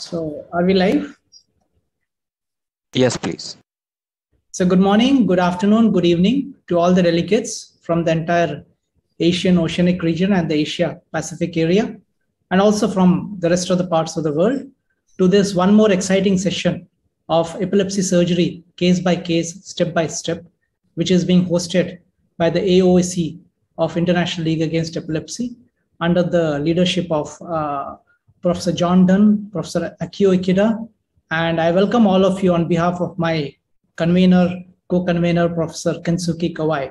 So, are we live? Yes, please. So, good morning, good afternoon, good evening to all the delegates from the entire Asian Oceanic region and the Asia Pacific area, and also from the rest of the parts of the world, to this one more exciting session of epilepsy surgery, case by case, step by step, which is being hosted by the AOAC of International League Against Epilepsy under the leadership of Professor John Dunn, Professor Akio Ikeda, and I welcome all of you on behalf of my convener, co-convener, Professor Kensuke Kawai.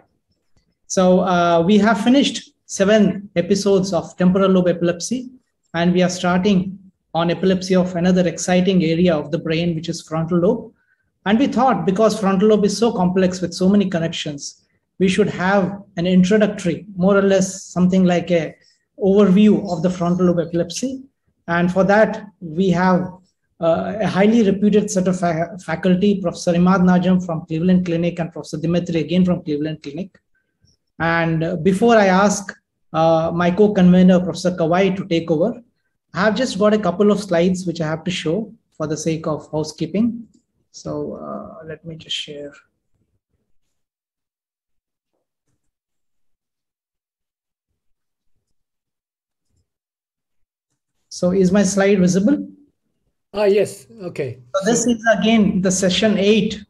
So we have finished 7 episodes of temporal lobe epilepsy, and we are starting on epilepsy of another exciting area of the brain, which is frontal lobe. And we thought, because frontal lobe is so complex with so many connections, we should have an introductory, more or less something like a overview of the frontal lobe epilepsy. And for that, we have a highly reputed set of faculty, Professor Imad Najam from Cleveland Clinic and Professor Dimitri again from Cleveland Clinic. And before I ask my co-convener, Professor Kawai, to take over, I have just got a couple of slides which I have to show for the sake of housekeeping. So let me just share. So is my slide visible? Yes, okay. So this is again the session 8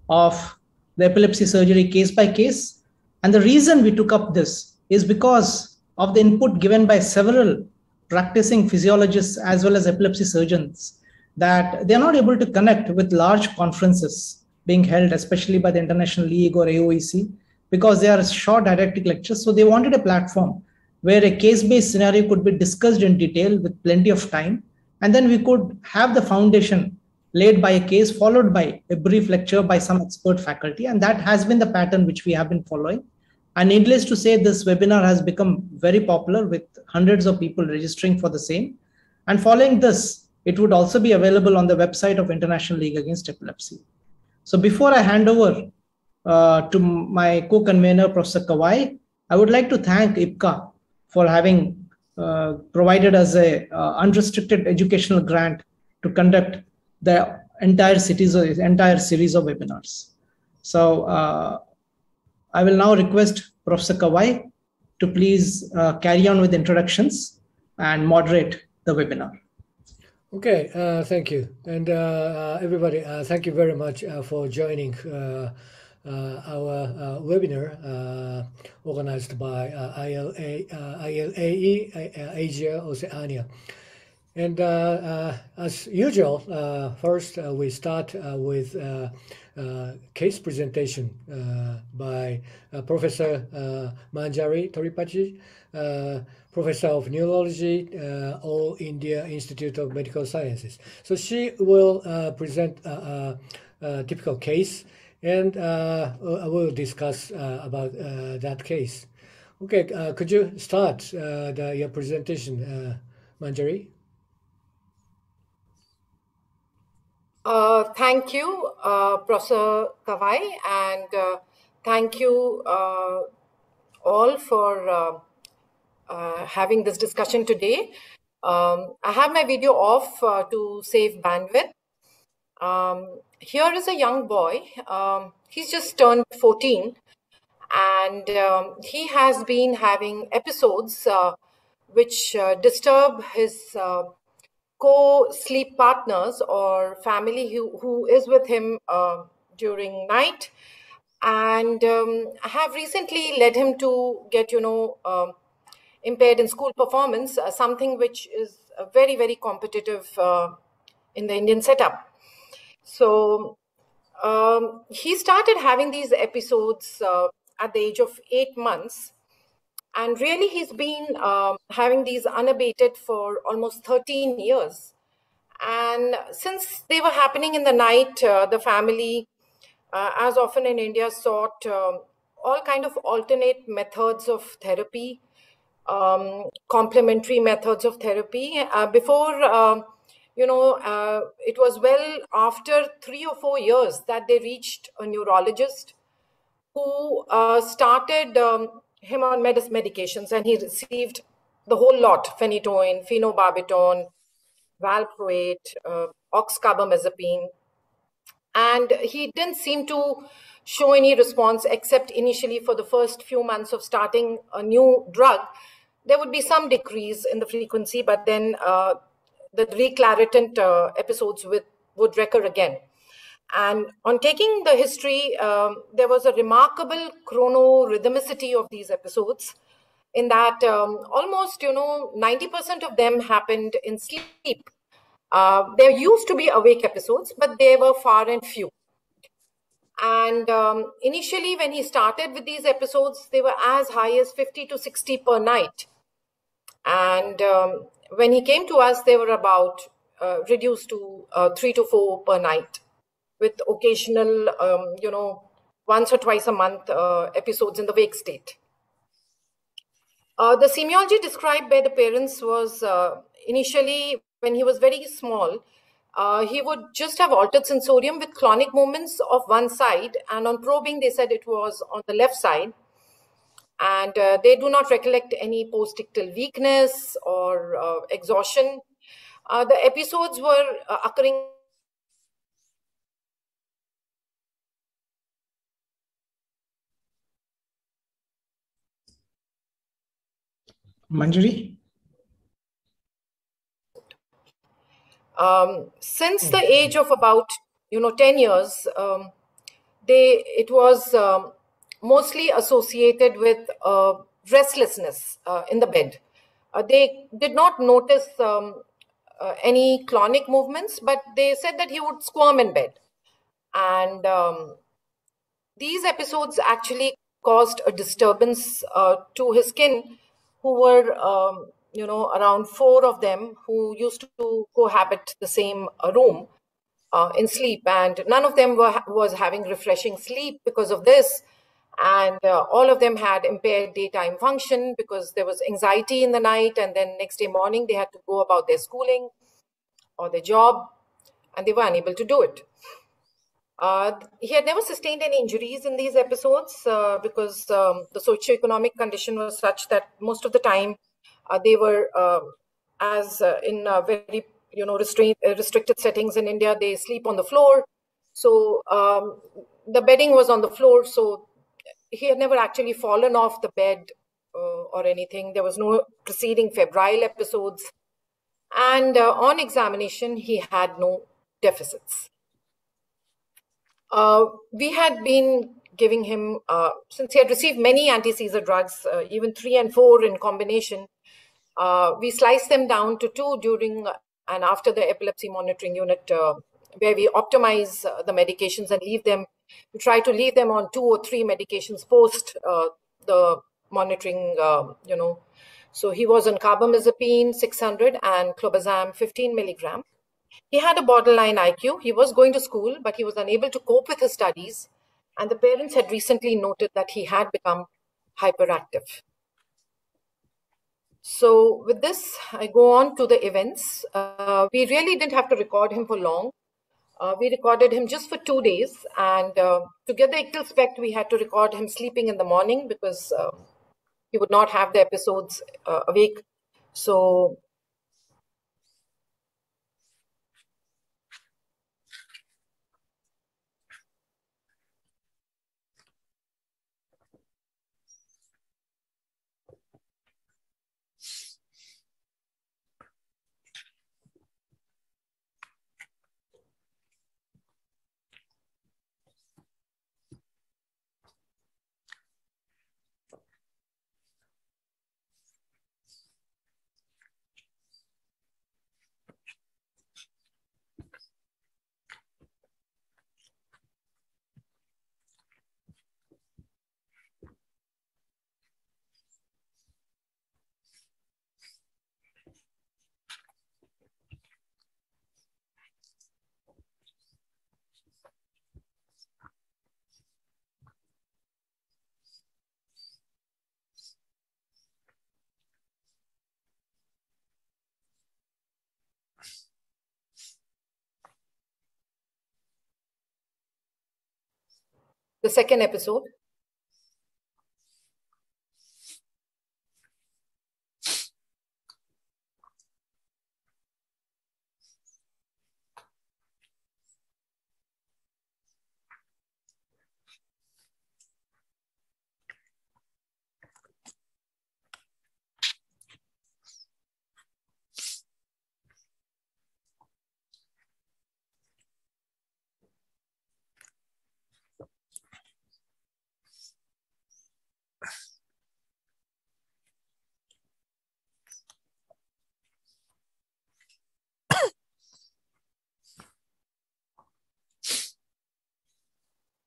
of the epilepsy surgery case by case. And the reason we took up this is because of the input given by several practicing physiologists as well as epilepsy surgeons, that they're not able to connect with large conferences being held, especially by the International League or AOEC, because they are short didactic lectures. So they wanted a platform where a case-based scenario could be discussed in detail with plenty of time. And then we could have the foundation laid by a case, followed by a brief lecture by some expert faculty. And that has been the pattern which we have been following. And needless to say, this webinar has become very popular with hundreds of people registering for the same. And following this, it would also be available on the website of International League Against Epilepsy. So before I hand over to my co-convener, Professor Kawai, I would like to thank IPCA for having provided us a unrestricted educational grant to conduct the entire series of webinars. So I will now request Professor Kawai to please carry on with introductions and moderate the webinar. Okay, thank you. And everybody, thank you very much for joining our webinar organized by ILAE Asia Oceania. And as usual, first we start with case presentation by Professor Manjari Toripachi, Professor of Neurology, All India Institute of Medical Sciences. So she will present a typical case, and I will discuss about that case. Okay, could you start your presentation, Manjari? Thank you, Professor Kawai, and thank you all for having this discussion today. I have my video off to save bandwidth. Here is a young boy. He's just turned 14, and he has been having episodes which disturb his co-sleep partners or family who is with him during night, and have recently led him to get, impaired in school performance, something which is very, very competitive in the Indian setup. So he started having these episodes at the age of 8 months. And really, he's been having these unabated for almost 13 years. And since they were happening in the night, the family, as often in India, sought all kind of alternate methods of therapy, complementary methods of therapy. Before, it was well after 3 or 4 years that they reached a neurologist who started him on medications, and he received the whole lot: phenytoin, phenobarbital, valproate, oxcarbamazepine, and he didn't seem to show any response except initially for the first few months of starting a new drug. There would be some decrease in the frequency, but then the reclaritant episodes would recur again. And on taking the history, there was a remarkable chronorhythmicity of these episodes, in that almost 90% of them happened in sleep. There used to be awake episodes, but they were far and few. And initially, when he started with these episodes, they were as high as 50 to 60 per night. And when he came to us, they were about reduced to 3 to 4 per night, with occasional, once or twice a month episodes in the wake state. The semiology described by the parents was initially, when he was very small, he would just have altered sensorium with clonic movements of one side, and on probing they said it was on the left side, and they do not recollect any postictal weakness or exhaustion. The episodes were occurring Manjari? Since the age of about 10 years, it was mostly associated with restlessness in the bed. They did not notice any clonic movements, but they said that he would squirm in bed. And these episodes actually caused a disturbance to his skin, who were, around 4 of them, who used to cohabit the same room in sleep. And none of them was having refreshing sleep because of this. And all of them had impaired daytime function because there was anxiety in the night. And then next day morning, they had to go about their schooling or their job, and they were unable to do it. He had never sustained any injuries in these episodes because the socioeconomic condition was such that most of the time they were, in very restricted settings in India, they sleep on the floor. So the bedding was on the floor, so he had never actually fallen off the bed or anything. There was no preceding febrile episodes. And on examination, he had no deficits. We had been giving him, since he had received many anti-seizure drugs, even 3 and 4 in combination, we sliced them down to 2 during and after the epilepsy monitoring unit, where we optimize the medications and we try to leave them on 2 or 3 medications post the monitoring, So he was on carbamazepine 600 and clobazam 15 milligram. He had a borderline IQ. He was going to school, but he was unable to cope with his studies. And the parents had recently noted that he had become hyperactive. So with this, I go on to the events. We really didn't have to record him for long. We recorded him just for 2 days. And to get the ictal spect, we had to record him sleeping in the morning because he would not have the episodes awake. So the second episode.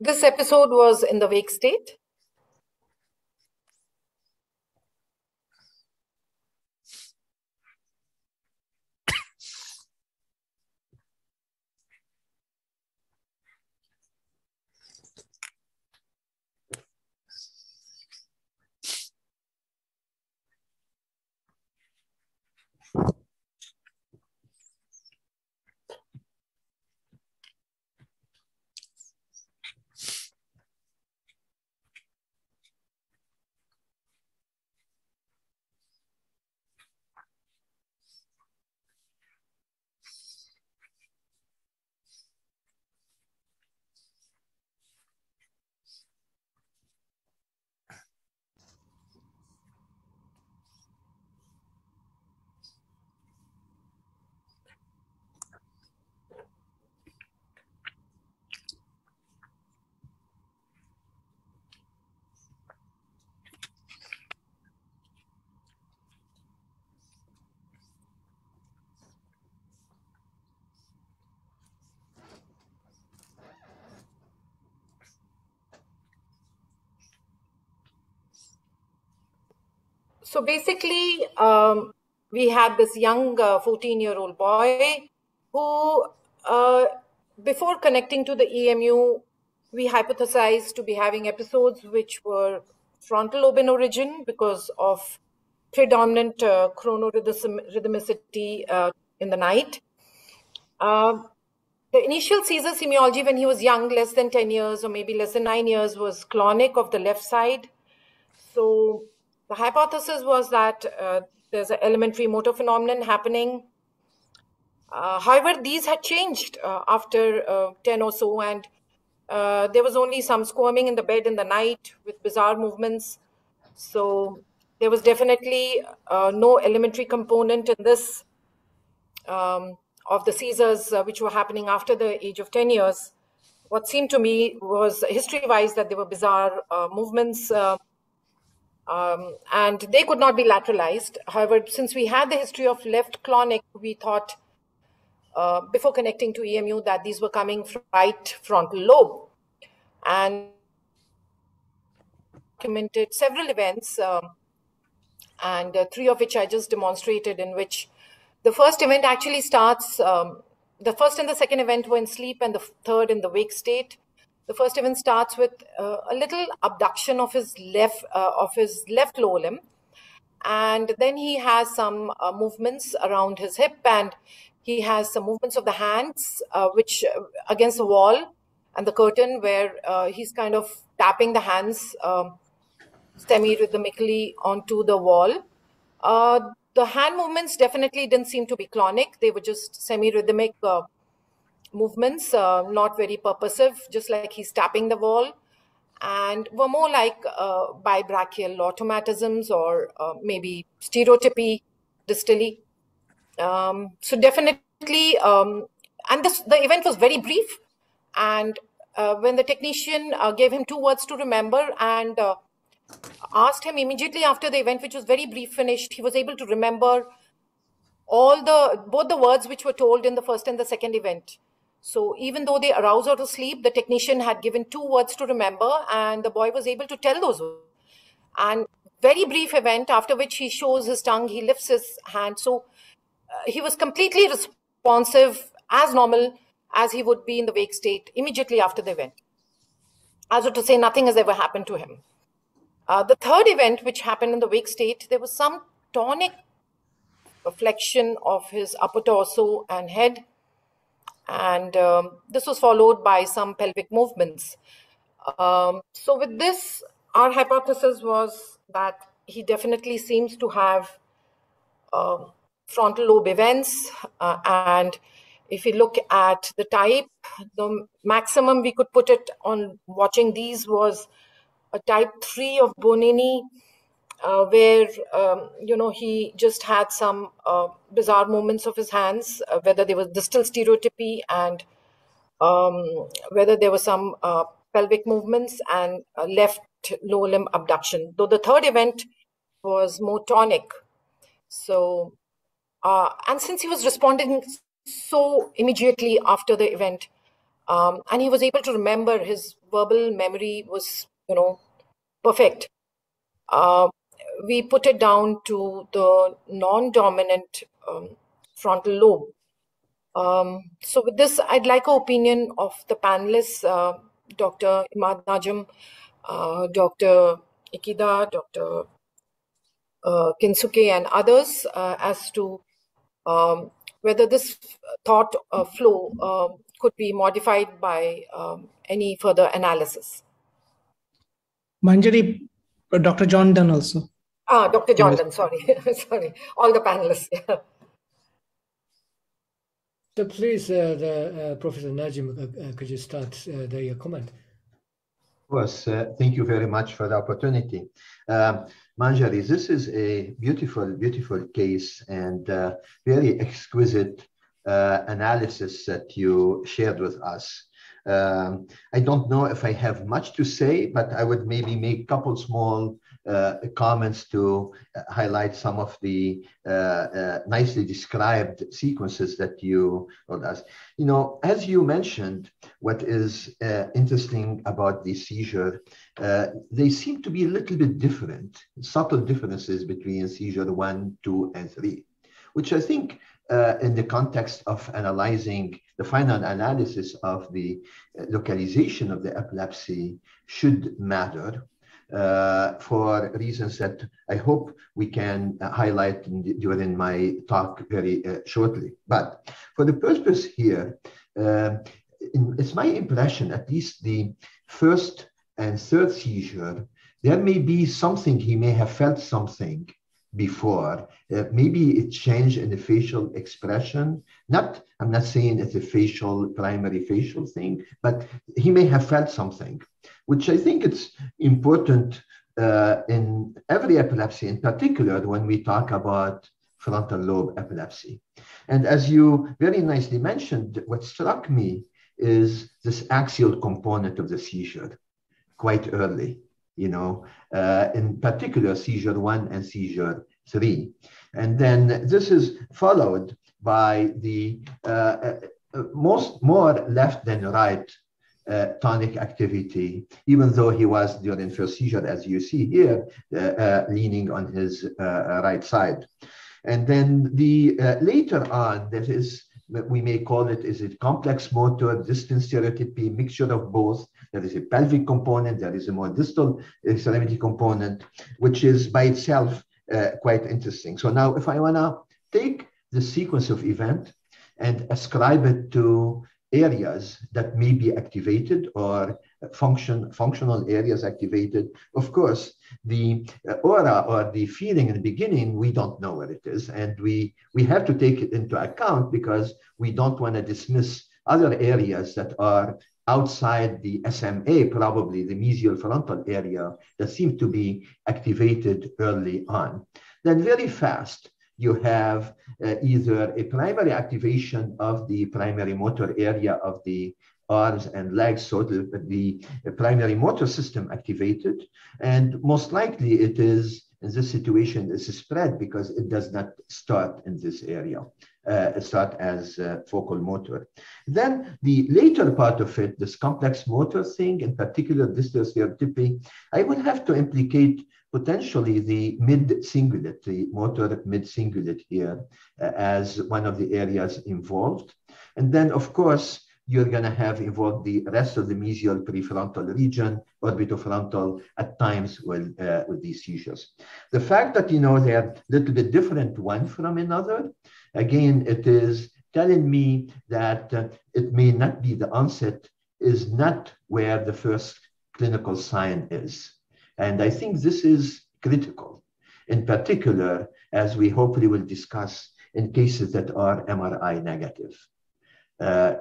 This episode was in the wake state. So basically, we had this young 14-year-old boy who, before connecting to the EMU, we hypothesized to be having episodes which were frontal lobe in origin because of predominant chronorhythmicity in the night. The initial seizure semiology when he was young, less than 10 years or maybe less than 9 years, was clonic of the left side. So the hypothesis was that there's an elementary motor phenomenon happening. However, these had changed after 10 or so, and there was only some squirming in the bed in the night with bizarre movements. So there was definitely no elementary component in this of the seizures which were happening after the age of 10 years. What seemed to me was history-wise that there were bizarre movements and they could not be lateralized. However, since we had the history of left clonic, we thought before connecting to EMU that these were coming from right frontal lobe. And documented several events, and three of which I just demonstrated, in which the first event actually starts, the first and the second event were in sleep and the third in the wake state. The first event starts with a little abduction of his left lower limb. And then he has some movements around his hip, and he has some movements of the hands, which against the wall and the curtain, where he's kind of tapping the hands semi-rhythmically onto the wall. The hand movements definitely didn't seem to be clonic. They were just semi-rhythmic movements, not very purposive, just like he's tapping the wall, and were more like bibrachial automatisms or maybe stereotypy distally. So definitely, and the event was very brief. And when the technician gave him 2 words to remember and asked him immediately after the event, which was very brief, finished, he was able to remember both the words which were told in the first and the second event. So even though they aroused out of sleep, the technician had given 2 words to remember, and the boy was able to tell those words. And very brief event, after which he shows his tongue, he lifts his hand. So he was completely responsive, as normal as he would be in the wake state immediately after the event. As to say, nothing has ever happened to him. The third event, which happened in the wake state, there was some tonic flexion of his upper torso and head. And this was followed by some pelvic movements. So with this, our hypothesis was that he definitely seems to have frontal lobe events. And if we look at the type, the maximum we could put it on watching these was a type 3 of Bonini, where, he just had some bizarre movements of his hands, whether there was distal stereotypy and whether there were some pelvic movements and left lower limb abduction. Though the third event was more tonic. So, and since he was responding so immediately after the event, And he was able to remember. His verbal memory was, perfect. We put it down to the non-dominant frontal lobe. So with this, I'd like an opinion of the panelists, Dr. Imad Najam, Dr. Ikeda, Dr. Kinsuke, and others, as to whether this thought flow could be modified by any further analysis. Manjari, Dr. John Dunn also. Dr. John Dunn, sorry. Sorry, all the panelists. Yeah. So please, Professor Najim, could you start your comment? Of course, thank you very much for the opportunity. Manjari, this is a beautiful, beautiful case and very exquisite analysis that you shared with us. I don't know if I have much to say, but I would maybe make a couple small comments to highlight some of the nicely described sequences that you told us. As you mentioned, what is interesting about the seizure, they seem to be a little bit different, subtle differences between seizure 1, 2, and 3, which I think in the context of analyzing the final analysis of the localization of the epilepsy should matter for reasons that I hope we can highlight during my talk very shortly. But for the purpose here, it's my impression, at least the first and third seizure, there may be something, he may have felt something before. Maybe it changed in the facial expression. I'm not saying it's a primary facial thing, but he may have felt something, which I think it's important in every epilepsy, in particular when we talk about frontal lobe epilepsy. And as you very nicely mentioned, what struck me is this axial component of the seizure quite early. In particular seizure 1 and seizure 3. And then this is followed by the more left than right tonic activity, even though he was during first seizure, as you see here, leaning on his right side. And then later on, that is, we may call it, is it complex motor, distance stereotypy, mixture of both. There is a pelvic component, there is a more distal extremity component, which is by itself quite interesting. So now if I wanna take the sequence of event and ascribe it to areas that may be activated or functional areas activated, of course, the aura or the feeling in the beginning, we don't know what it is. And we have to take it into account because we don't want to dismiss other areas that are outside the SMA, probably the mesial frontal area, that seem to be activated early on. Then very fast, you have either a primary activation of the primary motor area of the arms and legs, so the primary motor system activated. And most likely it is, in this situation, is spread because it does not start in this area. Start as focal motor. Then the later part of it, this complex motor thing, in particular distal stereotypy, I would have to implicate potentially the mid-cingulate, the motor mid-cingulate here as one of the areas involved. And then, of course, you're going to have involved the rest of the mesial prefrontal region, orbitofrontal at times with these seizures. The fact that, they're a little bit different one from another, again, it is telling me that it may not be the onset is not where the first clinical sign is. And I think this is critical, in particular, as we hopefully will discuss in cases that are MRI negative.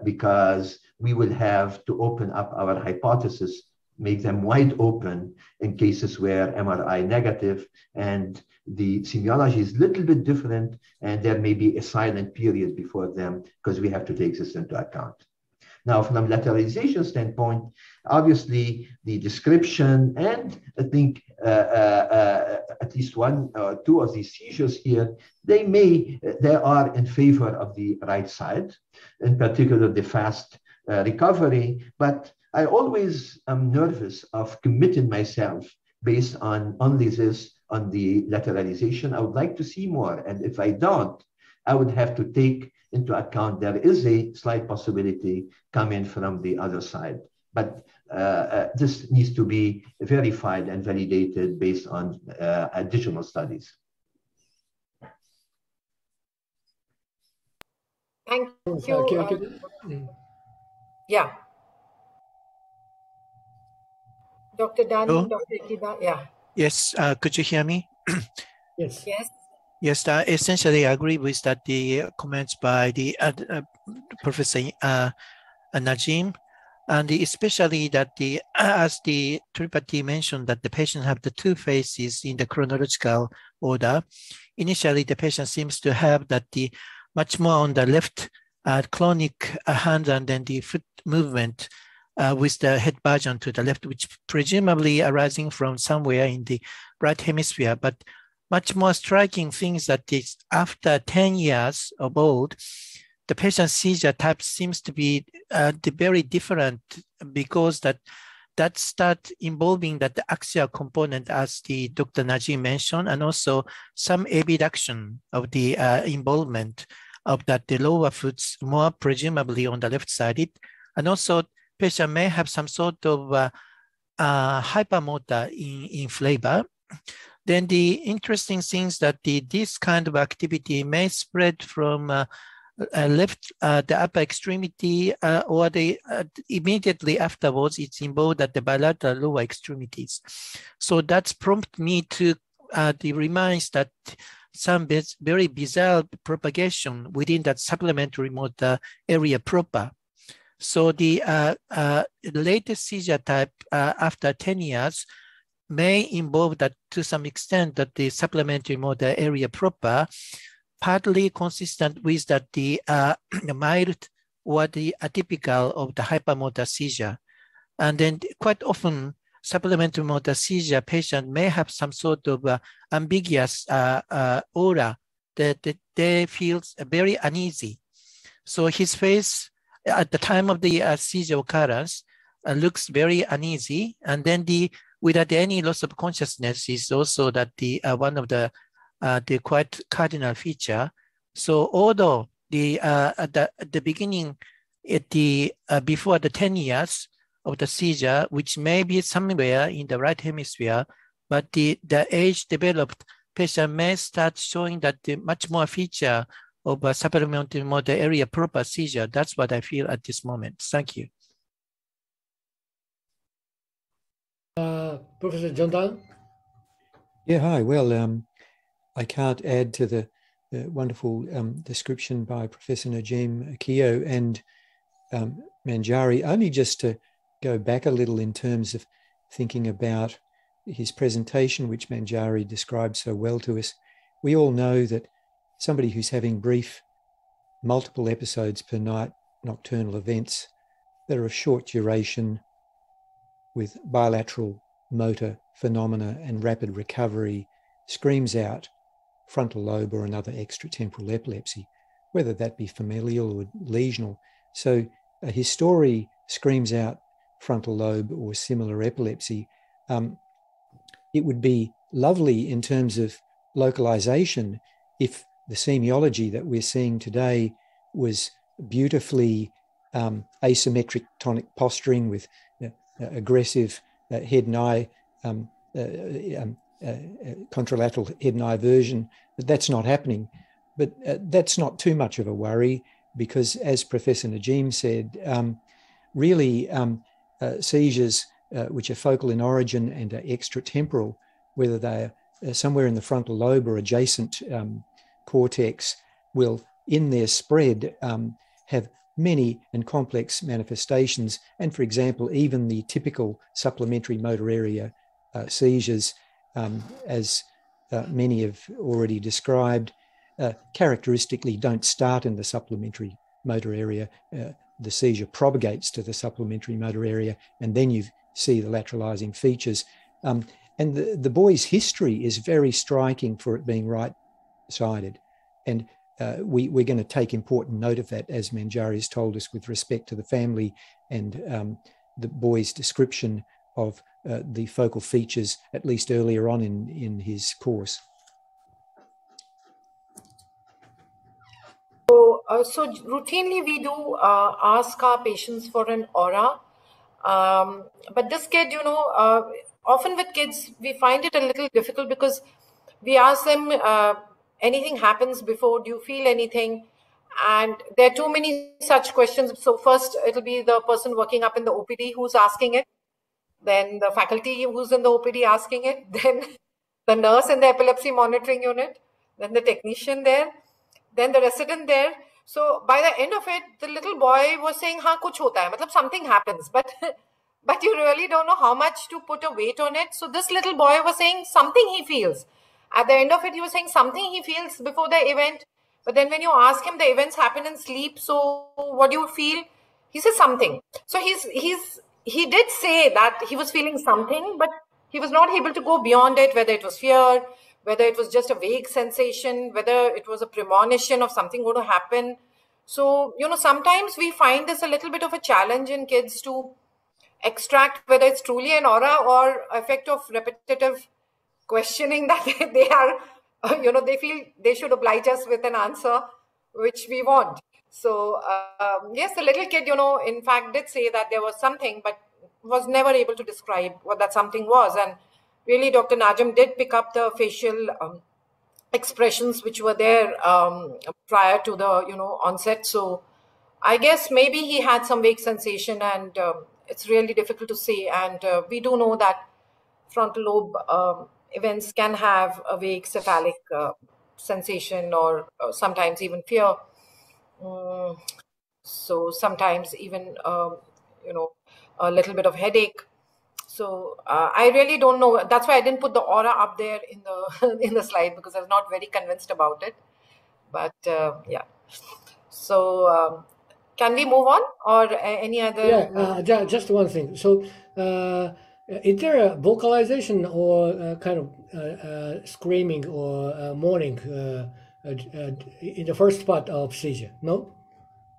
Because we will have to open up our hypothesis, make them wide open in cases where MRI negative and the semiology is a little bit different, and there may be a silent period before them because we have to take this into account. Now, from a lateralization standpoint, obviously the description and I think at least one or two of these seizures here, they are in favor of the right side, in particular the fast recovery, but I always am nervous of committing myself based on only this, on the lateralization. I would like to see more. And if I don't, I would have to take into account there is a slight possibility coming from the other side. But this needs to be verified and validated based on additional studies. Thank you. Thank you. Yeah. Dr. Dan, Hello? Dr. Kiba, yeah. Yes, could you hear me? Yes. Yes. Yes, essentially I agree with that the comments by the Professor Najim, and especially that the as the Tripathi mentioned that the patient have the two phases in the chronological order. Initially, the patient seems to have that the much more on the left clonic hand and then the foot movement with the head version to the left, which presumably arising from somewhere in the right hemisphere. But much more striking things that is after 10 years of old, the patient's seizure type seems to be very different, because that start involving that the axial component, as the Dr. Najim mentioned, and also some abduction of the involvement of that the lower foots more presumably on the left side, and also patient may have some sort of hypermotor in flavor. Then the interesting things that this kind of activity may spread from left the upper extremity or the immediately afterwards it's involved at the bilateral lower extremities. So that's prompted me to reminds that some very bizarre propagation within that supplementary motor area proper. So the latest seizure type after 10 years may involve that to some extent that the supplementary motor area proper, partly consistent with that the mild or the atypical of the hypermotor seizure. And then quite often supplementary motor seizure patient may have some sort of ambiguous aura that they feel very uneasy. So his face at the time of the seizure occurrence looks very uneasy, and then without any loss of consciousness is also that the one of the quite cardinal feature. So although at the beginning, before the 10 years of the seizure, which may be somewhere in the right hemisphere, but the age developed patient may start showing that the much more feature of a supplementary motor area proper seizure. That's what I feel at this moment. Thank you. Professor John Dan? Yeah, hi. Well, I can't add to the wonderful description by Professor Najim Akio and Manjari, only just to go back a little in terms of thinking about his presentation, which Manjari described so well to us. We all know that somebody who's having brief, multiple episodes per night nocturnal events that are of short duration with bilateral motor phenomena and rapid recovery screams out frontal lobe or another extratemporal epilepsy, whether that be familial or lesional. So his story screams out frontal lobe or similar epilepsy. It would be lovely in terms of localization if the semiology that we're seeing today was beautifully asymmetric tonic posturing with aggressive head and eye, contralateral head and eye version, but that's not happening. But that's not too much of a worry, because as Professor Najim said, really seizures which are focal in origin and are extratemporal, whether they're somewhere in the frontal lobe or adjacent cortex, will in their spread have many and complex manifestations. And for example, even the typical supplementary motor area seizures, as many have already described, characteristically don't start in the supplementary motor area. The seizure propagates to the supplementary motor area, and then you see the lateralizing features. And the boy's history is very striking for it being right-sided. And we're going to take important note of that, as Manjari has told us, with respect to the family and the boy's description of the focal features, at least earlier on in his course. So routinely we do ask our patients for an aura. But this kid, often with kids, we find it a little difficult because we ask them, anything happens before, do you feel anything? And there are too many such questions. So first, it'll be the person working up in the OPD who's asking it. Then the faculty who's in the OPD asking it. Then the nurse in the epilepsy monitoring unit. Then the technician there. Then the resident there. So by the end of it, the little boy was saying, "Ha, kuch hota hai," matlab something happens, but you really don't know how much to put a weight on it. So this little boy was saying something he feels. At the end of it, he was saying something he feels before the event. But then when you ask him, the events happen in sleep. So what do you feel? He says something. So he did say that he was feeling something, but he was not able to go beyond it, whether it was fear, whether it was just a vague sensation, whether it was a premonition of something going to happen. So, sometimes we find this a little bit of a challenge in kids to extract whether it's truly an aura or effect of repetitive questioning that they are, they feel they should oblige us with an answer which we want. So, yes, the little kid, in fact, did say that there was something, but was never able to describe what that something was. And really, Dr. Najam did pick up the facial expressions which were there prior to the, onset. So I guess maybe he had some vague sensation, and it's really difficult to say. And we do know that frontal lobe events can have a vague cephalic sensation or sometimes even fear. So sometimes even, a little bit of headache. So I really don't know. That's why I didn't put the aura up there in the in the slide, because I was not very convinced about it. But yeah. So can we move on, or any other? Yeah, just one thing. So is there a vocalization or kind of screaming or moaning in the first part of seizure? No?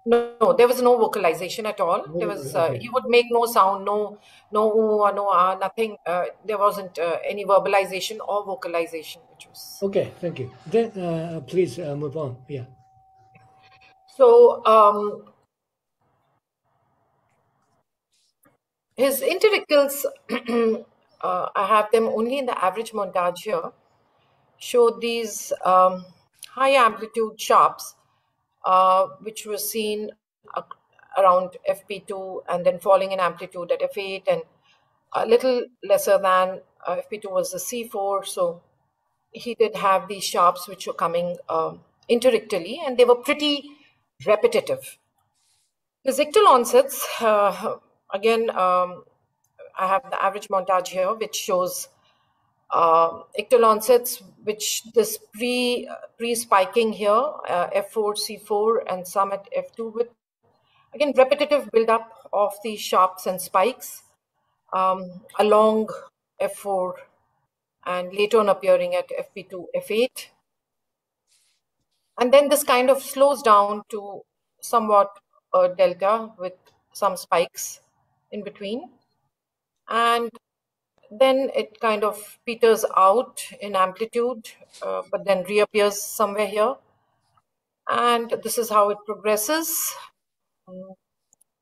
No, there was no vocalization at all. There was he would make no sound, no ooh or no ah, nothing. There wasn't any verbalization or vocalization, which was okay. Thank you. Then please move on. Yeah. So his interictals, I have them only in the average montage here, showed these high amplitude sharps, which were seen around FP2 and then falling in amplitude at F8 and a little lesser than FP2 was the C4. So he did have these sharps which were coming interictally, and they were pretty repetitive. His ictal onsets, again, I have the average montage here, which shows ictal onsets, which this pre-spiking here, F4, C4, and some at F2 with, again, repetitive buildup of these sharps and spikes along F4 and later on appearing at FP2, F8. And then this kind of slows down to somewhat a delta with some spikes in between. And then it kind of peters out in amplitude, but then reappears somewhere here. And this is how it progresses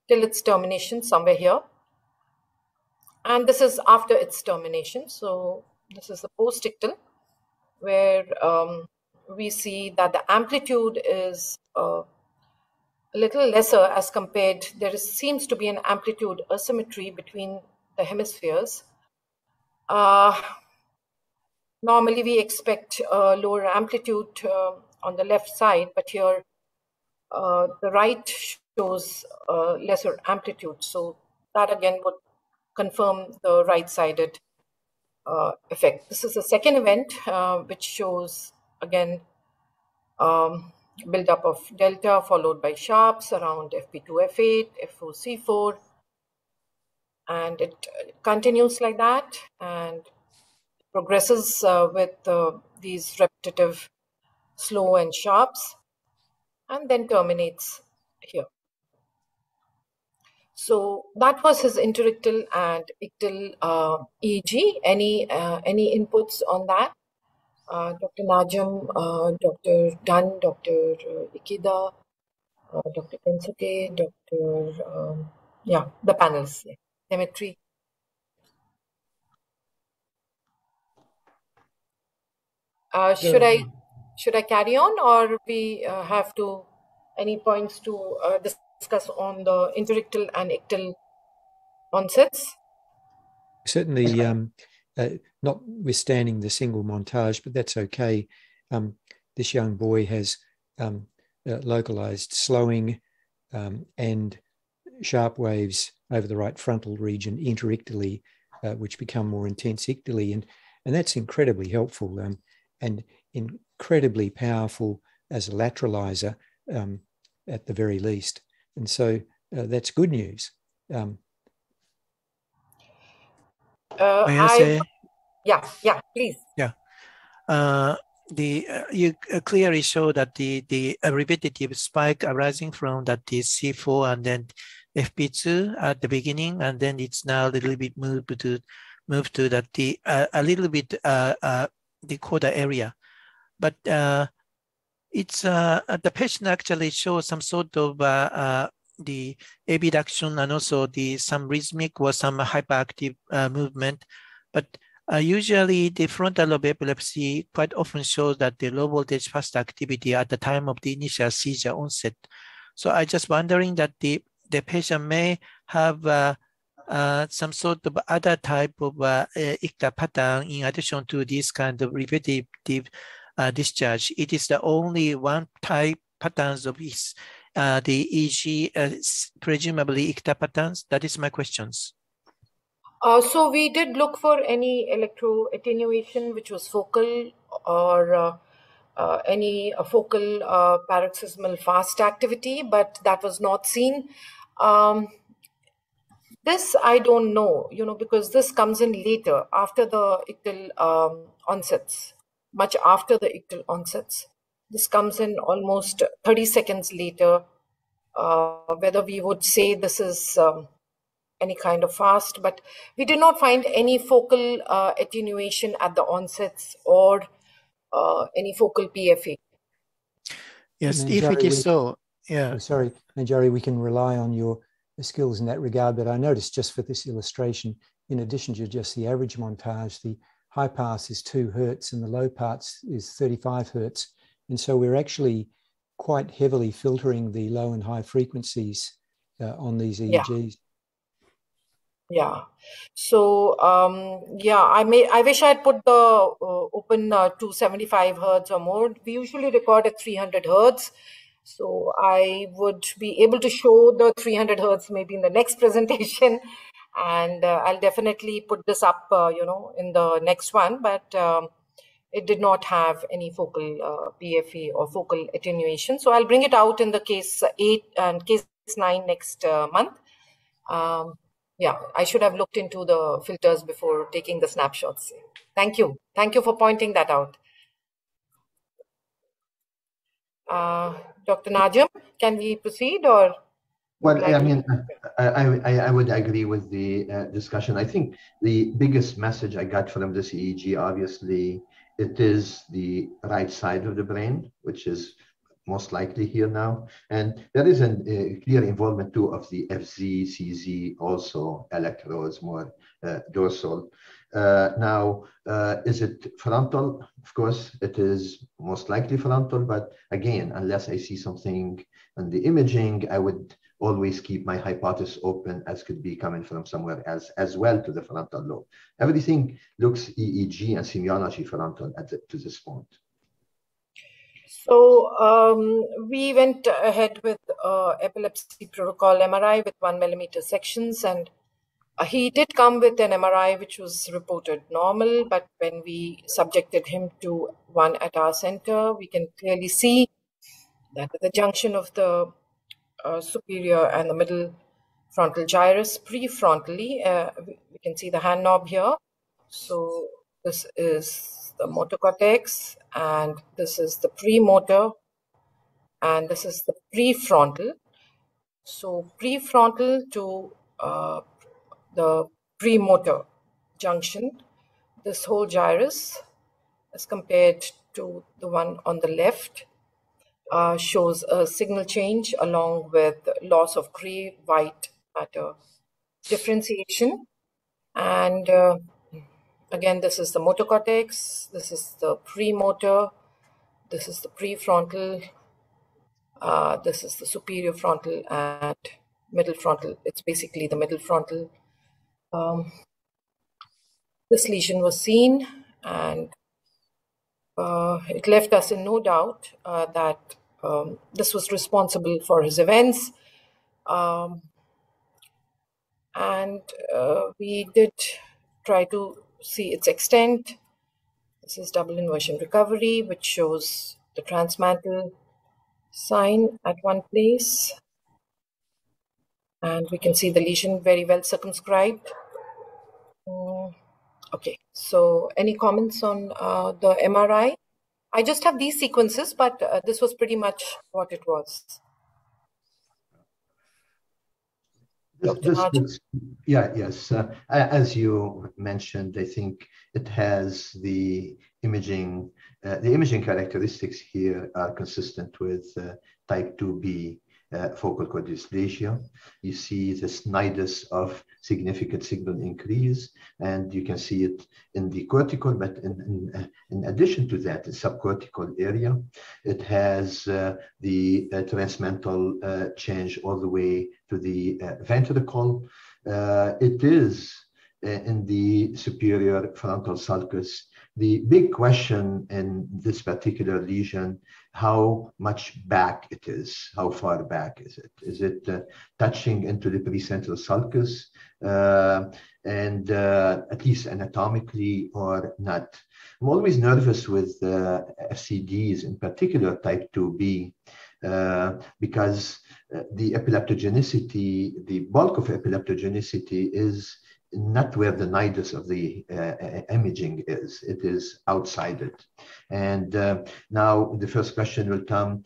till its termination somewhere here. And this is after its termination. So this is the post-ictal, where we see that the amplitude is a little lesser as compared. There seems to be an amplitude asymmetry between the hemispheres. Normally we expect a lower amplitude on the left side, but here the right shows lesser amplitude. So that again would confirm the right-sided effect. This is the second event, which shows again buildup of delta followed by sharps around FP2, F8, F4, C4. And it continues like that and progresses with these repetitive slow and sharps. and then terminates here. So that was his interictal and ictal EEG. Any inputs on that? Dr. Najam, Dr. Dunn, Dr. Ikeda, Dr. Kensuke, Dr. The panels, Demetri. Should I carry on, or we have to any points to discuss on the interictal and ictal onsets? Certainly, notwithstanding the single montage, but that's okay. This young boy has localized slowing and sharp waves over the right frontal region interictally, which become more intense ictally, and that's incredibly helpful and incredibly powerful as a lateralizer at the very least. And so that's good news. May I say? Yeah, please. Yeah. You clearly show that the repetitive spike arising from that is C4 and then FP2 at the beginning, and then it's now a little bit moved to that a little bit the coda area, but it's the patient actually shows some sort of the abduction and also some rhythmic or some hyperactive movement, but usually the frontal lobe epilepsy quite often shows that the low voltage fast activity at the time of the initial seizure onset. So I just wondering that the patient may have some sort of other type of ictal pattern in addition to this kind of repetitive discharge. It is the only one type patterns of his, the EG, presumably ictal patterns. That is my questions. So we did look for any electro attenuation which was focal or any focal paroxysmal fast activity, but that was not seen. This I don't know, because this comes in later after the ictal onsets, much after the ictal onsets. This comes in almost 30 seconds later, whether we would say this is any kind of fast, but we did not find any focal attenuation at the onsets or any focal PFA. Yes, if it is so, yeah. Sorry, Manjari, we can rely on your skills in that regard, but I noticed just for this illustration, in addition to just the average montage, the high pass is 2 Hertz and the low pass is 35 Hertz. And so we're actually quite heavily filtering the low and high frequencies on these EEGs. Yeah. So, I wish I had put the open 275 Hertz or more. We usually record at 300 Hertz. So I would be able to show the 300 Hertz maybe in the next presentation. And I'll definitely put this up, in the next one. But it did not have any focal PFE or focal attenuation. So I'll bring it out in the case 8 and case 9 next month. I should have looked into the filters before taking the snapshots. Thank you. Thank you for pointing that out. Dr. Najam, can we proceed or? Well, I would agree with the discussion. I think the biggest message I got from this EEG, obviously, it is the right side of the brain, which is most likely here now. And there is a clear involvement too of the FZ, CZ, also electrodes, more dorsal. Now, is it frontal? Of course, it is most likely frontal, but again, unless I see something in the imaging, I would always keep my hypothesis open as could be coming from somewhere else as well to the frontal lobe. Everything looks EEG and semiology frontal to this point. So we went ahead with epilepsy protocol MRI with 1 millimeter sections, and he did come with an MRI which was reported normal, but when we subjected him to one at our center, we can clearly see that at the junction of the superior and the middle frontal gyrus prefrontally, we can see the hand knob here. So this is the motor cortex, and this is the premotor, and this is the prefrontal. So prefrontal to the premotor junction, this whole gyrus as compared to the one on the left shows a signal change along with loss of gray-white matter differentiation. And again, this is the motor cortex, this is the premotor, this is the prefrontal, this is the superior frontal and middle frontal. It's basically the middle frontal. This lesion was seen, and it left us in no doubt that this was responsible for his events. And we did try to see its extent. This is double inversion recovery, which shows the transmantle sign at one place. And we can see the lesion very well circumscribed. Okay, so any comments on the MRI? I just have these sequences, but this was pretty much what it was. Yes. As you mentioned, I think it has the imaging characteristics here are consistent with type 2B focal cord dysplasia. You see this nidus of significant signal increase, and you can see it in the cortical, but in addition to that, the subcortical area, it has the transmental change all the way to the ventricle. It is in the superior frontal sulcus. The big question in this particular lesion, how much back it is, how far back is it? Is it touching into the precentral sulcus and at least anatomically or not? I'm always nervous with FCDs, in particular type 2B, because the epileptogenicity, the bulk of epileptogenicity is not where the nidus of the imaging is. It is outside it. And now the first question will come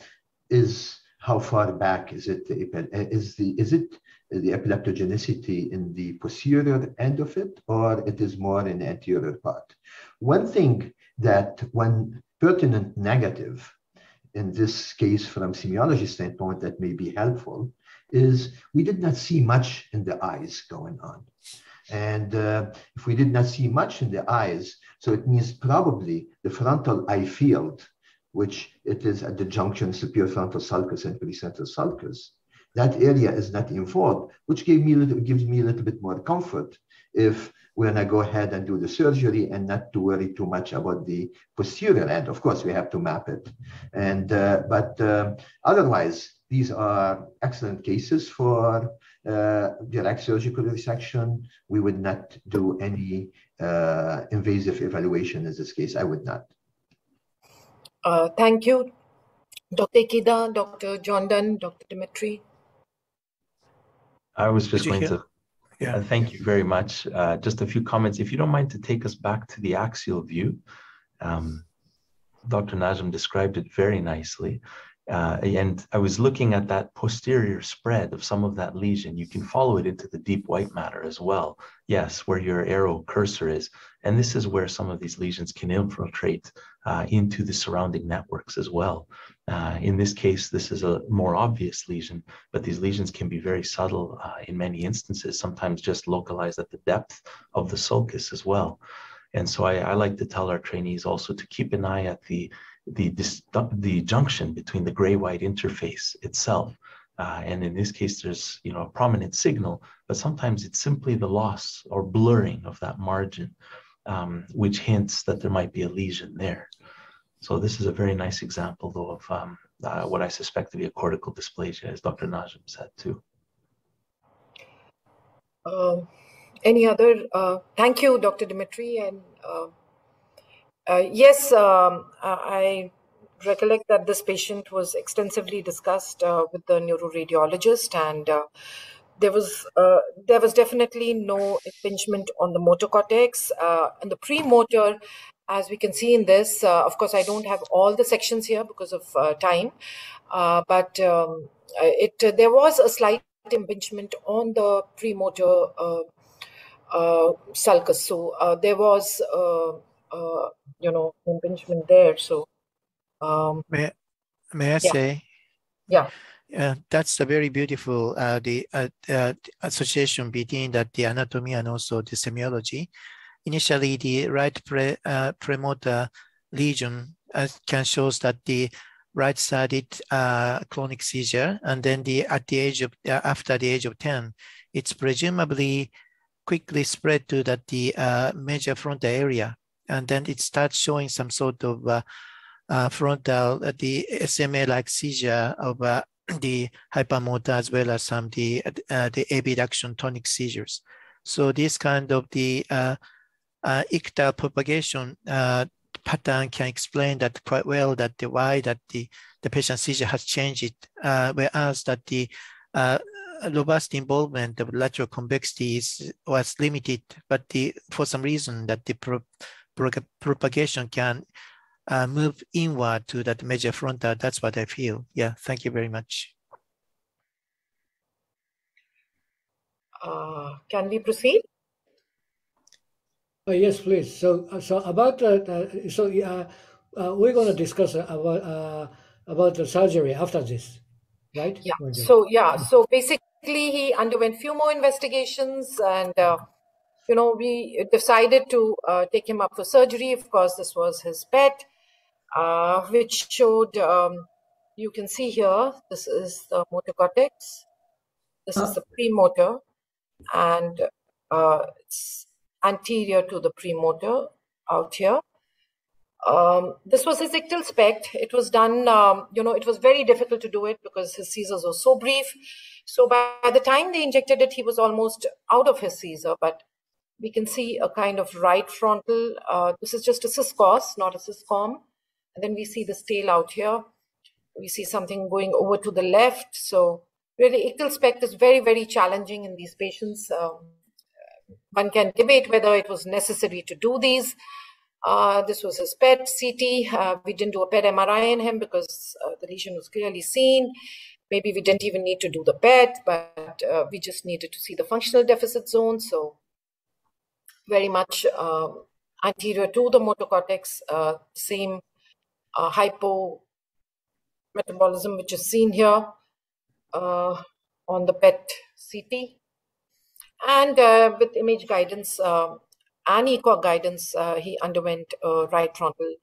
is how far back is it? Is it the epileptogenicity in the posterior end of it, or it is more in the anterior part? One thing that one pertinent negative in this case from semiology standpoint that may be helpful is we did not see much in the eyes going on. And if we did not see much in the eyes, so it means probably the frontal eye field, which it is at the junction superior frontal sulcus and precentral sulcus, that area is not involved, which gives me a little bit more comfort if we're gonna go ahead and do the surgery and not to worry too much about the posterior end. Of course, we have to map it. And but otherwise, these are excellent cases for direct surgical resection. We would not do any invasive evaluation in this case. I would not. Thank you, Dr. Ikeda, Dr. Jondan, Dr. Dimitri. I was just going to thank you very much. Just a few comments. If you don't mind to take us back to the axial view. Dr. Najm described it very nicely. And I was looking at that posterior spread of some of that lesion. You can follow it into the deep white matter as well. Yes, where your arrow cursor is. And this is where some of these lesions can infiltrate into the surrounding networks as well. In this case, this is a more obvious lesion, but these lesions can be very subtle in many instances, sometimes just localized at the depth of the sulcus as well. And so I like to tell our trainees also to keep an eye at the junction between the gray-white interface itself. And in this case, there's a prominent signal, but sometimes it's simply the loss or blurring of that margin, which hints that there might be a lesion there. So this is a very nice example, though, of what I suspect to be a cortical dysplasia, as Dr. Najm said, too. Any other? Thank you, Dr. Dimitri. And yes, I recollect that this patient was extensively discussed with the neuroradiologist, and there was definitely no impingement on the motor cortex. And the premotor as we can see in this. Of course, I don't have all the sections here because of time, but there was a slight impingement on the premotor sulcus. So there was, impingement there. So may I say? Yeah. That's a very beautiful the association between the anatomy and also the semiology. Initially, the right premotor lesion can shows that the right-sided clonic seizure, and then after the age of 10, it's presumably quickly spread to the major frontal area, and then it starts showing some sort of frontal the SMA-like seizure of the hypermotor, as well as some the abduction tonic seizures. So this kind of the ictal propagation pattern can explain that quite well, that why that the patient seizure has changed, whereas that the robust involvement of lateral convexity was limited, but for some reason that the propagation can move inward to that major frontal. That's what I feel. Yeah, thank you very much. Can we proceed? Yes, please. So about we're going to discuss about the surgery after this, right? Yeah. So basically, he underwent few more investigations, and we decided to take him up for surgery. Of course, this was his PET, which showed, you can see here, this is the motor cortex, this is the premotor, and it's anterior to the premotor out here. This was his ictal SPECT. It was done, it was very difficult to do it because his seizures were so brief. So by the time they injected it, he was almost out of his seizure, but we can see a kind of right frontal. This is just a syscos, not a syscom. And then we see this tail out here. We see something going over to the left. So really, ictal SPECT is very, very challenging in these patients. One can debate whether it was necessary to do these. This was his PET CT. We didn't do a PET MRI in him because the lesion was clearly seen. Maybe we didn't even need to do the PET, but we just needed to see the functional deficit zone. So very much anterior to the motor cortex, same hypometabolism which is seen here on the PET CT. And with image guidance and ECOG guidance, he underwent a right frontal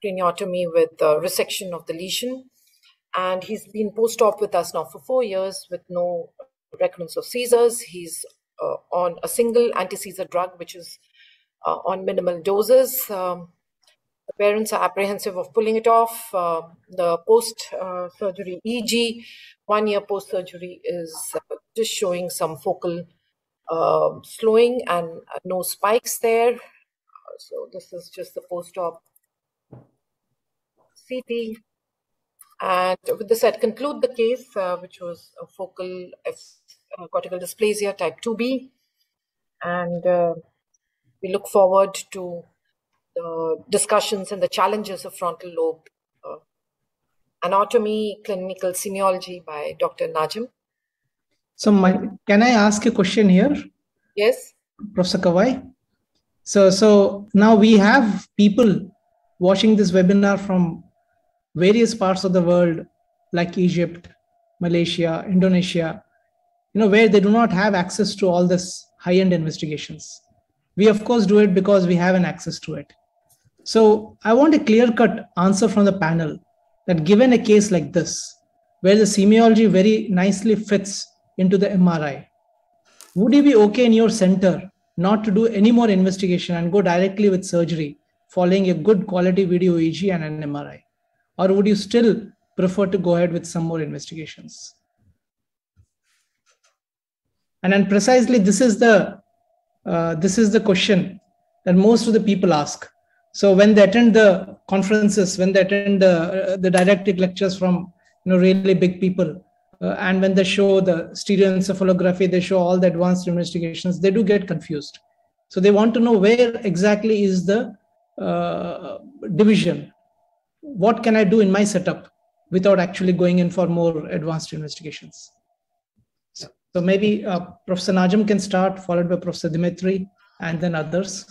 craniotomy with resection of the lesion. And he's been post-op with us now for 4 years with no recurrence of seizures. He's on a single anti-seizure drug, which is on minimal doses. The parents are apprehensive of pulling it off. The post-surgery EEG, 1 year post-surgery, is just showing some focal slowing and no spikes there. So this is just the post-op CT. And with this, I'd conclude the case, which was a focal cortical dysplasia type 2B. And we look forward to the discussions and the challenges of frontal lobe anatomy, clinical semiology by Dr. Najim. So can I ask a question here? Yes. Professor Kawai. So now we have people watching this webinar from various parts of the world, like Egypt, Malaysia, Indonesia, where they do not have access to all this high-end investigations. We, of course, do it because we have an access to it. So I want a clear-cut answer from the panel that given a case like this, where the semiology very nicely fits into the MRI, would you be okay in your center not to do any more investigation and go directly with surgery following a good quality video EEG and an MRI? Or would you still prefer to go ahead with some more investigations? And then precisely this is the question that most of the people ask. So when they attend the conferences, when they attend the didactic lectures from really big people, and when they show the stereoencephalography, they show all the advanced investigations, they do get confused. So they want to know where exactly is the division. What can I do in my setup without actually going in for more advanced investigations? So maybe Professor Najim can start, followed by Professor Dimitri, and then others.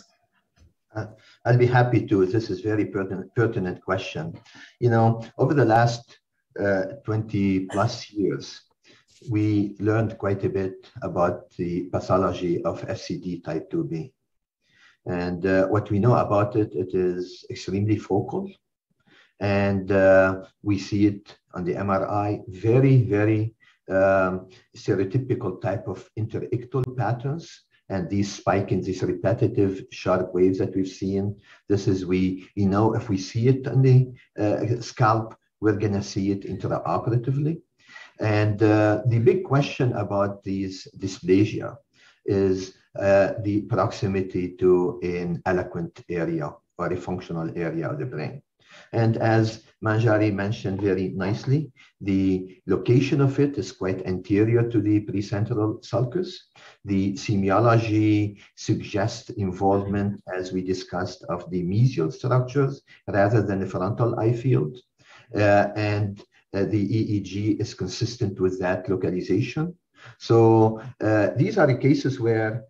I'll be happy to. This is very pertinent question. You know, over the last 20 plus years, we learned quite a bit about the pathology of FCD type 2B. And what we know about it, it is extremely focal. And we see it on the MRI, very, very stereotypical type of interictal patterns. And these spike in these repetitive sharp waves that we've seen. This is, we know if we see it on the scalp, we're going to see it intraoperatively. And the big question about these dysplasia is the proximity to an eloquent area or a functional area of the brain. And as Manjari mentioned very nicely, the location of it is quite anterior to the precentral sulcus. The semiology suggests involvement, as we discussed, of the mesial structures rather than the frontal eye field. And the EEG is consistent with that localization. So these are the cases where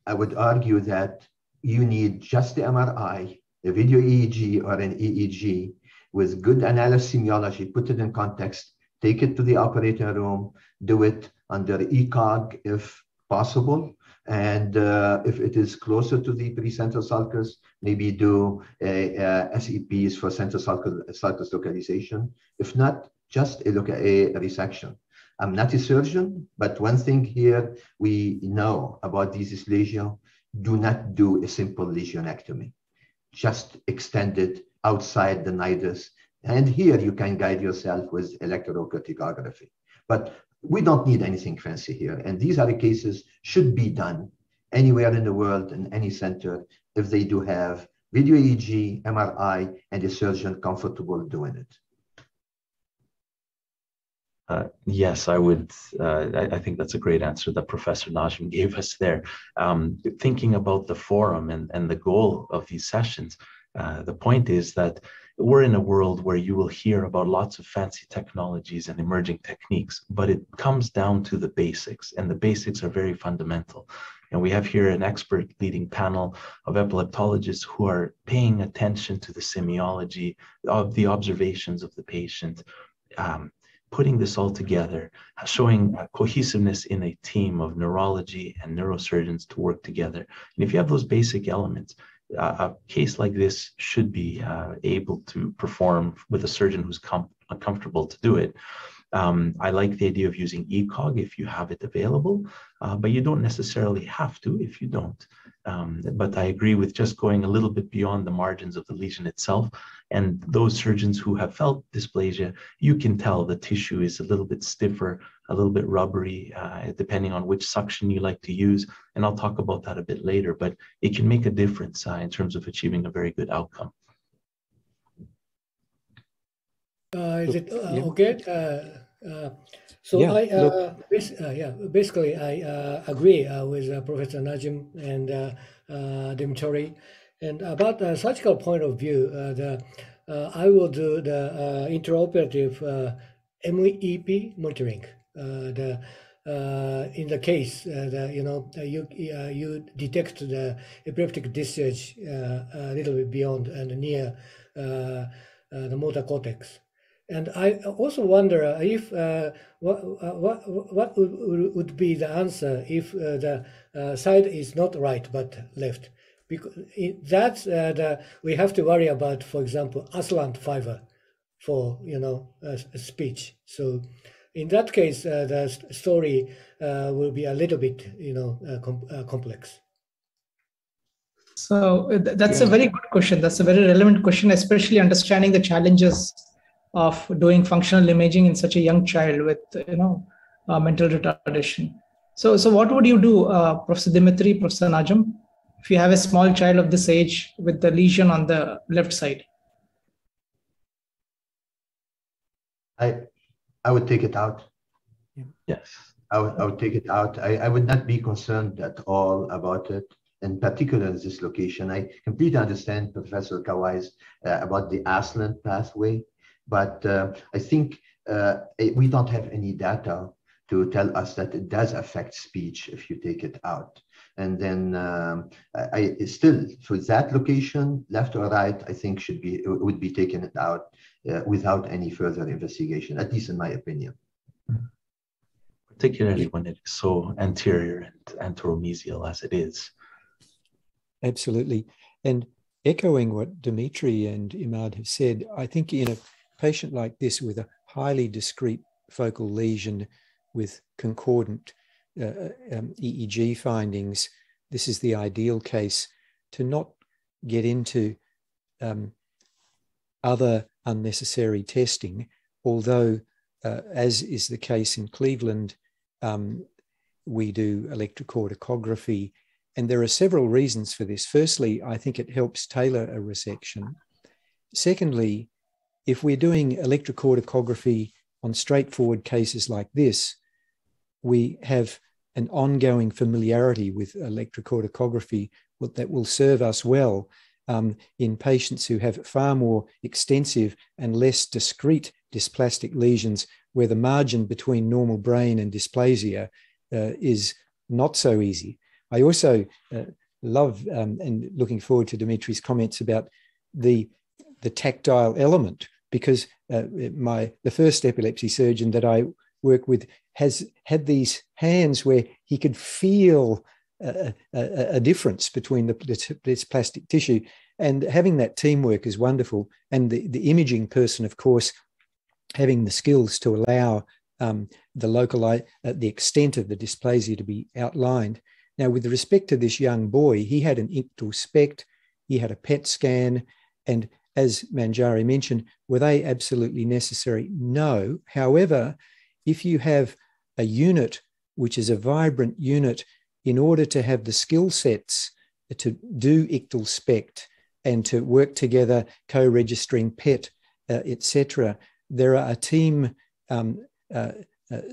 I would argue that you need just the MRI, a video EEG or an EEG with good analysis semiology, put it in context, take it to the operating room, do it under ECOG if possible. And if it is closer to the precentral sulcus, maybe do SEPs for central sulcus localization. If not, just a resection. I'm not a surgeon, but one thing here we know about this dysplasia, do not do a simple lesionectomy. Just extend it outside the nidus. And here you can guide yourself with electrocorticography. But we don't need anything fancy here. And these are the cases should be done anywhere in the world, in any center, if they do have video EEG, MRI, and a surgeon comfortable doing it. Yes, I would. I think that's a great answer that Professor Najim gave us there. Thinking about the forum and the goal of these sessions, the point is that we're in a world where you will hear about lots of fancy technologies and emerging techniques, but it comes down to the basics, and the basics are very fundamental. And we have here an expert leading panel of epileptologists who are paying attention to the semiology of the observations of the patient, putting this all together, showing cohesiveness in a team of neurology and neurosurgeons to work together. And if you have those basic elements, a case like this should be able to perform with a surgeon who's comfortable to do it. I like the idea of using ECOG if you have it available, but you don't necessarily have to if you don't. But I agree with just going a little bit beyond the margins of the lesion itself. And those surgeons who have felt dysplasia, you can tell the tissue is a little bit stiffer, a little bit rubbery, depending on which suction you like to use. And I'll talk about that a bit later, but it can make a difference in terms of achieving a very good outcome. Is it okay? So yeah, basically I agree with Professor Najim and Dimitri. And about the surgical point of view, I will do the intraoperative MEP monitoring. In the case you detect the epileptic discharge a little bit beyond and near the motor cortex. And I also wonder if what would be the answer if the side is not right but left, because that's we have to worry about, for example, Aslant fiber for speech. So in that case, the story will be a little bit complex. So that's a very good question. That's a very relevant question, especially understanding the challenges of doing functional imaging in such a young child with mental retardation. So what would you do, Professor Dimitri, Professor Najim, if you have a small child of this age with the lesion on the left side? I would take it out. Yes. I would take it out. I would not be concerned at all about it. in particular in this location. I completely understand Professor Kawai's about the Aslan pathway, but I think we don't have any data to tell us that it does affect speech if you take it out. And then I still, for that location, left or right, I think would be taken out without any further investigation, at least in my opinion. Particularly when it is so anterior and anteromesial as it is. Absolutely. And echoing what Dimitri and Imad have said, I think in a patient like this with a highly discrete focal lesion with concordant EEG findings, this is the ideal case to not get into other unnecessary testing, although as is the case in Cleveland, we do electrocorticography, and there are several reasons for this. Firstly, I think it helps tailor a resection. Secondly, if we're doing electrocorticography on straightforward cases like this, we have an ongoing familiarity with electrocorticography that will serve us well in patients who have far more extensive and less discrete dysplastic lesions where the margin between normal brain and dysplasia is not so easy. I also love and looking forward to Dimitri's comments about the tactile element, because the first epilepsy surgeon that I work with has had these hands where he could feel a difference between this plastic tissue, and having that teamwork is wonderful. And the imaging person, of course, having the skills to allow the extent of the dysplasia to be outlined. Now, with respect to this young boy, he had an ictal SPECT, he had a PET scan, and as Manjari mentioned, were they absolutely necessary? No. However, if you have a unit which is a vibrant unit, in order to have the skill sets to do ictal SPECT and to work together co-registering PET, etc., there are team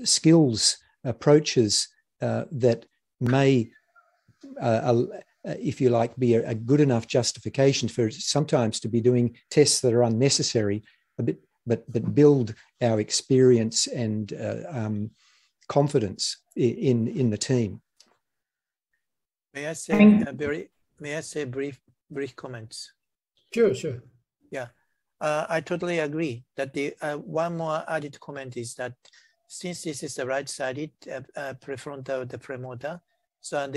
skills approaches that may, if you like, be a good enough justification for sometimes to be doing tests that are unnecessary, but build our experience and confidence in the team. May I say brief comments? Sure. Yeah, I totally agree that the one more added comment is that since this is the right-sided prefrontal the premotor, so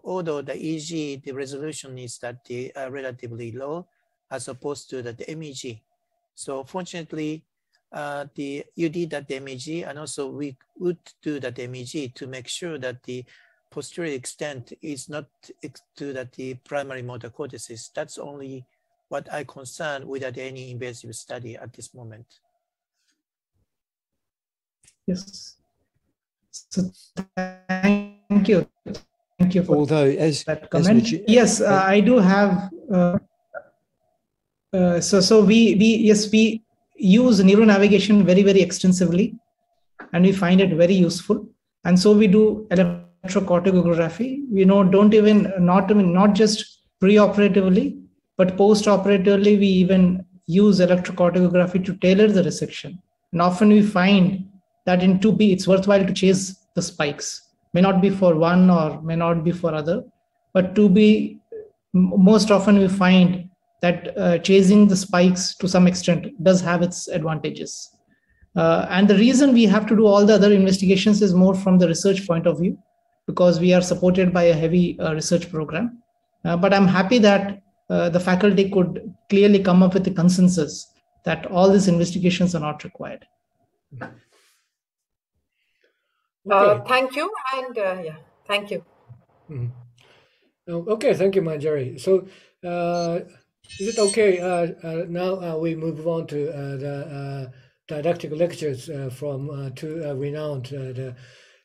although the EEG, the resolution is that the relatively low as opposed to the MEG. So fortunately, you did that MEG, and also we would do that MEG to make sure that the posterior extent is not to the primary motor cortices. That's only what I concern without any invasive study at this moment. Yes. So thank you. Thank you for that comment. Yes, I do have. So we use neuronavigation very, very extensively, and we find it very useful. And so we do electrocorticography. We not just pre-operatively, but post-operatively, we even use electrocorticography to tailor the resection. And often we find that in 2B, it's worthwhile to chase the spikes. May not be for one or may not be for other, but 2B, most often we find that chasing the spikes to some extent does have its advantages. And the reason we have to do all the other investigations is more from the research point of view, because we are supported by a heavy research program. But I'm happy that the faculty could clearly come up with a consensus that all these investigations are not required. Thank you, and thank you. Mm-hmm. Okay, thank you, Manjari. So, is it okay now we move on to the didactic lectures from two renowned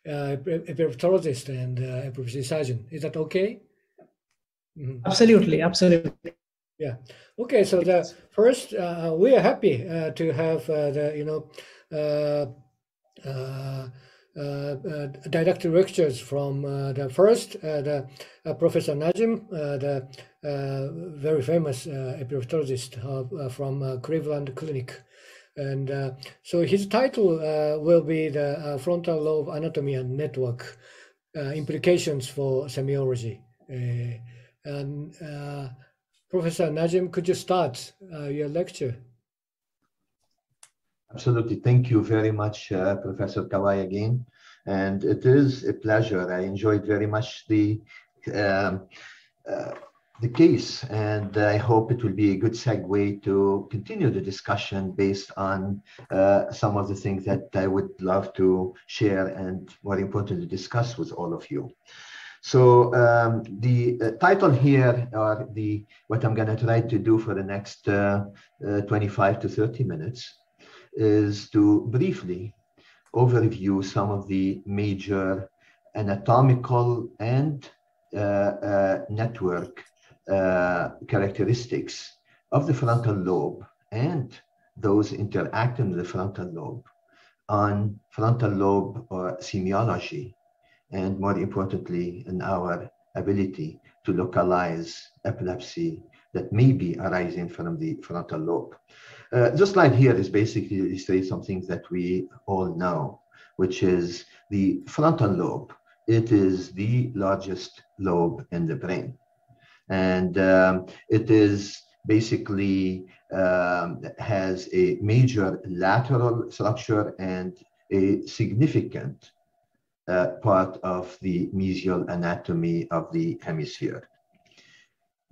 epileptologist and epilepsy surgeon? Is that okay? Mm-hmm. Absolutely. Yeah. Okay. So the first, we are happy to have didactic lectures from the first, Professor Najim, the very famous epileptologist from Cleveland Clinic. And so his title will be the Frontal Lobe Anatomy and Network, Implications for Semiology. And Professor Najim, could you start your lecture? Absolutely. Thank you very much, Professor Kawai again. And it is a pleasure. I enjoyed very much the case, and I hope it will be a good segue to continue the discussion based on some of the things that I would love to share and, more importantly, discuss with all of you. So the title here, or what I'm going to try to do for the next 25 to 30 minutes, is to briefly overview some of the major anatomical and network characteristics of the frontal lobe and those interacting with the frontal lobe on frontal lobe or semiology, and more importantly, in our ability to localize epilepsy that may be arising from the frontal lobe. This slide here is basically illustrates some things that we all know, which is the frontal lobe. It is the largest lobe in the brain. And it is basically has a major lateral structure and a significant part of the mesial anatomy of the hemisphere.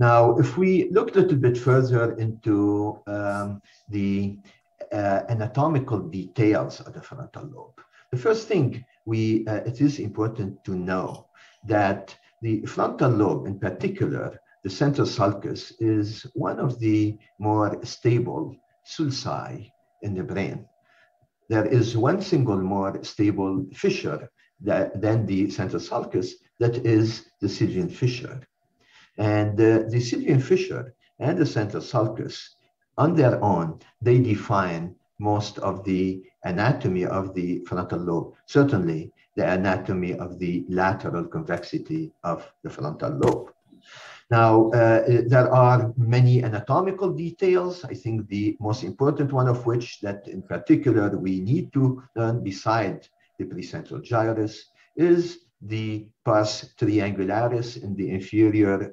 Now, if we look a little bit further into the anatomical details of the frontal lobe, the first thing it is important to know that the frontal lobe, in particular, the central sulcus, is one of the more stable sulci in the brain. There is one single more stable fissure than the central sulcus, that is the Sylvian fissure. And the Sylvian fissure and the central sulcus, on their own, they define most of the anatomy of the frontal lobe, certainly the anatomy of the lateral convexity of the frontal lobe. Now, there are many anatomical details. I think the most important one of which that in particular we need to learn beside the precentral gyrus is the pars triangularis in the inferior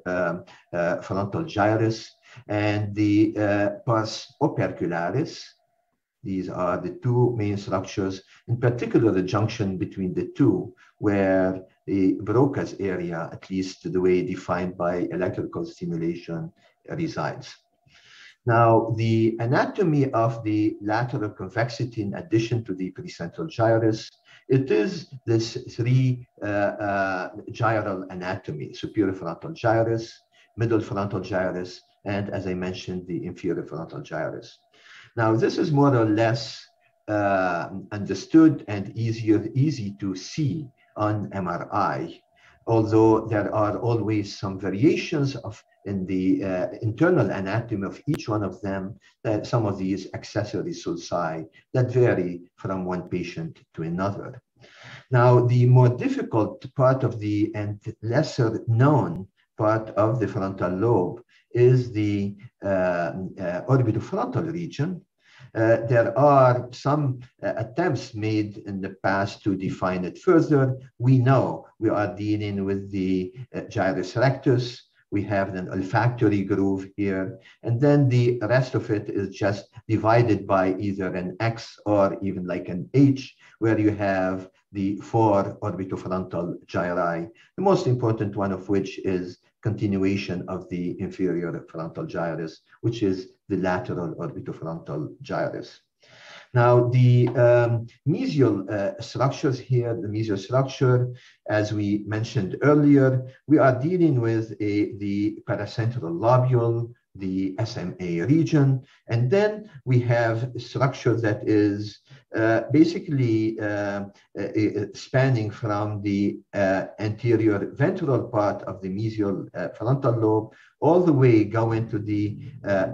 frontal gyrus and the pars opercularis. These are the two main structures, in particular the junction between the two, where the Broca's area, at least the way defined by electrical stimulation, resides. Now, the anatomy of the lateral convexity, in addition to the precentral gyrus, it is this three gyral anatomy: superior frontal gyrus, middle frontal gyrus, and, as I mentioned, the inferior frontal gyrus. Now, this is more or less understood and easy to see on MRI, although there are always some variations in the internal anatomy of each one of them, that some of these accessory sulci that vary from one patient to another. Now, the more difficult part of the and lesser known part of the frontal lobe is the orbitofrontal region. There are some attempts made in the past to define it further. We know we are dealing with the gyrus rectus. We have an olfactory groove here, and then the rest of it is just divided by either an X or even like an H, where you have the four orbitofrontal gyri, the most important one of which is continuation of the inferior frontal gyrus, which is the lateral orbitofrontal gyrus. Now, the mesial structures here, the mesial structure, as we mentioned earlier, we are dealing with the paracentral lobule, the SMA region, and then we have a structure that is basically spanning from the anterior ventral part of the mesial frontal lobe all the way going to the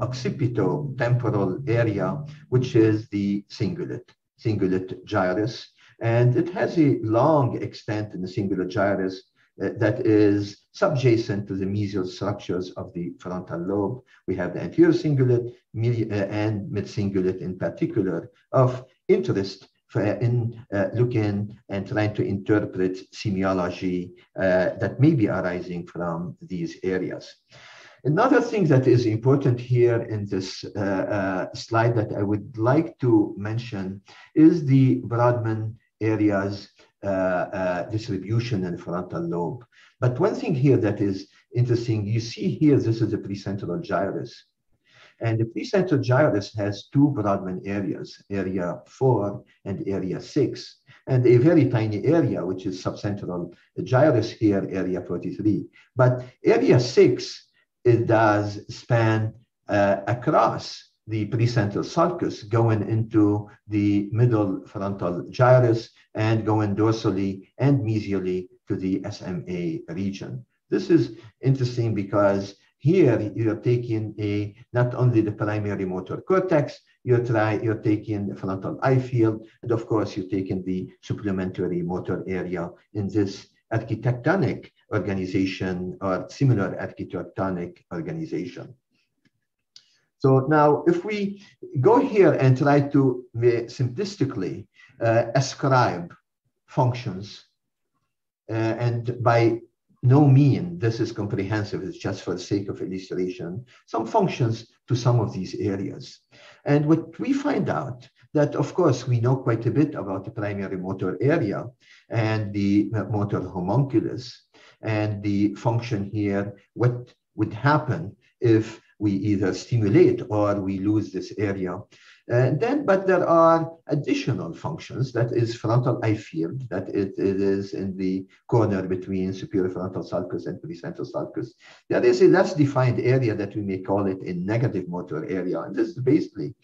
occipito-temporal area, which is the cingulate gyrus. And it has a long extent in the singular gyrus that is subjacent to the mesial structures of the frontal lobe. We have the anterior cingulate and mid-cingulate in particular of interest in looking and trying to interpret semiology that may be arising from these areas. Another thing that is important here in this slide that I would like to mention is the Brodmann areas distribution in frontal lobe. But one thing here that is interesting, you see here, this is the precentral gyrus. And the precentral gyrus has two Brodmann areas, area 4 and area 6, and a very tiny area, which is subcentral gyrus here, area 43. But area 6, it does span across the precentral sulcus, going into the middle frontal gyrus and going dorsally and medially to the SMA region. This is interesting because here you're taking not only the primary motor cortex, you're taking the frontal eye field, and of course you're taking the supplementary motor area in this architectonic organization or similar architectonic organization. So now if we go here and try to simplistically ascribe functions, and by no mean this is comprehensive, it's just for the sake of illustration, some functions to some of these areas. And what we find out that, of course, we know quite a bit about the primary motor area and the motor homunculus and the function here, what would happen if we either stimulate or we lose this area. But there are additional functions, that is frontal eye field, that it is in the corner between superior frontal sulcus and precentral sulcus. There is a less defined area that we may call it a negative motor area. And this is basically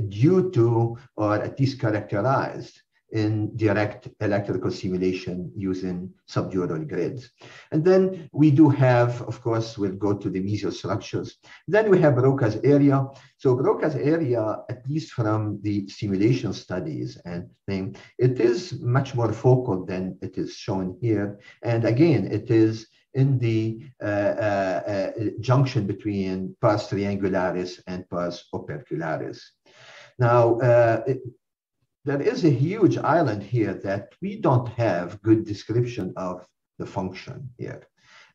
due to, or at least characterized in direct electrical stimulation using subdural grids. And then we do have, of course, we'll go to the mesial structures. Then we have Broca's area. So Broca's area, at least from the stimulation studies and thing, it is much more focal than it is shown here. And again, it is in the junction between pars triangularis and pars opercularis. Now, there is a huge island here that we don't have good description of the function here.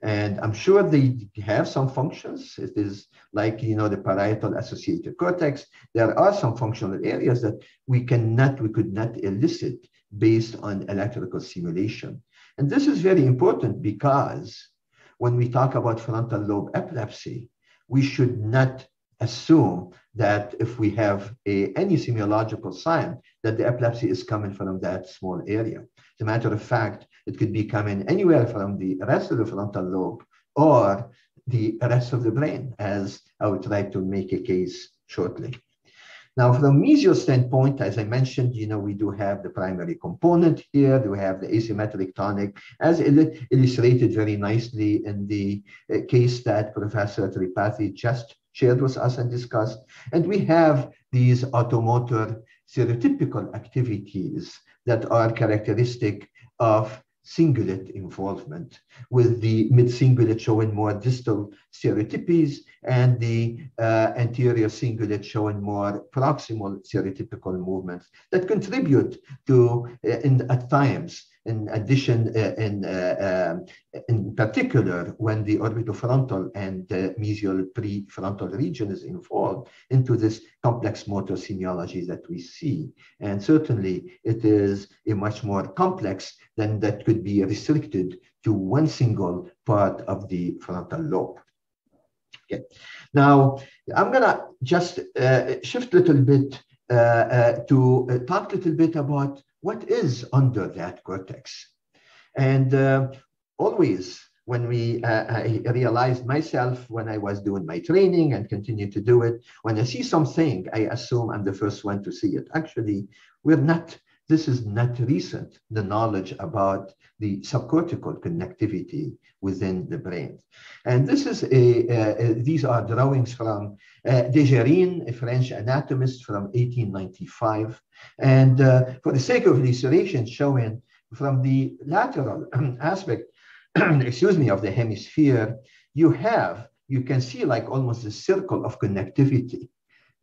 And I'm sure they have some functions. It is like, you know, the parietal associated cortex. There are some functional areas that we could not elicit based on electrical stimulation. And this is very important because when we talk about frontal lobe epilepsy, we should not assume that if we have any semiological sign that the epilepsy is coming from that small area. As a matter of fact, it could be coming anywhere from the rest of the frontal lobe or the rest of the brain, as I will try to make a case shortly. Now, from a mesial standpoint, as I mentioned, you know, we do have the primary component here. We have the asymmetric tonic, as illustrated very nicely in the case that Professor Tripathi just shared with us and discussed. And we have these automotor stereotypical activities that are characteristic of cingulate involvement, with the mid-cingulate showing more distal stereotypies and the anterior cingulate showing more proximal stereotypical movements that contribute to, at times, in addition, in particular, when the orbitofrontal and mesial prefrontal region is involved into this complex motor semiology that we see. And certainly it is a much more complex than that could be restricted to one single part of the frontal lobe. Okay. Now, I'm gonna just shift a little bit to talk a little bit about what is under that cortex. And always when I realized myself when I was doing my training and continue to do it, when I see something, I assume I'm the first one to see it. Actually, we're not this is not recent, the knowledge about the subcortical connectivity within the brain. And this is these are drawings from Desjardins, a French anatomist from 1895. And for the sake of illustration, showing from the lateral aspect, excuse me, of the hemisphere, you can see like almost a circle of connectivity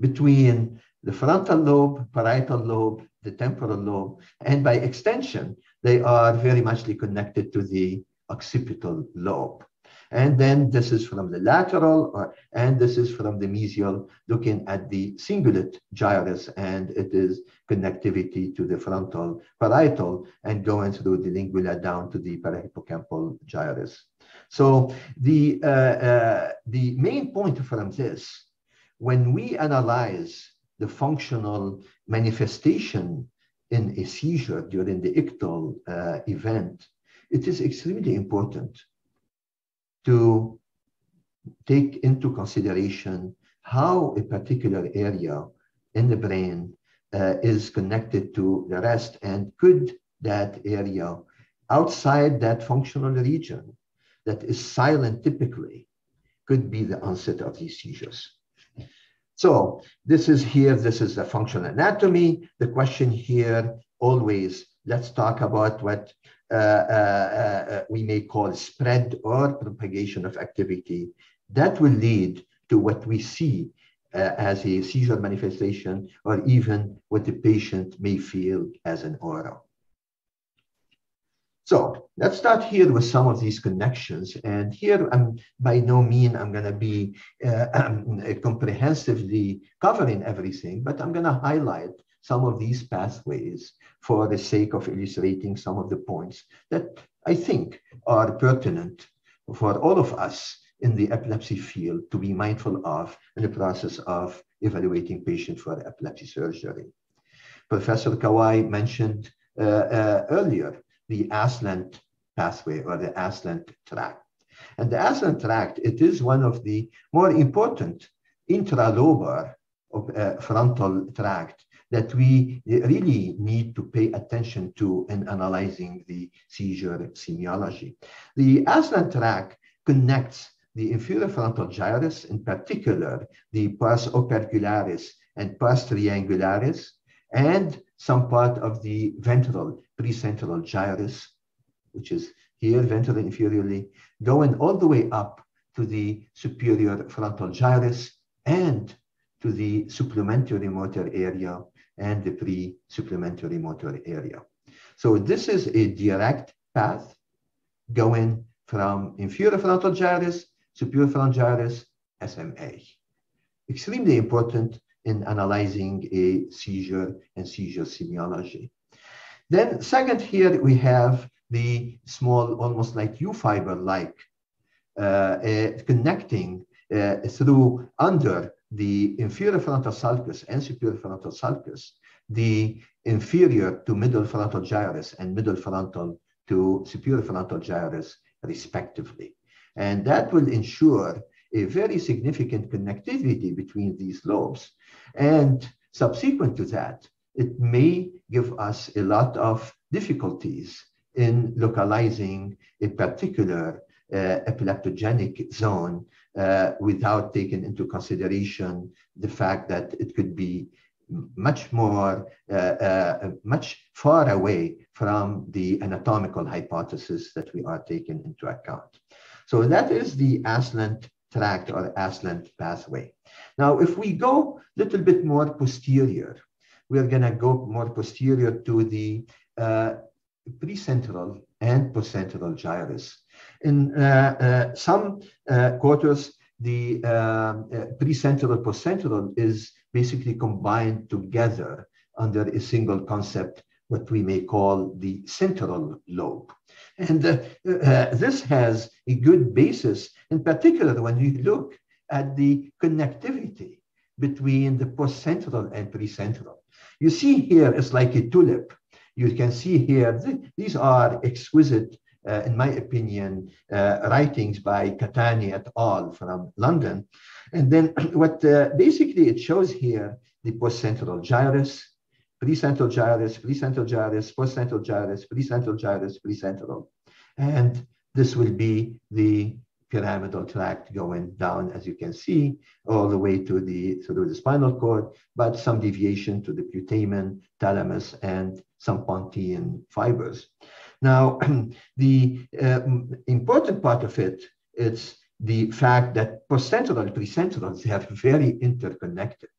between the frontal lobe, parietal lobe, the temporal lobe, and by extension, they are very muchly connected to the occipital lobe. And then this is from the lateral, and this is from the mesial, looking at the cingulate gyrus, and it is connectivity to the frontal parietal and going through the lingula down to the parahippocampal gyrus. So the main point from this, when we analyze the functional manifestation in a seizure during the ictal event, it is extremely important to take into consideration how a particular area in the brain is connected to the rest, and could that area outside that functional region that is silent typically could be the onset of these seizures. So this is the functional anatomy. The question here always, let's talk about what we may call spread or propagation of activity. That will lead to what we see as a seizure manifestation, or even what the patient may feel as an aura. So let's start here with some of these connections. And here, by no means I'm going to be comprehensively covering everything, but I'm going to highlight some of these pathways for the sake of illustrating some of the points that I think are pertinent for all of us in the epilepsy field to be mindful of in the process of evaluating patients for epilepsy surgery. Professor Kawai mentioned earlier the Aslant pathway, or the Aslant tract. And the Aslant tract, it is one of the more important intralobar frontal tract that we really need to pay attention to in analyzing the seizure semiology. The Aslant tract connects the inferior frontal gyrus, in particular the pars opercularis and pars triangularis, and some part of the ventral precentral gyrus, which is here ventrally inferiorly, going all the way up to the superior frontal gyrus and to the supplementary motor area and the pre-supplementary motor area. So this is a direct path going from inferior frontal gyrus, superior frontal gyrus, SMA. Extremely important in analyzing a seizure and seizure semiology. Then second, here we have the small, almost like U-fiber-like connecting through under the inferior frontal sulcus and superior frontal sulcus, the inferior to middle frontal gyrus and middle frontal to superior frontal gyrus, respectively. And that will ensure a very significant connectivity between these lobes. And subsequent to that, it may give us a lot of difficulties in localizing a particular epileptogenic zone without taking into consideration the fact that it could be much more, much far away from the anatomical hypothesis that we are taking into account. So that is the Aslant tract or Aslant pathway. Now, if we go a little bit more posterior, we're going to go more posterior to the precentral and postcentral gyrus. In some quarters, the precentral postcentral is basically combined together under a single concept, what we may call the central lobe. And this has a good basis, in particular when you look at the connectivity between the postcentral and precentral. You see here, it's like a tulip. You can see here, these are exquisite, in my opinion, writings by Catani et al. From London. And then what basically it shows here, the postcentral gyrus precentral gyrus, precentral gyrus, postcentral gyrus, precentral gyrus, precentral. And this will be the pyramidal tract going down, as you can see, all the way to through the spinal cord, but some deviation to the putamen, thalamus, and some pontine fibers. Now, the important part of it is the fact that postcentral and precentrals are very interconnected.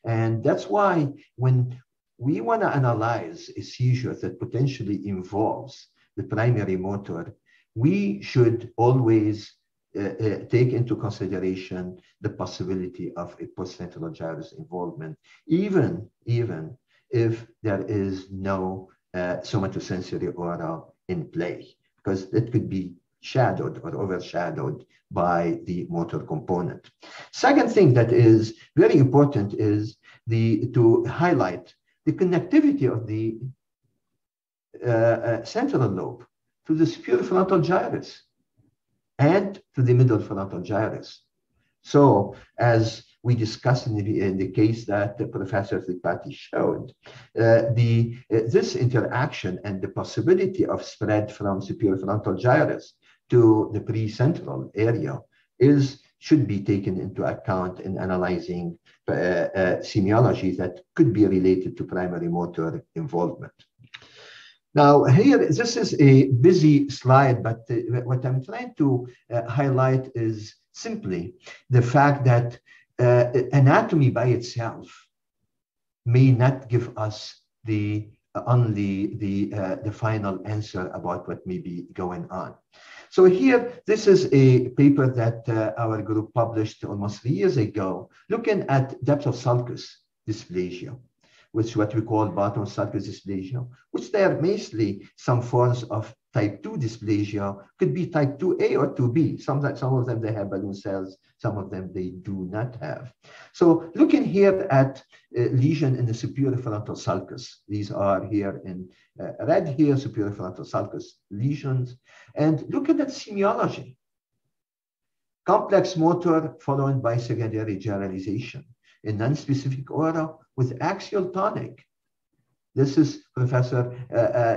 And that's why when we want to analyze a seizure that potentially involves the primary motor, we should always take into consideration the possibility of a postcentral gyrus involvement, even if there is no somatosensory aura in play, because it could be shadowed or overshadowed by the motor component. Second thing that is very important is to highlight the connectivity of the central lobe to the superior frontal gyrus and to the middle frontal gyrus. So, as we discussed in the case that Professor Tripathi showed, this interaction and the possibility of spread from superior frontal gyrus to the precentral area should be taken into account in analyzing semiology that could be related to primary motor involvement. Now, here, this is a busy slide, but what I'm trying to highlight is simply the fact that anatomy by itself may not give us only the final answer about what may be going on. So here, this is a paper that our group published almost 3 years ago, looking at depth of sulcus dysplasia, which is what we call bottom sulcus dysplasia, which they are mostly some forms of type 2 dysplasia, could be type 2A or 2B. Some of them, they have balloon cells, some of them they do not have. So looking here at lesion in the superior frontal sulcus, these are here in red here, superior frontal sulcus lesions, and look at that semiology. Complex motor followed by secondary generalization, a non-specific aura with axial tonic. This is Professor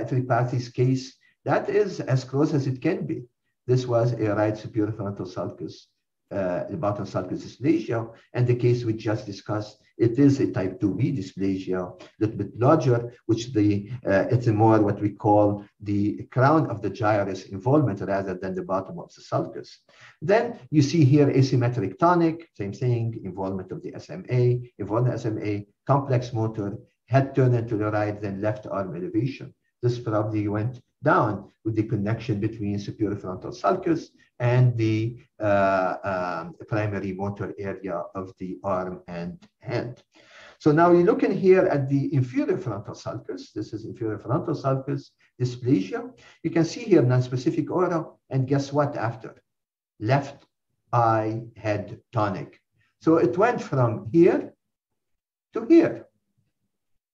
Tripathi's case. That is as close as it can be. This was a right superior frontal sulcus, the bottom sulcus dysplasia, and the case we just discussed, it is a type 2B dysplasia, a little bit larger, which it's more what we call the crown of the gyrus involvement rather than the bottom of the sulcus. Then you see here asymmetric tonic, same thing, involvement of the SMA, complex motor, head turned to the right, then left arm elevation. This probably went down with the connection between superior frontal sulcus and the primary motor area of the arm and hand. So now you're looking here at the inferior frontal sulcus. This is inferior frontal sulcus dysplasia. You can see here non-specific aura, and guess what after? Left eye head tonic. So it went from here to here.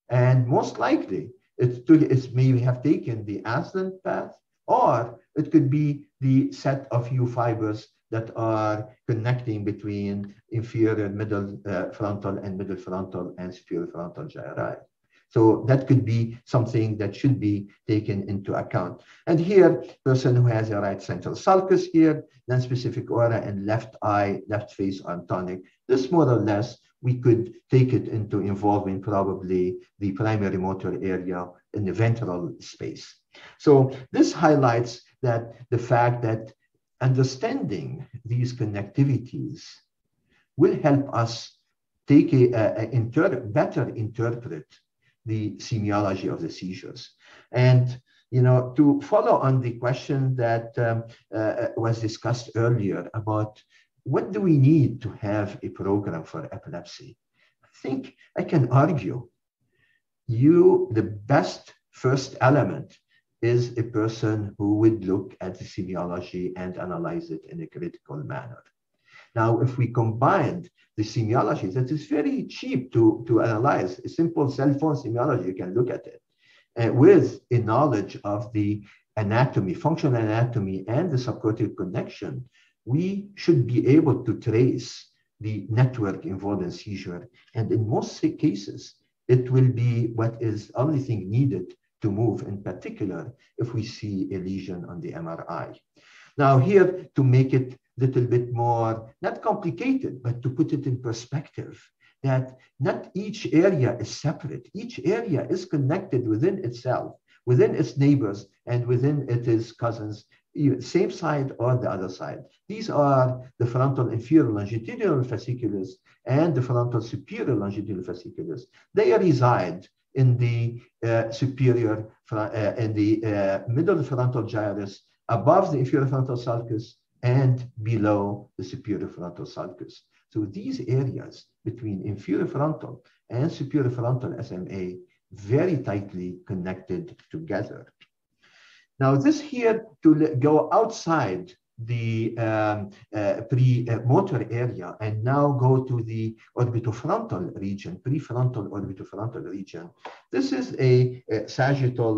And most likely, it may have taken the ascendant path, or it could be the set of U fibers that are connecting between inferior middle frontal and middle frontal and superior frontal gyri. So that could be something that should be taken into account. And here, person who has a right central sulcus here, non-specific aura, and left eye, left face on tonic. This more or less, we could take it into involving probably the primary motor area in the ventral space. So this highlights that the fact that understanding these connectivities will help us take better interpret the semiology of the seizures. And to follow on the question that was discussed earlier about what do we need to have a program for epilepsy? I think I can argue the best first element is a person who would look at the semiology and analyze it in a critical manner. Now, if we combined the semiology, that is very cheap to analyze, a simple cell phone semiology, you can look at it, with a knowledge of the anatomy, functional anatomy, and the subcortical connection, we should be able to trace the network involved in seizure. And in most cases, it will be what is only thing needed to move, in particular, if we see a lesion on the MRI. Now here, to make it a little bit more, not complicated, but to put it in perspective, that not each area is separate. Each area is connected within itself, within its neighbors, and within its cousins, same side or the other side. These are the frontal inferior longitudinal fasciculus and the frontal superior longitudinal fasciculus. They reside in the middle frontal gyrus, above the inferior frontal sulcus, and below the superior frontal sulcus. So these areas between inferior frontal and superior frontal SMA very tightly connected together. Now this here, to go outside the premotor area and now go to the orbitofrontal region, prefrontal orbitofrontal region. This is a sagittal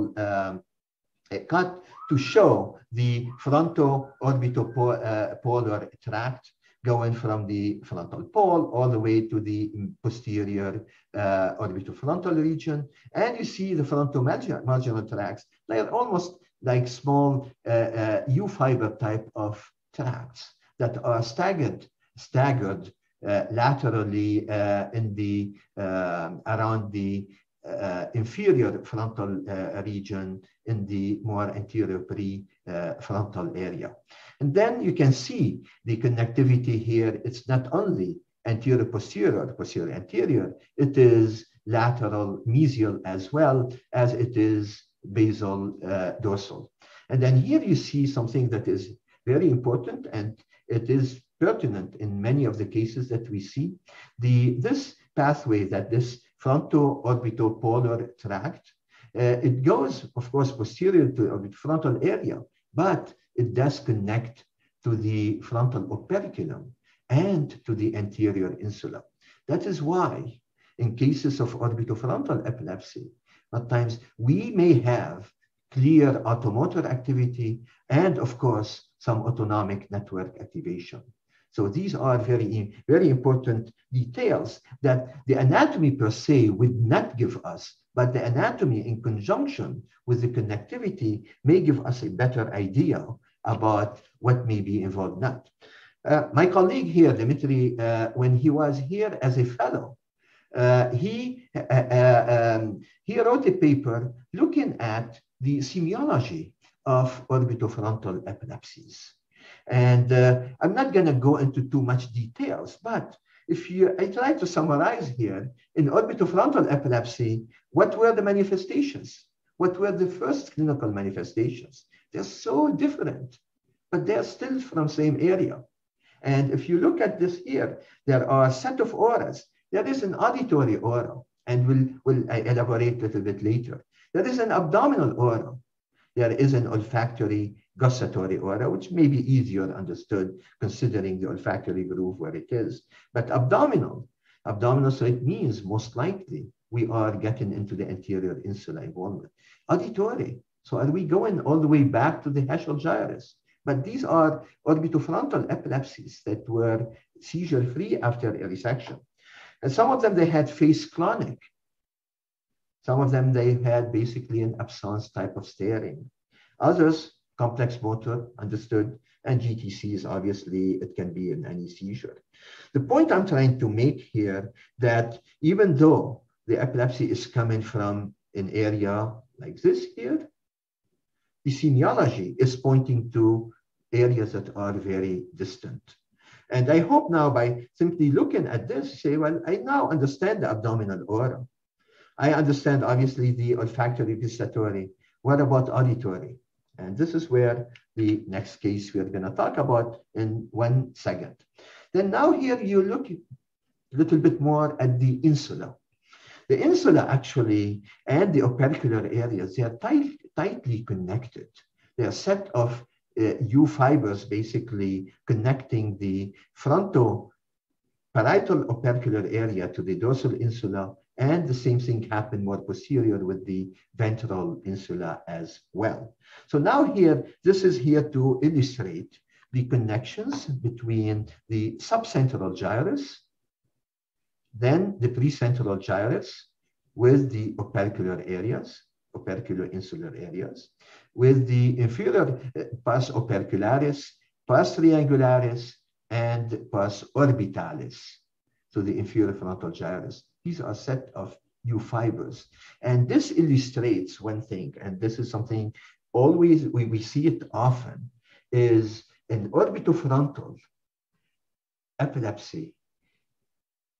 cut to show the fronto-orbitopolar tract going from the frontal pole all the way to the posterior orbitofrontal region. And you see the frontomarginal tracts. They are almost like small U-fiber type of tracts that are staggered laterally in the around the inferior frontal region in the more anterior prefrontal area. And then you can see the connectivity here. It's not only anterior posterior, posterior anterior, it is lateral mesial as well as it is basal dorsal. And then here you see something that is very important, and it is pertinent in many of the cases that we see. This pathway, that this fronto-orbitopolar tract, it goes, of course, posterior to the orbitofrontal area, but it does connect to the frontal operculum and to the anterior insula. That is why in cases of orbitofrontal epilepsy, at times we may have clear automotor activity and, of course, some autonomic network activation. So these are very, very important details that the anatomy per se would not give us, but the anatomy in conjunction with the connectivity may give us a better idea about what may be involved not. My colleague here, Dimitri, when he was here as a fellow, he wrote a paper looking at the semiology of orbitofrontal epilepsies. And I'm not going to go into too much details, but I try to summarize here, in orbitofrontal epilepsy, what were the manifestations? What were the first clinical manifestations? They're so different, but they're still from the same area. And if you look at this here, there are a set of auras. There is an auditory aura, and we'll elaborate a little bit later. There is an abdominal aura. There is an olfactory gustatory aura, which may be easier understood considering the olfactory groove where it is. But abdominal, so it means most likely we are getting into the anterior insula involvement. Auditory, so are we going all the way back to the Heschel gyrus? But these are orbitofrontal epilepsies that were seizure-free after a resection. And some of them, they had face clonic. Some of them, they had basically an absence type of staring. Others, complex motor, understood, and GTCs, obviously, it can be in any seizure. The point I'm trying to make here, that even though the epilepsy is coming from an area like this here, the semiology is pointing to areas that are very distant. And I hope now by simply looking at this, say, well, I now understand the abdominal aura. I understand, obviously, the olfactory gustatory. What about auditory? And this is where the next case we're going to talk about in 1 second. Then now here you look a little bit more at the insula. The insula actually and the opercular areas, they are tightly connected. They are a set of U fibers basically connecting the fronto-parietal opercular area to the dorsal insula, and the same thing happened more posterior with the ventral insula as well. So now here, this is here to illustrate the connections between the subcentral gyrus, then the precentral gyrus, with the opercular areas, opercular insular areas, with the inferior pars opercularis, pars triangularis, and pars orbitalis, so the inferior frontal gyrus. These are a set of new fibers. And this illustrates one thing, and this is something always we see it often, is an orbitofrontal epilepsy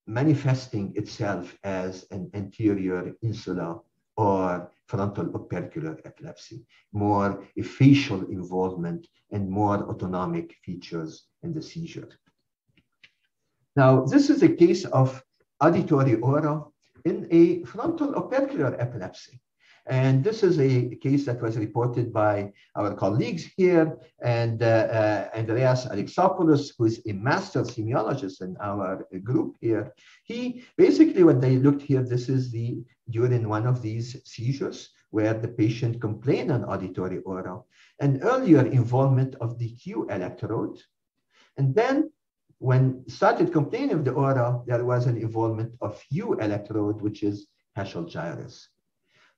manifesting itself as an anterior insula or frontal opercular epilepsy, more a facial involvement and more autonomic features in the seizure. Now, this is a case of auditory aura in a frontal opercular epilepsy. And this is a case that was reported by our colleagues here, and Andreas Alexopoulos, who is a master semiologist in our group here. He basically, what they looked here, this is during one of these seizures where the patient complained on auditory aura, an earlier involvement of the Q electrode. And then when started complaining of the aura, there was an involvement of U electrode, which is Heschel gyrus.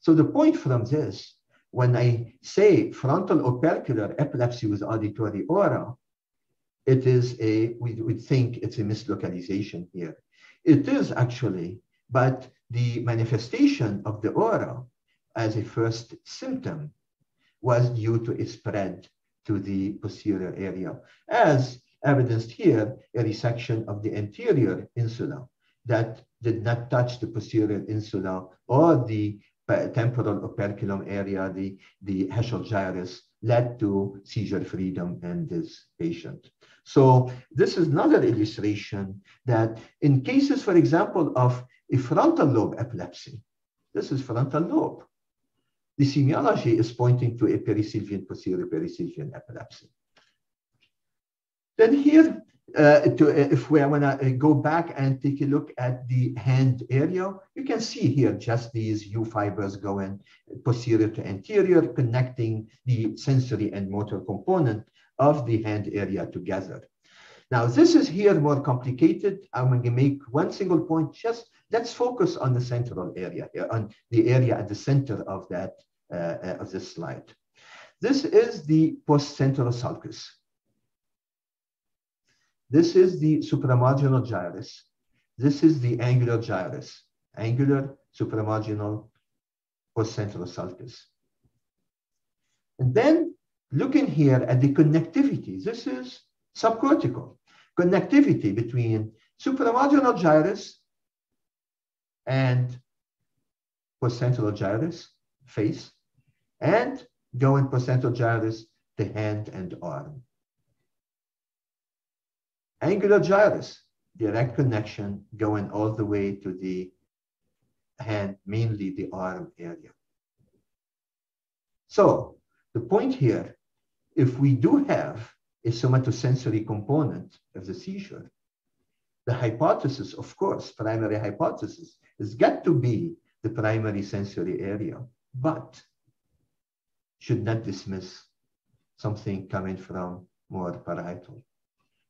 So the point from this, when I say frontal opercular epilepsy with auditory aura, it is we think it's a mislocalization here. It is actually, but the manifestation of the aura as a first symptom was due to a spread to the posterior area, as evidenced here, a resection of the anterior insula that did not touch the posterior insula or the temporal operculum area, the Heschel gyrus, led to seizure freedom in this patient. So this is another illustration that in cases, for example, of a frontal lobe epilepsy, this is frontal lobe. The semiology is pointing to a perisylvian, posterior perisylvian epilepsy. Then here, if we want to go back and take a look at the hand area, you can see here just these U fibers going posterior to anterior, connecting the sensory and motor component of the hand area together. Now, this is here more complicated. I'm going to make one single point. Just let's focus on the central area, on the area at the center of that of this slide. This is the postcentral sulcus. This is the supramarginal gyrus. This is the angular gyrus, angular, supramarginal, postcentral sulcus. And then looking here at the connectivity, this is subcortical. Connectivity between supramarginal gyrus and postcentral gyrus, face, and going postcentral gyrus, the hand and arm. Angular gyrus, direct connection going all the way to the hand, mainly the arm area. So the point here, if we do have a somatosensory component of the seizure, the hypothesis, of course, primary hypothesis, is got to be the primary sensory area, but should not dismiss something coming from more parietal.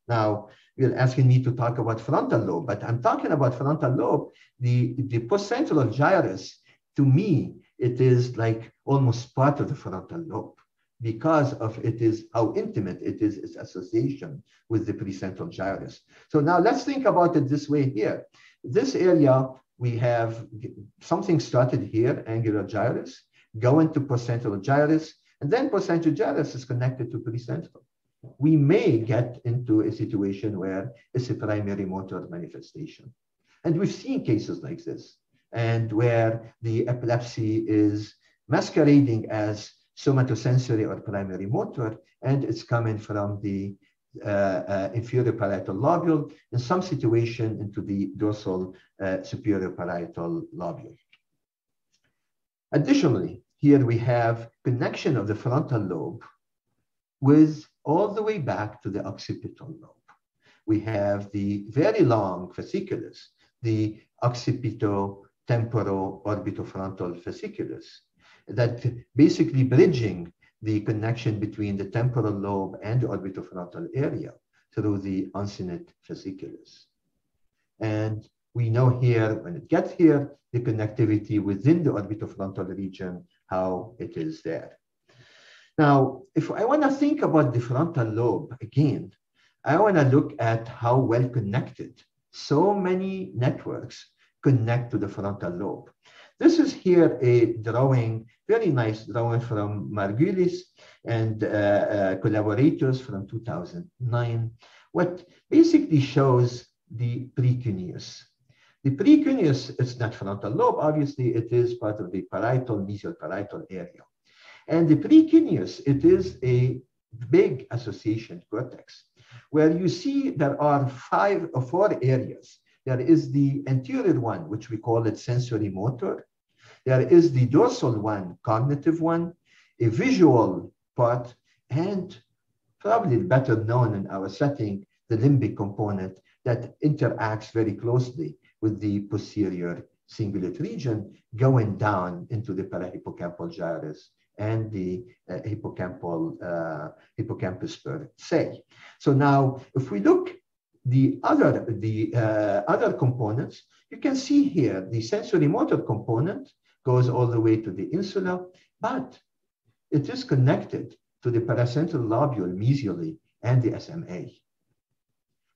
Now, you're asking me to talk about frontal lobe, but I'm talking about frontal lobe. The postcentral gyrus, to me, it is like almost part of the frontal lobe because of it is how intimate it is, its association with the precentral gyrus. So now let's think about it this way here. This area, we have something started here, angular gyrus, going to postcentral gyrus, and then postcentral gyrus is connected to precentral. We may get into a situation where it's a primary motor manifestation. And we've seen cases like this, and where the epilepsy is masquerading as somatosensory or primary motor, and it's coming from the inferior parietal lobule, in some situation into the dorsal superior parietal lobule. Additionally, here we have connection of the frontal lobe with all the way back to the occipital lobe. We have the very long fasciculus, the occipito-temporo-orbitofrontal fasciculus, that basically bridging the connection between the temporal lobe and the orbitofrontal area through the uncinate fasciculus. And we know here, when it gets here, the connectivity within the orbitofrontal region, how it is there. Now, if I want to think about the frontal lobe again, I want to look at how well connected so many networks connect to the frontal lobe. This is here a drawing, very nice drawing from Margulis and collaborators from 2009, what basically shows the precuneus. The precuneus is not frontal lobe, obviously, it is part of the parietal, mesial parietal area. And the precuneus, it is a big association cortex, where you see there are 5 or 4 areas. There is the anterior one, which we call it sensory motor. There is the dorsal one, cognitive one, a visual part, and probably better known in our setting, the limbic component that interacts very closely with the posterior cingulate region, going down into the parahippocampal gyrus and the hippocampus per se. So now, if we look the other components, you can see here the sensory motor component goes all the way to the insula, but it is connected to the paracentral lobule mesially and the SMA.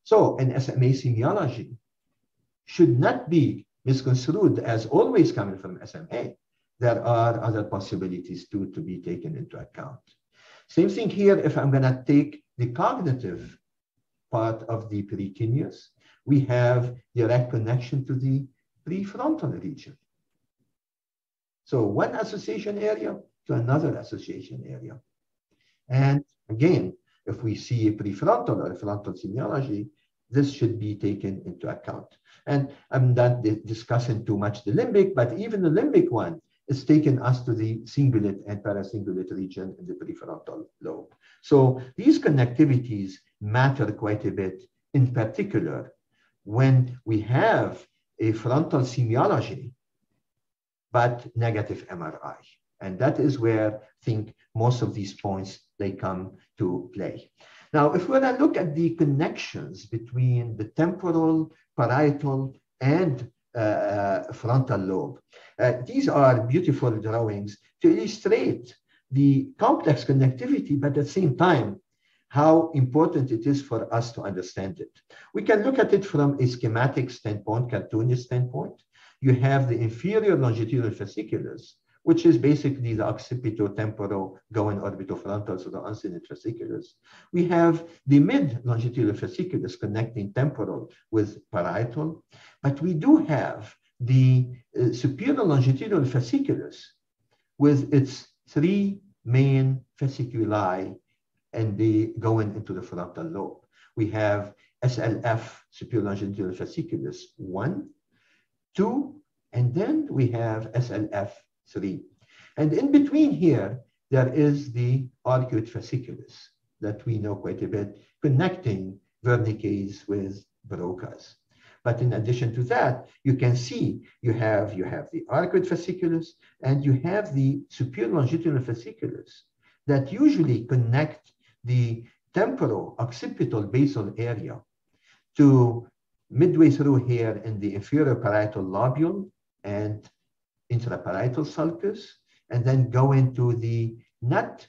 So an SMA semiology should not be misconstrued as always coming from SMA. There are other possibilities too to be taken into account. Same thing here, if I'm going to take the cognitive part of the precuneus, we have direct connection to the prefrontal region. So one association area to another association area. And again, if we see a prefrontal or a frontal semiology, this should be taken into account. And I'm not discussing too much the limbic, but even the limbic one is taking us to the cingulate and paracingulate region in the prefrontal lobe. So these connectivities matter quite a bit, in particular, when we have a frontal semiology, but negative MRI. And that is where I think most of these points, they come to play. Now, if we're going to look at the connections between the temporal, parietal, and frontal lobe, these are beautiful drawings to illustrate the complex connectivity, but at the same time, how important it is for us to understand it. We can look at it from a schematic standpoint, cartoonish standpoint. You have the inferior longitudinal fasciculus, which is basically the occipito-temporal going orbitofrontal, so the uncinate fasciculus. We have the mid-longitudinal fasciculus connecting temporal with parietal, but we do have the superior longitudinal fasciculus with its 3 main fasciculi and they going into the frontal lobe. We have SLF, superior longitudinal fasciculus 1, 2, and then we have SLF 3. And in between here, there is the arcuate fasciculus that we know quite a bit, connecting Wernicke's with Broca's. But in addition to that, you can see you have the arcuate fasciculus and you have the superior longitudinal fasciculus that usually connect the temporal occipital basal area to midway through here in the inferior parietal lobule and intraparietal sulcus, and then go into the not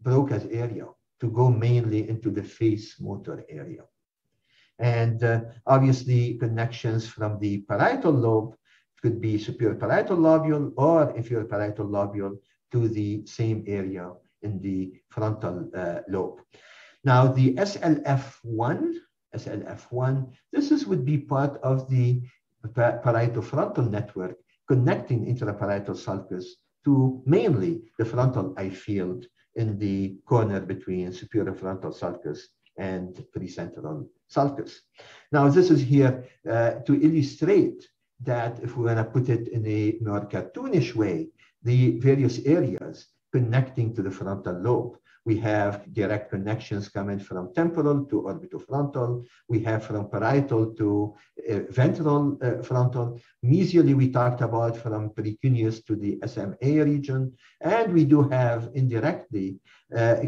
Broca's area to go mainly into the face motor area. And obviously connections from the parietal lobe could be superior parietal lobule or inferior parietal lobule to the same area in the frontal lobe. Now the SLF1, this would be part of the parietofrontal network connecting intraparietal sulcus to mainly the frontal eye field in the corner between superior frontal sulcus and precentral sulcus. Now this is here to illustrate that if we're going to put it in a more cartoonish way, the various areas connecting to the frontal lobe. We have direct connections coming from temporal to orbitofrontal. We have from parietal to ventral frontal. Mesially, we talked about from precuneus to the SMA region. And we do have indirectly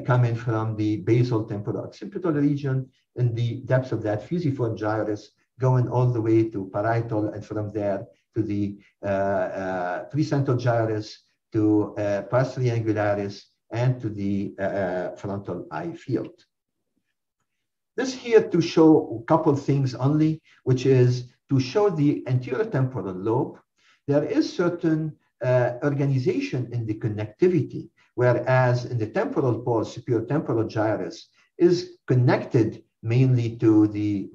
coming from the basal temporal occipital region in the depths of that fusiform gyrus going all the way to parietal, and from there to the precentral gyrus, to pars triangularis, and to the frontal eye field. This here to show a couple things only, which is to show the anterior temporal lobe. There is certain organization in the connectivity, whereas in the temporal pole, superior temporal gyrus is connected mainly to the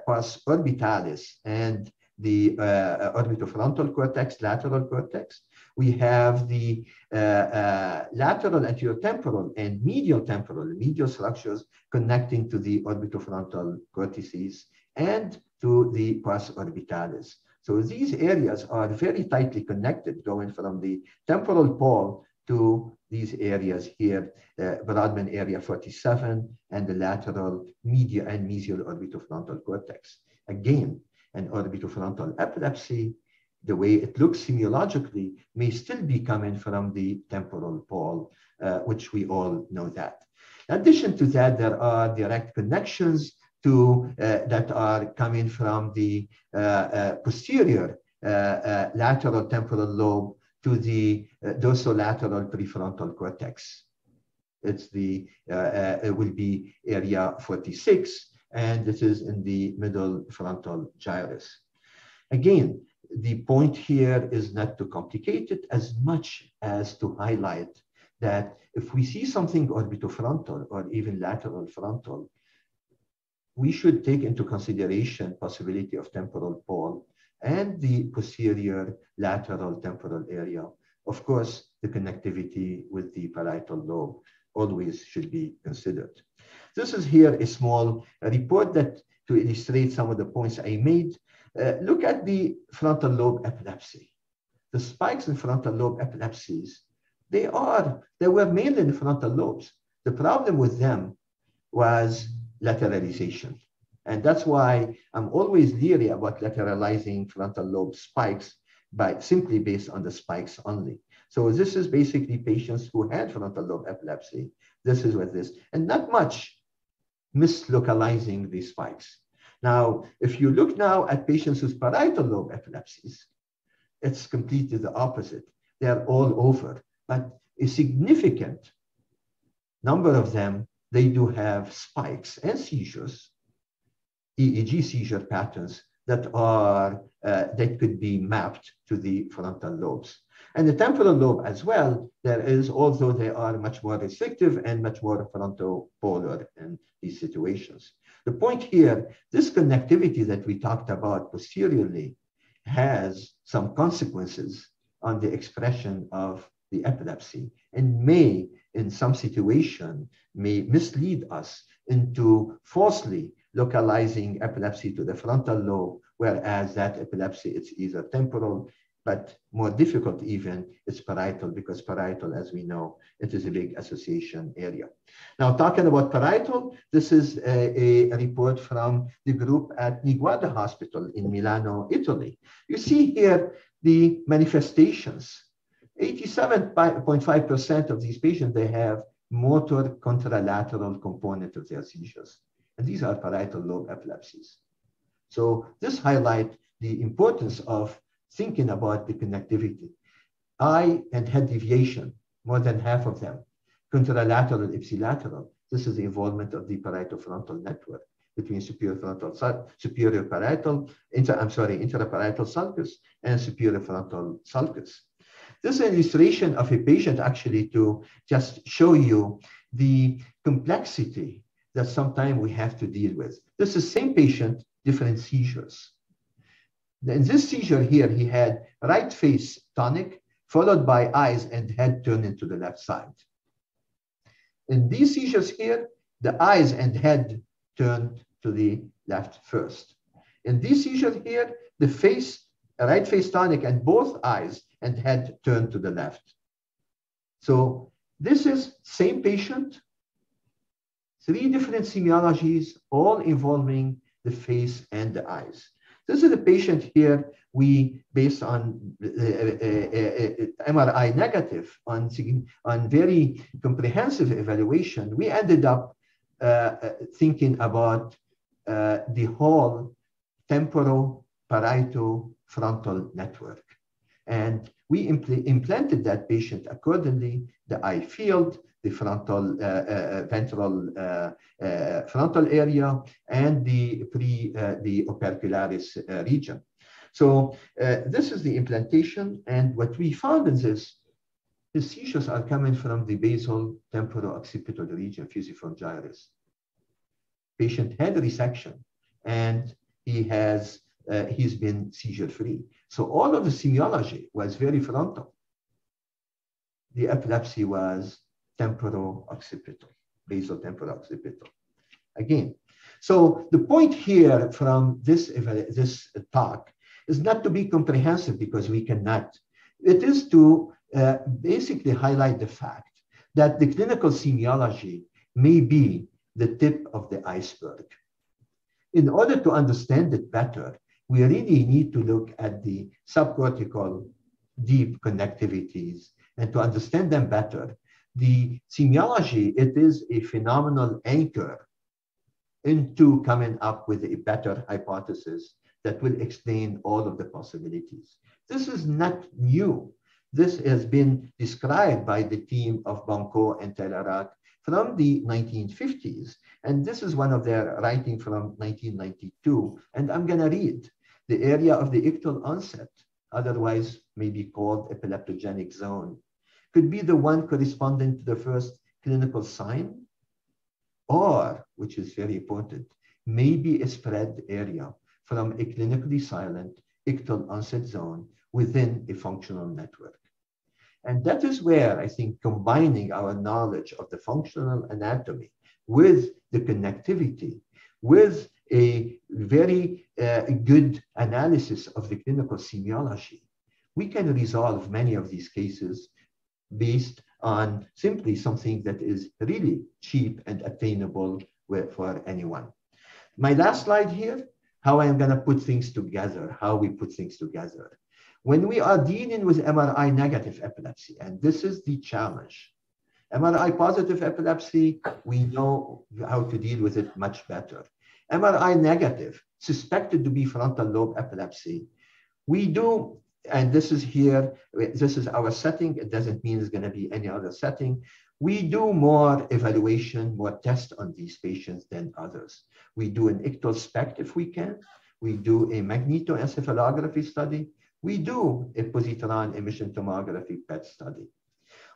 pars orbitalis and the orbitofrontal cortex, lateral cortex. We have the lateral anterior temporal and medial structures connecting to the orbitofrontal cortices and to the pars orbitalis. So these areas are very tightly connected, going from the temporal pole to these areas here, Brodmann area 47 and the lateral medial and mesial orbitofrontal cortex. Again, an orbitofrontal epilepsy, the way it looks semiologically, may still be coming from the temporal pole, which we all know that. In addition to that, there are direct connections to that are coming from the posterior lateral temporal lobe to the dorsolateral prefrontal cortex. It's the it will be area 46, and this is in the middle frontal gyrus. Again, the point here is not to complicate it as much as to highlight that if we see something orbitofrontal or even lateral frontal, we should take into consideration possibility of temporal pole and the posterior lateral temporal area. Of course, the connectivity with the parietal lobe always should be considered. This is here a small report that to illustrate some of the points I made. Look at the frontal lobe epilepsy. The spikes in frontal lobe epilepsies, they were mainly in the frontal lobes. The problem with them was lateralization. And that's why I'm always leery about lateralizing frontal lobe spikes simply based on the spikes only. So this is basically patients who had frontal lobe epilepsy. This is what this, and not much mislocalizing these spikes. Now, if you look now at patients with parietal lobe epilepsies, it's completely the opposite. They're all over, but a significant number of them, they do have spikes and seizures, EEG seizure patterns that are that could be mapped to the frontal lobes. And the temporal lobe as well, there is, although they are much more restrictive and much more frontopolar in these situations. The point here, this connectivity that we talked about posteriorly has some consequences on the expression of the epilepsy and may, in some situation, may mislead us into falsely localizing epilepsy to the frontal lobe, whereas that epilepsy, it's either temporal, but more difficult even, it's parietal, because parietal, as we know, it is a big association area. Now, talking about parietal, this is a report from the group at Niguarda Hospital in Milano, Italy. You see here the manifestations. 87.5% of these patients, they have motor contralateral component of their seizures. And these are parietal lobe epilepsies. So this highlights the importance of thinking about the connectivity. Eye and head deviation, more than half of them. Contralateral, ipsilateral. This is the involvement of the parieto-frontal network between intraparietal sulcus and superior frontal sulcus. This is an illustration of a patient actually to just show you the complexity that sometimes we have to deal with. This is the same patient, different seizures. In this seizure here, he had right face tonic, followed by eyes and head turning to the left side. In these seizures here, the eyes and head turned to the left first. In these seizures here, the face, right face tonic, and both eyes and head turned to the left. So this is same patient, 3 different semiologies, all involving the face and the eyes. This is a patient here, we, based on MRI negative, on very comprehensive evaluation, we ended up thinking about the whole temporoparieto-frontal network. And we implanted that patient accordingly, the eye field, the frontal ventral frontal area, and the opercularis region. So this is the implantation, and what we found is this: the seizures are coming from the basal temporo-occipital region, fusiform gyrus. Patient had resection, and he's been seizure-free. So all of the semiology was very frontal. The epilepsy was temporo-occipital, basal temporo-occipital. Again, so the point here from this talk is not to be comprehensive, because we cannot. It is to basically highlight the fact that the clinical semiology may be the tip of the iceberg. In order to understand it better, we really need to look at the subcortical deep connectivities, and to understand them better. The semiology, it is a phenomenal anchor into coming up with a better hypothesis that will explain all of the possibilities. This is not new. This has been described by the team of Banco and Tellerac from the 1950s. And this is one of their writing from 1992. And I'm gonna read: the area of the ictal onset, otherwise may be called epileptogenic zone, could be the one corresponding to the first clinical sign, or, which is very important, may be a spread area from a clinically silent ictal onset zone within a functional network. And that is where I think combining our knowledge of the functional anatomy with the connectivity, with a very good analysis of the clinical semiology, we can resolve many of these cases based on simply something that is really cheap and attainable for anyone. My last slide here, how I'm gonna put things together, how we put things together. When we are dealing with MRI negative epilepsy, and this is the challenge, MRI positive epilepsy, we know how to deal with it much better. MRI negative, suspected to be frontal lobe epilepsy, we do, and this is here, this is our setting. It doesn't mean it's going to be any other setting. We do more evaluation, more tests on these patients than others. We do an ictal SPECT if we can. We do a magnetoencephalography study. We do a positron emission tomography PET study.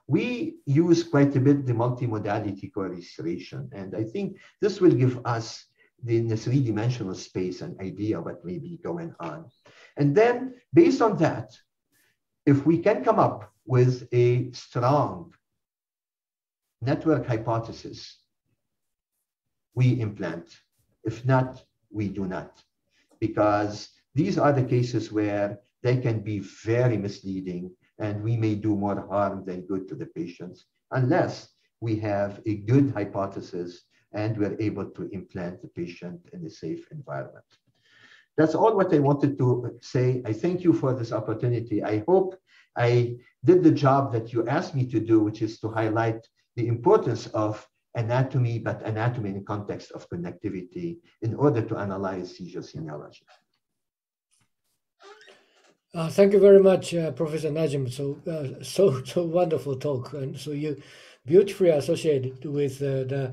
We use quite a bit the multimodality correlation, and I think this will give us in the three-dimensional space an idea what may be going on. And then based on that, if we can come up with a strong network hypothesis, we implant. If not, we do not, because these are the cases where they can be very misleading, and we may do more harm than good to the patients unless we have a good hypothesis and we're able to implant the patient in a safe environment. That's all what I wanted to say. I thank you for this opportunity. I hope I did the job that you asked me to do, which is to highlight the importance of anatomy, but anatomy in the context of connectivity in order to analyze seizure semiology. Thank you very much, Professor Najim. So wonderful talk, and so you beautifully associated with the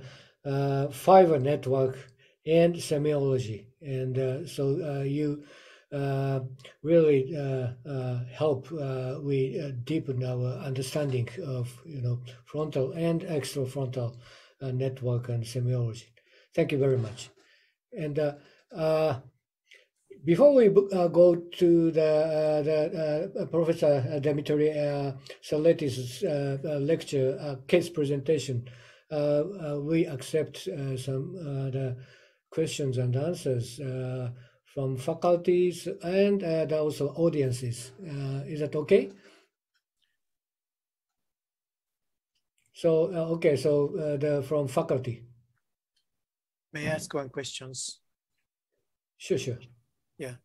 fiber network and semiology, and so you really help we deepen our understanding of frontal and extrafrontal network and semiology. Thank you very much. And before we go to the Professor Dimitri Saletti's lecture case presentation, we accept some the questions and answers from faculties and also audiences. Is that okay? So okay, so from faculty. May I ask one question? Sure. Yeah.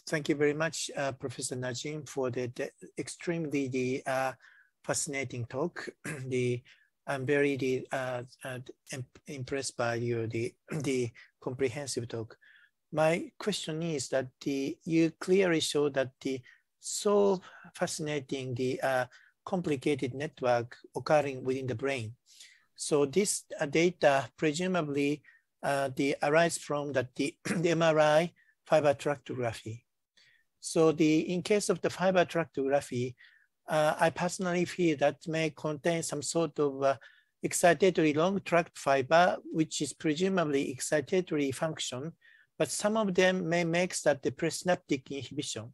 Thank you very much, Professor Najim, for the extremely fascinating talk. I'm very impressed by your the comprehensive talk. my question is that you clearly show that so fascinating complicated network occurring within the brain. So this data presumably arise from the MRI fiber tractography. So in case of the fiber tractography, I personally feel that may contain some sort of excitatory long tract fiber, which is presumably excitatory function, but some of them may make that the presynaptic inhibition.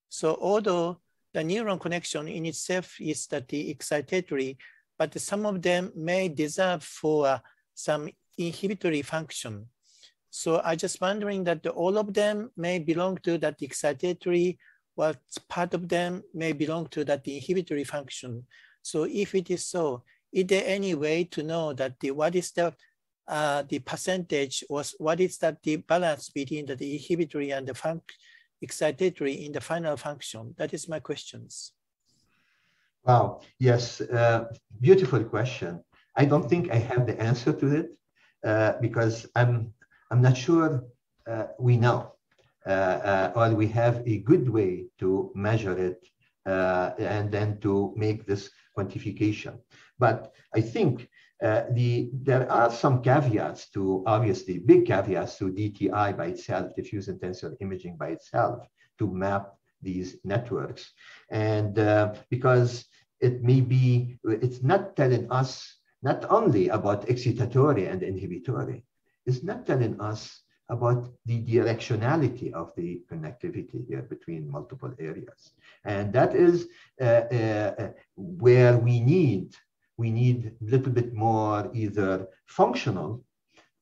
So although the neuron connection in itself is that the excitatory, but some of them may deserve for some inhibitory function. So I just wondering that all of them may belong to that excitatory, while part of them may belong to that inhibitory function. So if it is so, is there any way to know that what is the percentage, or what is that the balance between the inhibitory and the excitatory in the final function? That is my questions. Wow, yes, beautiful question. I don't think I have the answer to it because I'm not sure we know or we have a good way to measure it and then to make this quantification. But I think there are some caveats to, obviously, big caveats to DTI by itself, diffuse intensity imaging by itself, to map these networks. And because it may be, it's not telling us not only about excitatory and inhibitory, it's not telling us about the directionality of the connectivity here between multiple areas. And that is where we need a little bit more either functional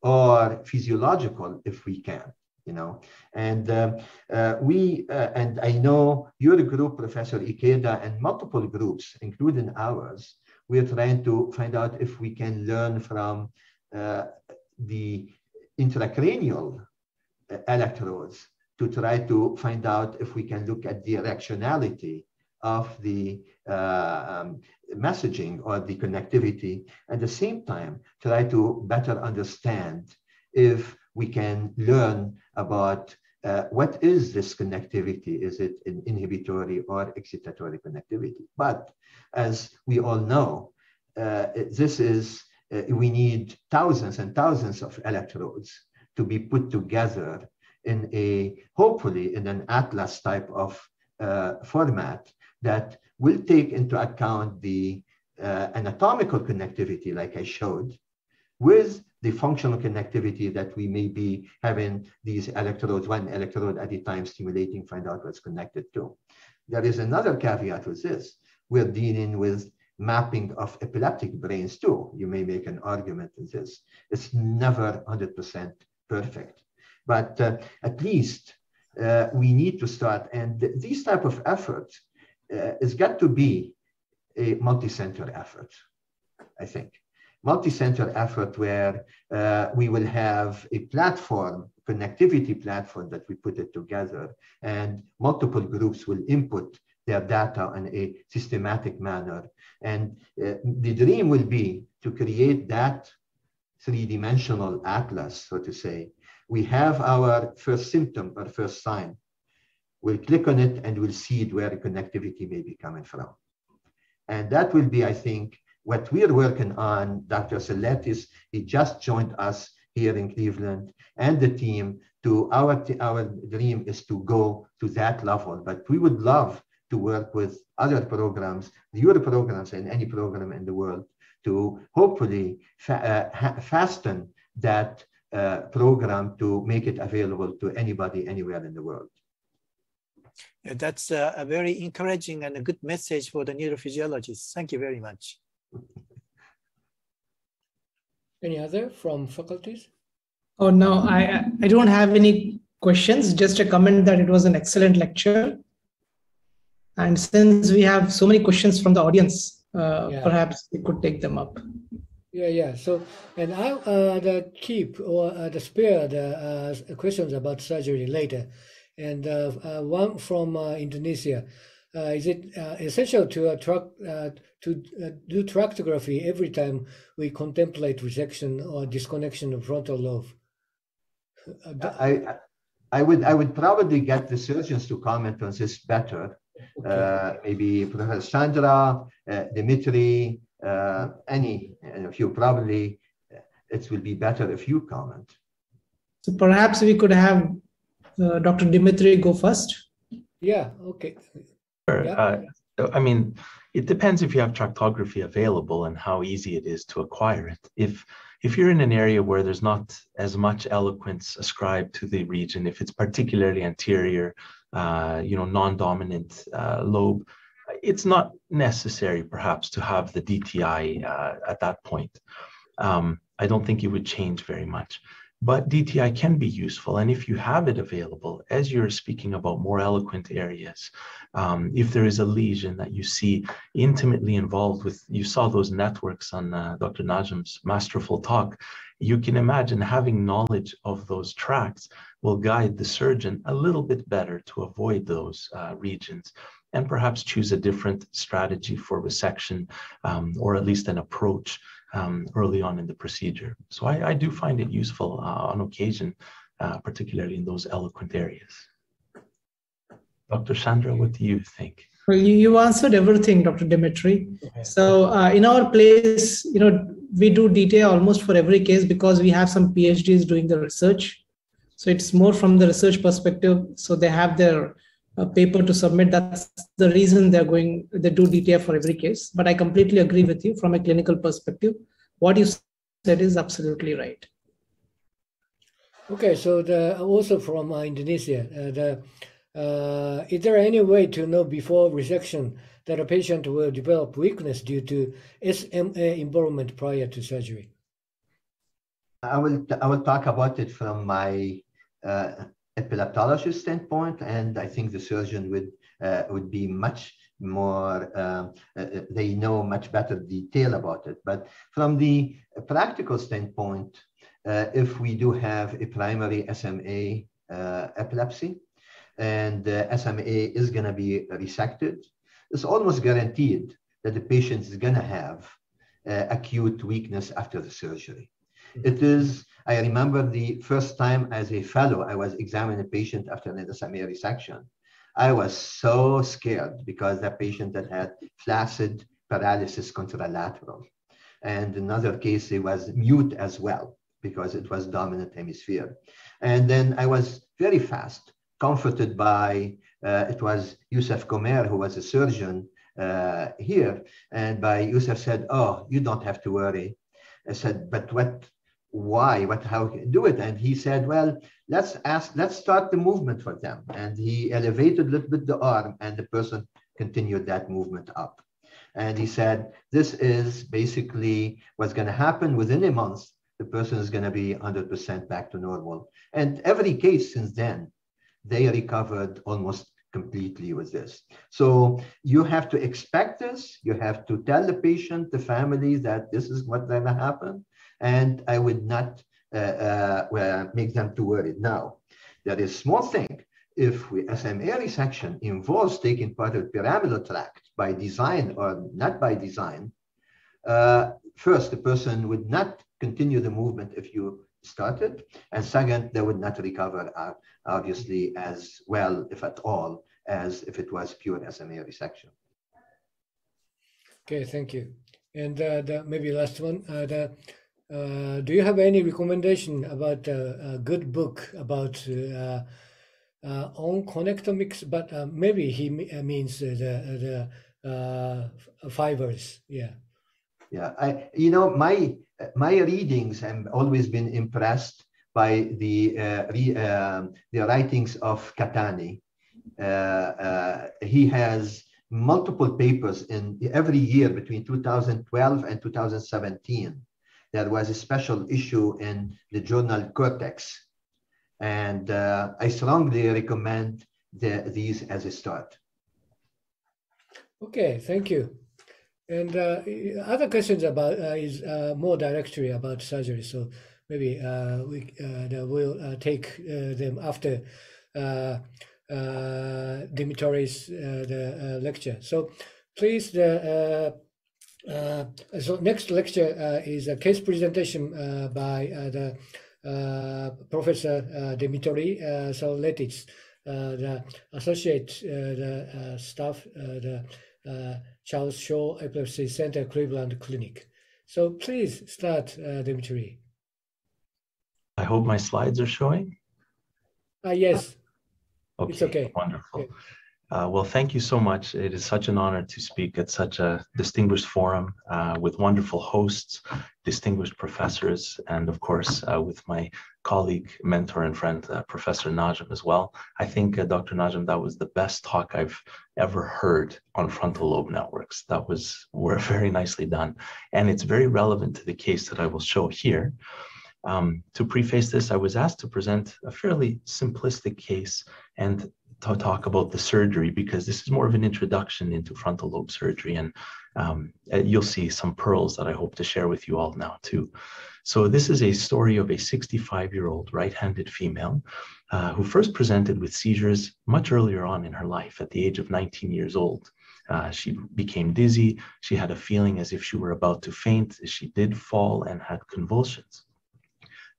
or physiological if we can, you know. And and I know your group, Professor Ikeda, and multiple groups, including ours, we're trying to find out if we can learn from the intracranial electrodes to try to find out if we can look at the directionality of the messaging or the connectivity, at the same time try to better understand if we can learn about what is this connectivity. Is it an inhibitory or excitatory connectivity? But as we all know, this is we need thousands and thousands of electrodes to be put together in hopefully in an atlas type of format that will take into account the anatomical connectivity, like I showed, with the functional connectivity that we may be having these electrodes, one electrode at a time stimulating, find out what's connected to. There is another caveat with this. We're dealing with mapping of epileptic brains too. You may make an argument in this. It's never 100% perfect, but at least we need to start. And these type of efforts has got to be a multi-center effort, I think. Multi-center effort where we will have a platform, connectivity platform that we put it together, and multiple groups will input their data in a systematic manner. And the dream will be to create that three-dimensional atlas, so to say. We have our first symptom or first sign. We'll click on it and we'll see where the connectivity may be coming from. And that will be, I think, what we're working on. Dr. Seletis, he just joined us here in Cleveland, and the team. Our dream is to go to that level, but we would love to work with other programs, your programs, and any program in the world to hopefully fasten that program to make it available to anybody anywhere in the world. Yeah, that's a very encouraging and a good message for the neurophysiologists. Thank you very much. Any other from faculties? Oh, no, I don't have any questions, just a comment that it was an excellent lecture. And since we have so many questions from the audience, perhaps we could take them up. Yeah. So, and I keep or spare the questions about surgery later. And one from Indonesia. Is it essential to do tractography every time we contemplate resection or disconnection of frontal lobe? I would probably get the surgeons to comment on this better. Okay. Maybe Professor Chandra, Dimitri, any, if you probably, it will be better if you comment. So perhaps we could have Dr. Dimitri go first. Yeah, okay. Sure. Yeah. I mean, it depends if you have tractography available and how easy it is to acquire it. If you're in an area where there's not as much eloquence ascribed to the region, if it's particularly anterior, non-dominant lobe, it's not necessary perhaps to have the DTI at that point. I don't think it would change very much. But DTI can be useful, and if you have it available, as you're speaking about more eloquent areas, if there is a lesion that you see intimately involved with, you saw those networks on Dr. Najim's masterful talk, you can imagine having knowledge of those tracts will guide the surgeon a little bit better to avoid those regions, and perhaps choose a different strategy for resection, or at least an approach early on in the procedure. So I do find it useful on occasion, particularly in those eloquent areas. Dr. Chandra, what do you think? Well, you answered everything, Dr. Dimitri. Okay. So in our place, we do DTA almost for every case because we have some PhDs doing the research. So it's more from the research perspective. So they have their paper to submit. That's the reason they do DTA for every case. But I completely agree with you from a clinical perspective. What you said is absolutely right. Okay, so also from Indonesia, is there any way to know before resection that a patient will develop weakness due to SMA involvement prior to surgery? I will talk about it from my epileptologist standpoint, and I think the surgeon would be much more, they know much better detail about it. But from the practical standpoint, if we do have a primary SMA epilepsy, and SMA is going to be resected, it's almost guaranteed that the patient is going to have acute weakness after the surgery. It is, I remember the first time as a fellow, I was examining a patient after an SMA resection. I was so scared because that patient had flaccid paralysis contralateral. And another case, he was mute as well because it was dominant hemisphere. And then I was very fast comforted by, it was Youssef Gomer, who was a surgeon here. And by Youssef said, oh, you don't have to worry. I said, but how can you do it? And he said, well, let's start the movement for them. And he elevated a little bit the arm, and the person continued that movement up. And he said, this is basically what's going to happen within a month. The person is going to be 100% back to normal. And every case since then, they recovered almost completely with this. So you have to expect this. You have to tell the patient, the family, that this is what's going to happen. And I would not make them too worried. Now, there is a small thing. If SMA resection involves taking part of the pyramidal tract by design or not by design, first, the person would not continue the movement if you started. And second, they would not recover, obviously, as well, if at all, as if it was pure SMA resection. Okay, thank you. And maybe last one. Do you have any recommendation about a good book about on connectomics? But maybe he means the fibers. Yeah. Yeah. My readings, I've always been impressed by the writings of Katani. He has multiple papers in every year between 2012 and 2017. There was a special issue in the journal Cortex. And I strongly recommend these as a start. Okay, thank you. And other questions about is more directly about surgery. So maybe we'll take them after Dimitri's lecture. So please, so next lecture is a case presentation by Professor Dimitri Sauletis, the associate the staff, the Charles Shaw Epilepsy Center, Cleveland Clinic. So please start, Dimitri. I hope my slides are showing. Yes. Okay, It's okay. wonderful. Okay. Well, thank you so much. It is such an honor to speak at such a distinguished forum with wonderful hosts, distinguished professors, and of course, with my colleague, mentor, and friend, Professor Najim as well. I think, Dr. Najim, that was the best talk I've ever heard on frontal lobe networks. That was very nicely done. And it's very relevant to the case that I will show here. To preface this, I was asked to present a fairly simplistic case and to talk about the surgery, because this is more of an introduction into frontal lobe surgery, and you'll see some pearls that I hope to share with you all now too. So this is a story of a 65-year-old right-handed female who first presented with seizures much earlier on in her life at the age of 19 years old. She became dizzy. She had a feeling as if she were about to faint. She did fall and had convulsions.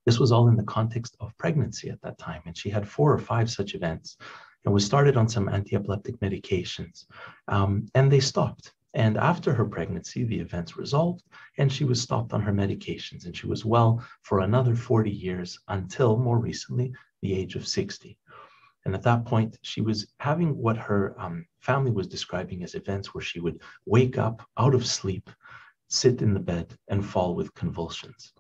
This was all in the context of pregnancy at that time, and she had 4 or 5 such events and was started on some anti-epileptic medications, and they stopped. And after her pregnancy, the events resolved, and she was stopped on her medications, and she was well for another 40 years until more recently, the age of 60. And at that point, she was having what her family was describing as events where she would wake up out of sleep, sit in the bed, and fall with convulsions.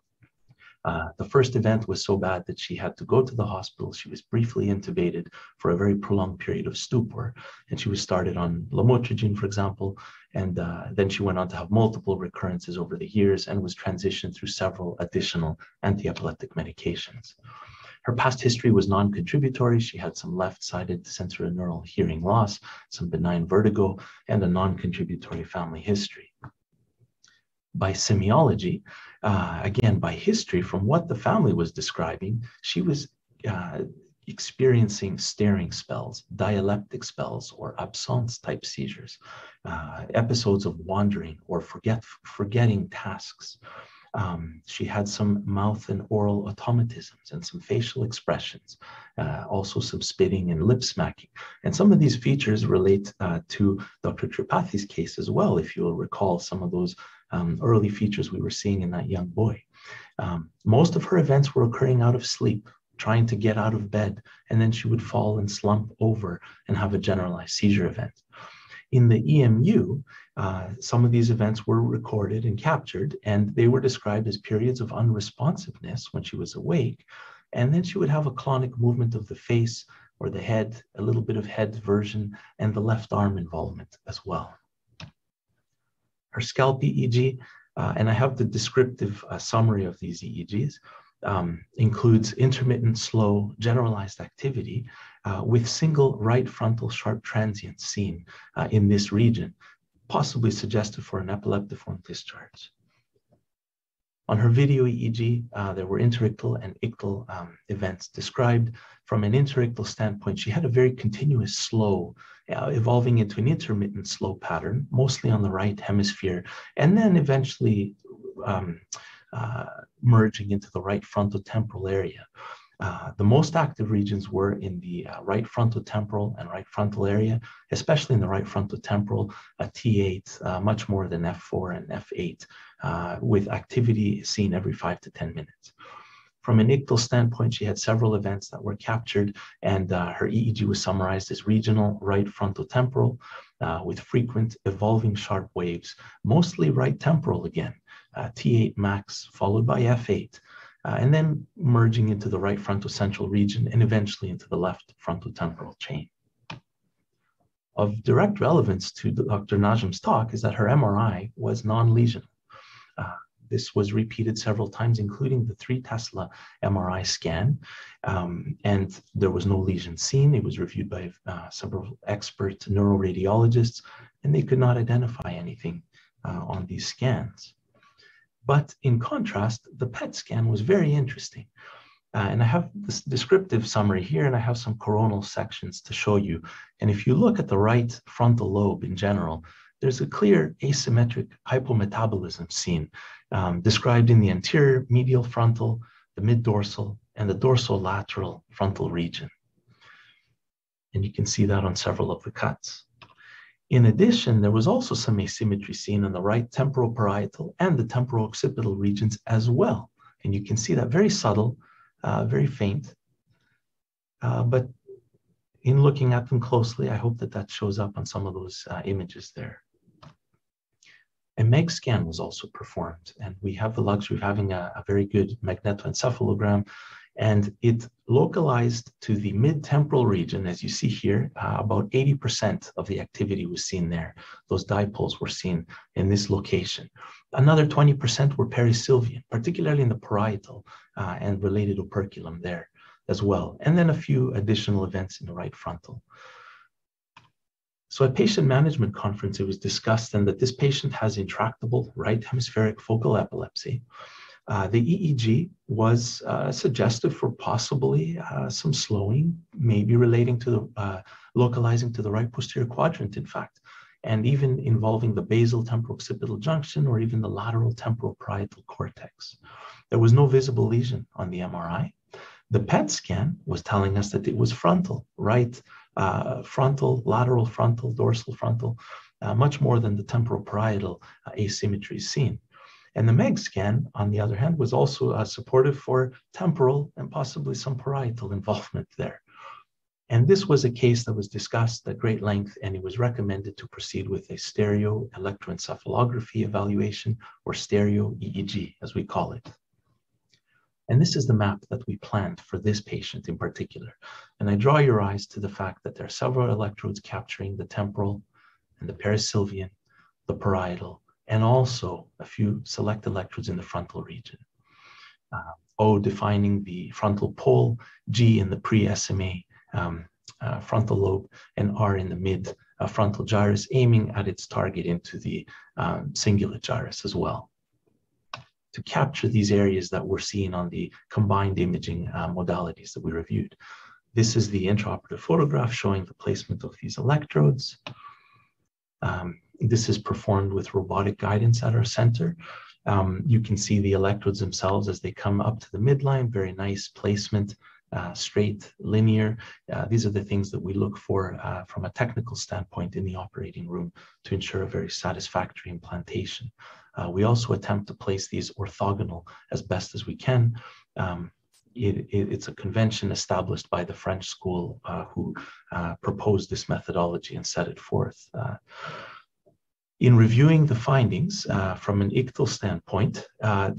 The first event was so bad that she had to go to the hospital. She was briefly intubated for a very prolonged period of stupor, and she was started on lamotrigine, for example, and then she went on to have multiple recurrences over the years and was transitioned through several additional anti-epileptic medications. Her past history was non-contributory. She had some left-sided sensorineural hearing loss, some benign vertigo, and a non-contributory family history. By semiology, again, by history, from what the family was describing, she was experiencing staring spells, dialeptic spells, or absence type seizures, episodes of wandering or forgetting tasks. She had some mouth and oral automatisms and some facial expressions, also some spitting and lip smacking. And some of these features relate to Dr. Tripathi's case as well, if you'll recall some of those early features we were seeing in that young boy. Most of her events were occurring out of sleep, trying to get out of bed, and then she would fall and slump over and have a generalized seizure event. In the EMU, some of these events were recorded and captured, and they were described as periods of unresponsiveness when she was awake, and then she would have a clonic movement of the face or the head, a little bit of head version, and the left arm involvement as well. Her scalp EEG, and I have the descriptive summary of these EEGs, includes intermittent, slow, generalized activity with single right frontal sharp transients seen in this region, possibly suggestive for an epileptiform discharge. On her video EEG, there were interictal and ictal events described. From an interictal standpoint, she had a very continuous slow, evolving into an intermittent slow pattern, mostly on the right hemisphere, and then eventually merging into the right frontotemporal area. The most active regions were in the right frontotemporal and right frontal area, especially in the right frontotemporal, T8, much more than F4 and F8, with activity seen every 5 to 10 minutes. From an ictal standpoint, she had several events that were captured, and her EEG was summarized as regional right frontotemporal with frequent evolving sharp waves, mostly right temporal again, T8 max followed by F8. And then merging into the right frontocentral region and eventually into the left frontotemporal chain. Of direct relevance to Dr. Najim's talk is that her MRI was non-lesional. This was repeated several times, including the 3 Tesla MRI scan, and there was no lesion seen. It was reviewed by several expert neuroradiologists, and they could not identify anything on these scans. But in contrast, the PET scan was very interesting. And I have this descriptive summary here, and I have some coronal sections to show you. And if you look at the right frontal lobe in general, there's a clear asymmetric hypometabolism seen, described in the anterior medial frontal, the mid-dorsal, and the dorsolateral frontal region. And you can see that on several of the cuts. In addition, there was also some asymmetry seen in the right temporoparietal and the temporo-occipital regions as well. And you can see that very subtle, very faint. But in looking at them closely, I hope that that shows up on some of those images there. A MEG scan was also performed, and we have the luxury of having a very good magnetoencephalogram, and it localized to the mid-temporal region. As you see here, about 80% of the activity was seen there. Those dipoles were seen in this location. Another 20% were perisylvian, particularly in the parietal and related operculum there as well. And then a few additional events in the right frontal. So at patient management conference, it was discussed then that this patient has intractable right hemispheric focal epilepsy. The EEG was suggestive for possibly some slowing, maybe relating to the, localizing to the right posterior quadrant, in fact, and even involving the basal temporal-occipital junction or even the lateral temporal-parietal cortex. There was no visible lesion on the MRI. The PET scan was telling us that it was frontal, right frontal, lateral frontal, dorsal frontal, much more than the temporal-parietal asymmetry seen. And the MEG scan, on the other hand, was also supportive for temporal and possibly some parietal involvement there. And this was a case that was discussed at great length, and it was recommended to proceed with a stereo electroencephalography evaluation, or stereo EEG, as we call it. And this is the map that we planned for this patient in particular. And I draw your eyes to the fact that there are several electrodes capturing the temporal and the perisylvian, the parietal, and also a few select electrodes in the frontal region. O defining the frontal pole, G in the pre-SMA frontal lobe, and R in the mid frontal gyrus, aiming at its target into the cingulate gyrus as well, to capture these areas that we're seeing on the combined imaging modalities that we reviewed. This is the intraoperative photograph showing the placement of these electrodes. This is performed with robotic guidance at our center. You can see the electrodes themselves as they come up to the midline, very nice placement, straight, linear. These are the things that we look for from a technical standpoint in the operating room to ensure a very satisfactory implantation. We also attempt to place these orthogonal as best as we can. It's a convention established by the French school who proposed this methodology and set it forth. In reviewing the findings from an ictal standpoint,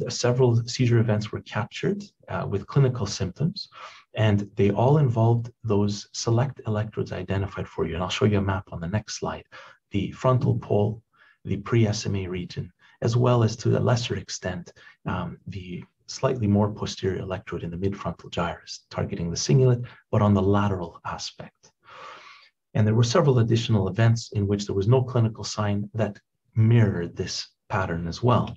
several seizure events were captured with clinical symptoms, and they all involved those select electrodes identified for you. And I'll show you a map on the next slide. The frontal pole, the pre-SMA region, as well as to a lesser extent, the slightly more posterior electrode in the midfrontal gyrus, targeting the cingulate, but on the lateral aspect. And there were several additional events in which there was no clinical sign that mirrored this pattern as well.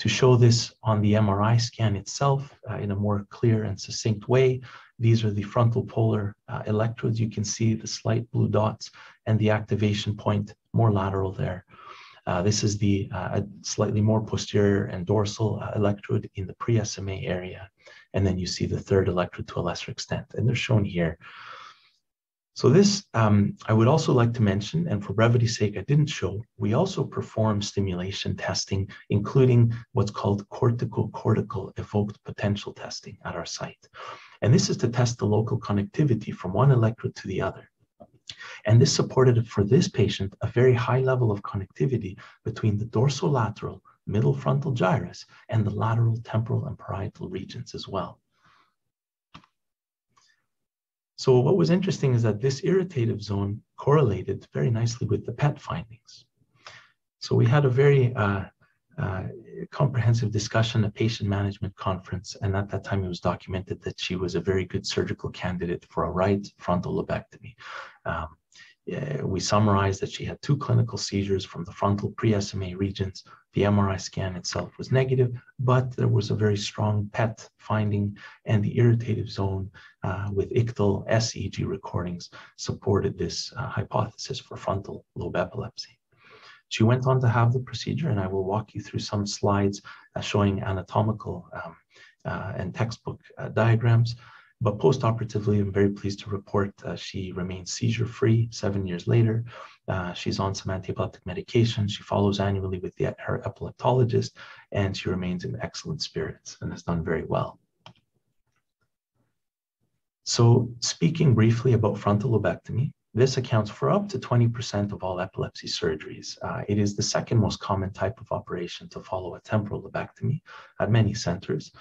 To show this on the MRI scan itself in a more clear and succinct way, these are the frontal polar electrodes. You can see the slight blue dots and the activation point more lateral there. This is the slightly more posterior and dorsal electrode in the pre-SMA area. And then you see the third electrode to a lesser extent, and they're shown here. So this, I would also like to mention, and for brevity's sake, I didn't show, we also perform stimulation testing, including what's called cortical evoked potential testing at our site. And this is to test the local connectivity from one electrode to the other. And this supported, for this patient, a very high level of connectivity between the dorsolateral middle frontal gyrus and the lateral temporal and parietal regions as well. So what was interesting is that this irritative zone correlated very nicely with the PET findings. So we had a very comprehensive discussion at patient management conference, and at that time it was documented that she was a very good surgical candidate for a right frontal lobectomy. We summarized that she had 2 clinical seizures from the frontal pre-SMA regions. The MRI scan itself was negative, but there was a very strong PET finding, and the irritative zone with ictal SEEG recordings supported this hypothesis for frontal lobe epilepsy. She went on to have the procedure, and I will walk you through some slides showing anatomical and textbook diagrams. But post-operatively, I'm very pleased to report she remains seizure-free 7 years later. She's on some anti-epileptic medication. She follows annually with her epileptologist, and she remains in excellent spirits and has done very well. So speaking briefly about frontal lobectomy, this accounts for up to 20% of all epilepsy surgeries. It is the second most common type of operation to follow a temporal lobectomy at many centers.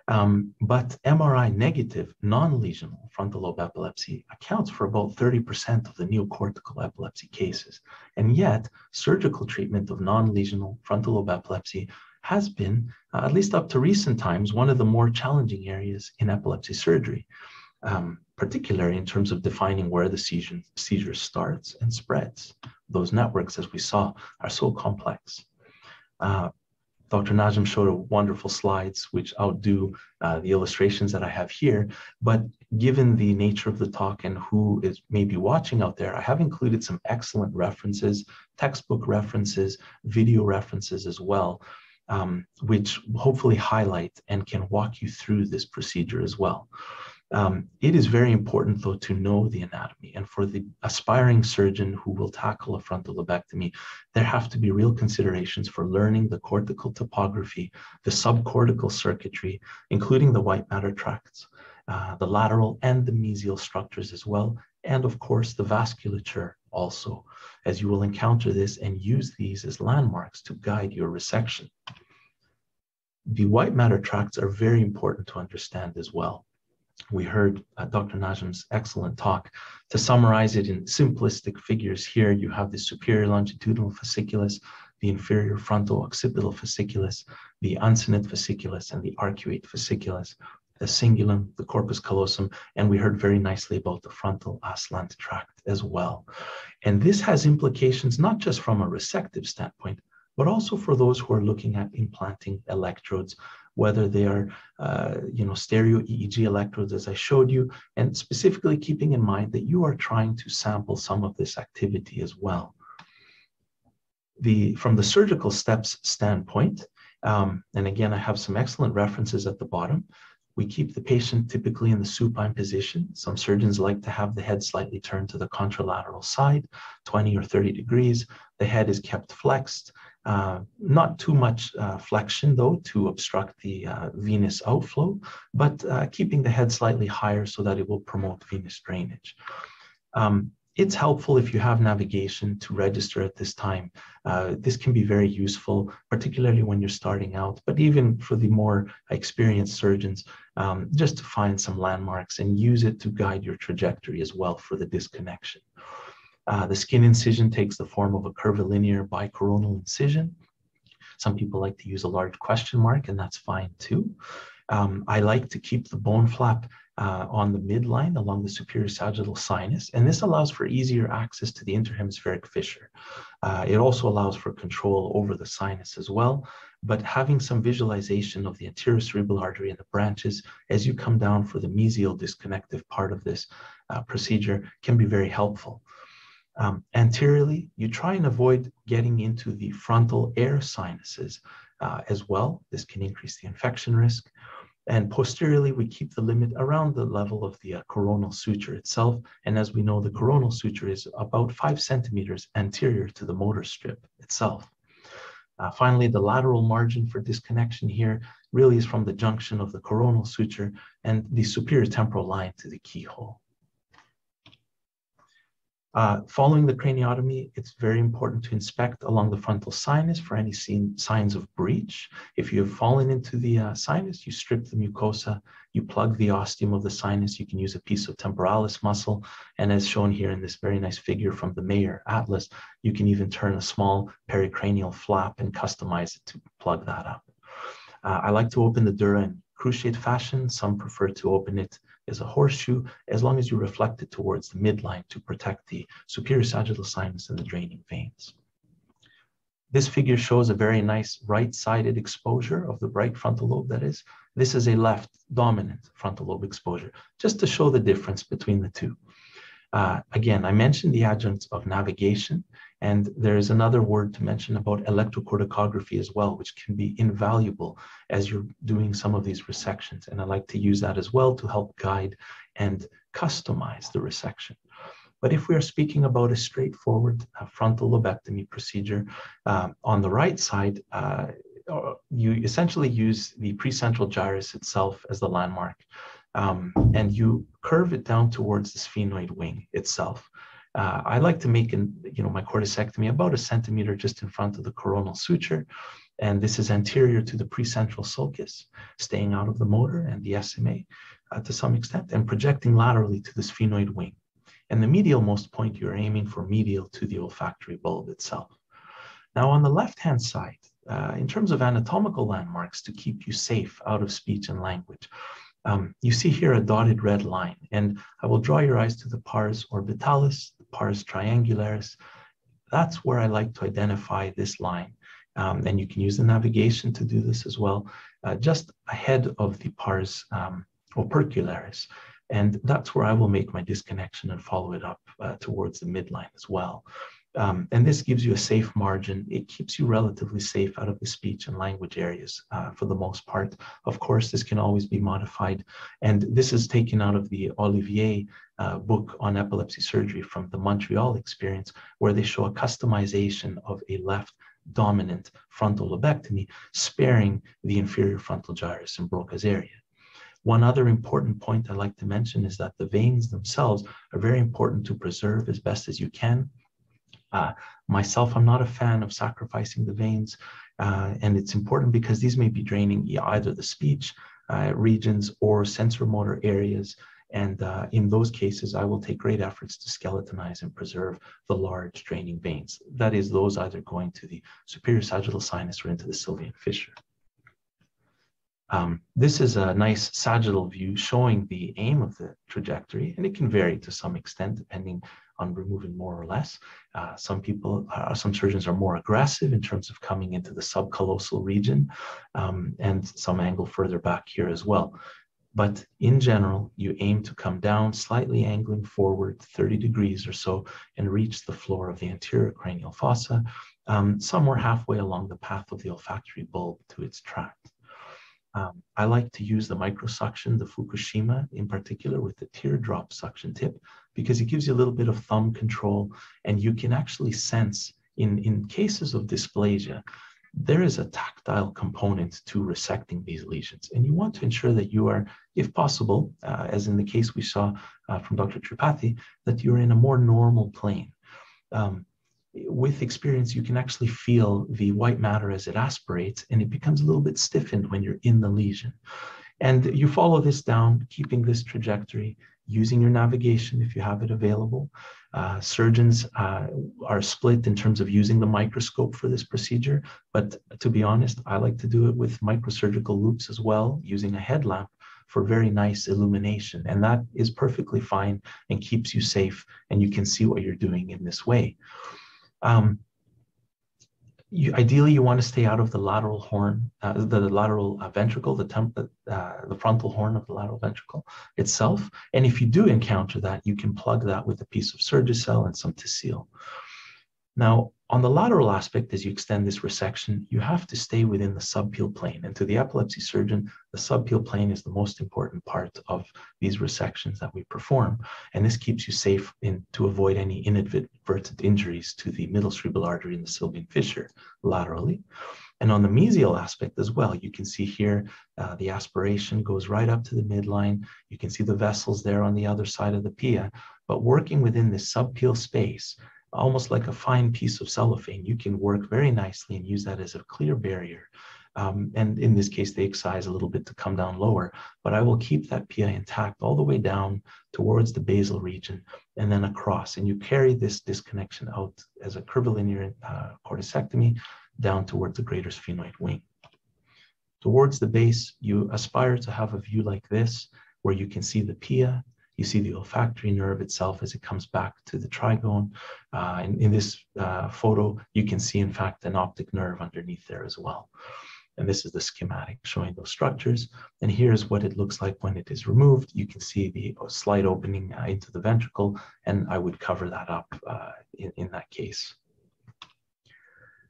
But MRI negative non-lesional frontal lobe epilepsy accounts for about 30% of the neocortical epilepsy cases. And yet, surgical treatment of non-lesional frontal lobe epilepsy has been, at least up to recent times, one of the more challenging areas in epilepsy surgery. Particularly in terms of defining where the seizure starts and spreads. Those networks, as we saw, are so complex. Dr. Najim showed wonderful slides which outdo the illustrations that I have here, but given the nature of the talk and who is maybe watching out there, I have included some excellent references, textbook references, video references as well, which hopefully highlight and can walk you through this procedure as well. It is very important, though, to know the anatomy. And for the aspiring surgeon who will tackle a frontal lobectomy, there have to be real considerations for learning the cortical topography, the subcortical circuitry, including the white matter tracts, the lateral and the mesial structures as well, and of course, the vasculature also, as you will encounter this and use these as landmarks to guide your resection. The white matter tracts are very important to understand as well. We heard Dr. Najim's excellent talk. To summarize it in simplistic figures here, you have the superior longitudinal fasciculus, the inferior frontal occipital fasciculus, the uncinate fasciculus, and the arcuate fasciculus, the cingulum, the corpus callosum, and we heard very nicely about the frontal aslant tract as well. And this has implications not just from a resective standpoint, but also for those who are looking at implanting electrodes, whether they are, stereo EEG electrodes, as I showed you, and specifically keeping in mind that you are trying to sample some of this activity as well. From the surgical steps standpoint, and again, I have some excellent references at the bottom. We keep the patient typically in the supine position. Some surgeons like to have the head slightly turned to the contralateral side, 20 or 30 degrees. The head is kept flexed. Not too much flexion, though, to obstruct the venous outflow, but keeping the head slightly higher so that it will promote venous drainage. It's helpful if you have navigation to register at this time. This can be very useful, particularly when you're starting out, but even for the more experienced surgeons, just to find some landmarks and use it to guide your trajectory as well for the disconnection. The skin incision takes the form of a curvilinear bicoronal incision. Some people like to use a large question mark, and that's fine too. I like to keep the bone flap on the midline along the superior sagittal sinus, and this allows for easier access to the interhemispheric fissure. It also allows for control over the sinus as well, but having some visualization of the anterior cerebral artery and the branches as you come down for the mesial disconnective part of this procedure can be very helpful. Anteriorly, you try and avoid getting into the frontal air sinuses as well. This can increase the infection risk. And posteriorly, we keep the limit around the level of the coronal suture itself. And as we know, the coronal suture is about 5 centimeters anterior to the motor strip itself. Finally, the lateral margin for disconnection here really is from the junction of the coronal suture and the superior temporal line to the keyhole. Following the craniotomy, it's very important to inspect along the frontal sinus for any signs of breach. If you have fallen into the sinus, you strip the mucosa, you plug the ostium of the sinus, you can use a piece of temporalis muscle, and as shown here in this very nice figure from the Mayer Atlas, you can even turn a small pericranial flap and customize it to plug that up. I like to open the dura in cruciate fashion. Some prefer to open it as a horseshoe, as long as you reflect it towards the midline to protect the superior sagittal sinus and the draining veins. This figure shows a very nice right-sided exposure of the right frontal lobe, that is. This is a left dominant frontal lobe exposure, just to show the difference between the two. Again, I mentioned the adjuncts of navigation, And there's another word to mention about electrocorticography as well, which can be invaluable as you're doing some of these resections. And I like to use that as well to help guide and customize the resection. But if we are speaking about a straightforward frontal lobectomy procedure, on the right side, you essentially use the precentral gyrus itself as the landmark, and you curve it down towards the sphenoid wing itself. I like to make my corticectomy about 1 centimeter just in front of the coronal suture, and this is anterior to the precentral sulcus, staying out of the motor and the SMA to some extent, and projecting laterally to the sphenoid wing. And the medial-most point, you're aiming for medial to the olfactory bulb itself. Now, on the left-hand side, in terms of anatomical landmarks to keep you safe out of speech and language, you see here a dotted red line, and I will draw your eyes to the pars orbitalis, the pars triangularis. That's where I like to identify this line. And you can use the navigation to do this as well, just ahead of the pars opercularis. And that's where I will make my disconnection and follow it up towards the midline as well. And this gives you a safe margin. It keeps you relatively safe out of the speech and language areas for the most part. Of course, this can always be modified. And this is taken out of the Olivier book on epilepsy surgery from the Montreal experience, where they show a customization of a left dominant frontal lobectomy, sparing the inferior frontal gyrus and Broca's area. One other important point I like to mention is that the veins themselves are very important to preserve as best as you can. Myself, I'm not a fan of sacrificing the veins, and it's important because these may be draining either the speech regions or sensorimotor areas. And in those cases, I will take great efforts to skeletonize and preserve the large draining veins. That is, those either going to the superior sagittal sinus or into the sylvian fissure. This is a nice sagittal view showing the aim of the trajectory, and it can vary to some extent depending on removing more or less. Some surgeons are more aggressive in terms of coming into the subcallosal region, and some angle further back here as well. But in general, you aim to come down, slightly angling forward 30 degrees or so, and reach the floor of the anterior cranial fossa, somewhere halfway along the path of the olfactory bulb to its tract. I like to use the microsuction, the Fukushima in particular, with the teardrop suction tip, because it gives you a little bit of thumb control, and you can actually sense in cases of dysplasia, there is a tactile component to resecting these lesions. And you want to ensure that you are, if possible, as in the case we saw from Dr. Tripathi, that you're in a more normal plane. With experience, you can actually feel the white matter as it aspirates, and it becomes a little bit stiffened when you're in the lesion. And you follow this down, keeping this trajectory, using your navigation if you have it available. Surgeons are split in terms of using the microscope for this procedure, but to be honest, I like to do it with microsurgical loops as well, using a headlamp for very nice illumination. And that is perfectly fine and keeps you safe, and you can see what you're doing in this way. Ideally, you want to stay out of the lateral horn, the lateral ventricle, the frontal horn of the lateral ventricle itself. And if you do encounter that, you can plug that with a piece of Surgicel and some Tacil. Now, on the lateral aspect, as you extend this resection, you have to stay within the subpial plane. And to the epilepsy surgeon, the subpial plane is the most important part of these resections that we perform. And this keeps you safe to avoid any inadvertent injuries to the middle cerebral artery and the sylvian fissure laterally. And on the mesial aspect as well, you can see here the aspiration goes right up to the midline. You can see the vessels there on the other side of the pia. But working within this subpial space, almost like a fine piece of cellophane, you can work very nicely and use that as a clear barrier. And in this case, they excise a little bit to come down lower, but I will keep that PI intact all the way down towards the basal region and then across. And you carry this disconnection out as a curvilinear corticectomy down towards the greater sphenoid wing. Towards the base, you aspire to have a view like this, where you can see the pia. You see the olfactory nerve itself as it comes back to the trigone. In this photo, you can see, in fact, an optic nerve underneath there as well. And this is the schematic showing those structures. And here's what it looks like when it is removed. You can see the slight opening into the ventricle, and I would cover that up in that case.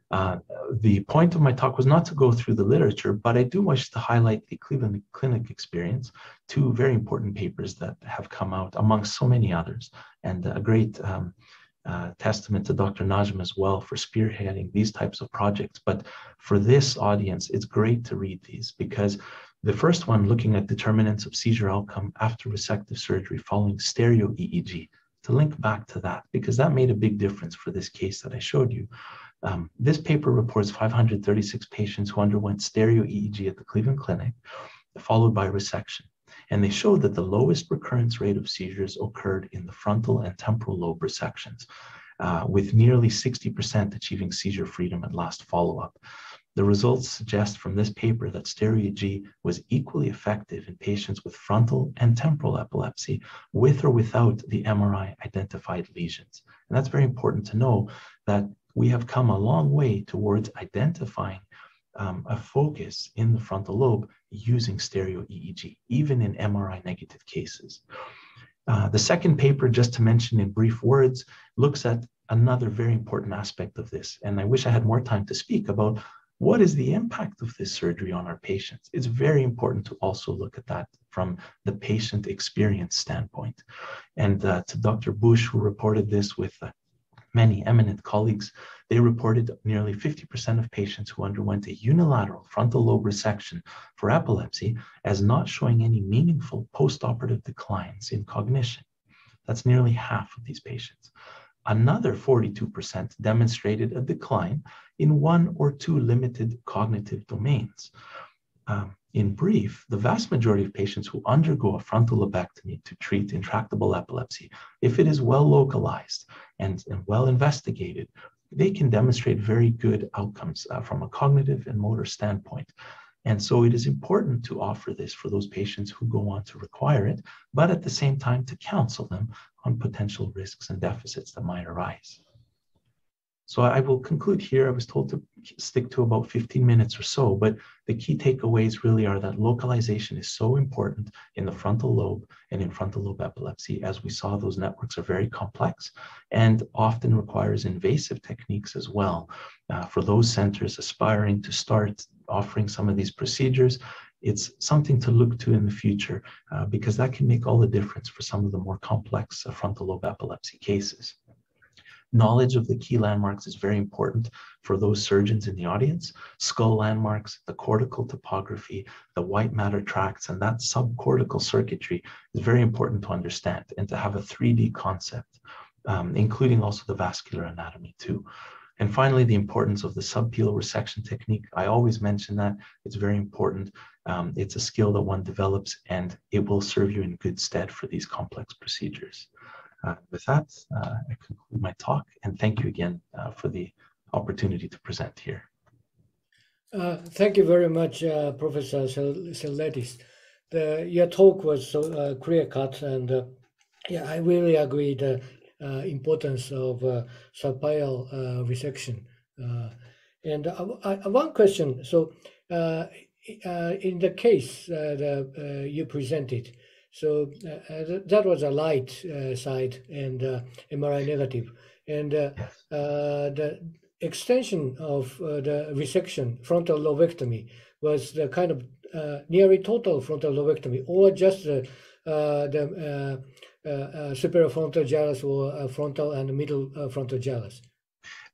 The point of my talk was not to go through the literature, but I do wish to highlight the Cleveland Clinic experience, two very important papers that have come out amongst so many others, and a great testament to Dr. Najm as well for spearheading these types of projects. But for this audience, it's great to read these, because the first one, looking at determinants of seizure outcome after resective surgery following stereo EEG, to link back to that, because that made a big difference for this case that I showed you. This paper reports 536 patients who underwent stereo EEG at the Cleveland Clinic, followed by resection. And they showed that the lowest recurrence rate of seizures occurred in the frontal and temporal lobe resections, with nearly 60% achieving seizure freedom at last follow-up. The results suggest from this paper that stereo EEG was equally effective in patients with frontal and temporal epilepsy, with or without the MRI-identified lesions. And that's very important to know, that we have come a long way towards identifying a focus in the frontal lobe using stereo EEG, even in MRI negative cases. The second paper, just to mention in brief words, looks at another very important aspect of this. And I wish I had more time to speak about what is the impact of this surgery on our patients. It's very important to also look at that from the patient experience standpoint. And to Dr. Bush, who reported this with many eminent colleagues, they reported nearly 50% of patients who underwent a unilateral frontal lobe resection for epilepsy as not showing any meaningful postoperative declines in cognition. That's nearly half of these patients. Another 42% demonstrated a decline in one or two limited cognitive domains. In brief, the vast majority of patients who undergo a frontal lobectomy to treat intractable epilepsy, if it is well localized and well investigated, they can demonstrate very good outcomes from a cognitive and motor standpoint. And so it is important to offer this for those patients who go on to require it, but at the same time to counsel them on potential risks and deficits that might arise. So I will conclude here. I was told to stick to about 15 minutes or so, but the key takeaways really are that localization is so important in the frontal lobe and in frontal lobe epilepsy. As we saw, those networks are very complex and often requires invasive techniques as well. For those centers aspiring to start offering some of these procedures, it's something to look to in the future because that can make all the difference for some of the more complex frontal lobe epilepsy cases. Knowledge of the key landmarks is very important for those surgeons in the audience. Skull landmarks, the cortical topography, the white matter tracts, and that subcortical circuitry is very important to understand and to have a 3D concept, including also the vascular anatomy too. And finally, the importance of the subpelal resection technique. I always mention that. It's very important. It's a skill that one develops, and it will serve you in good stead for these complex procedures. With that, I conclude my talk, and thank you again for the opportunity to present here. Thank you very much, Professor Selletis. Your talk was so clear-cut, and yeah, I really agree the importance of subpelal resection. And one question, so in the case that you presented, so that was a light side and MRI negative. And the extension of the resection, frontal lobectomy, was the kind of nearly total frontal lobectomy, or just the superior frontal gyrus or frontal and middle frontal gyrus?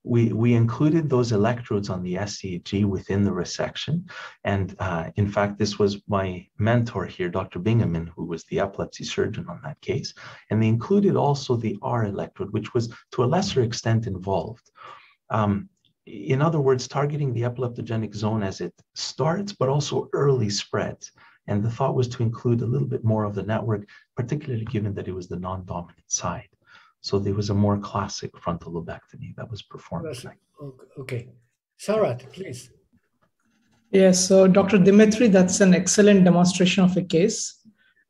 We included those electrodes on the SEEG within the resection. And in fact, this was my mentor here, Dr. Bingaman, who was the epilepsy surgeon on that case. And they included also the R electrode, which was to a lesser extent involved. In other words, targeting the epileptogenic zone as it starts, but also early spreads. And the thought was to include a little bit more of the network, particularly given that it was the non-dominant side. So there was a more classic frontal lobectomy that was performed. Okay. Sarat, please. Yes, so Dr. Dimitri, that's an excellent demonstration of a case.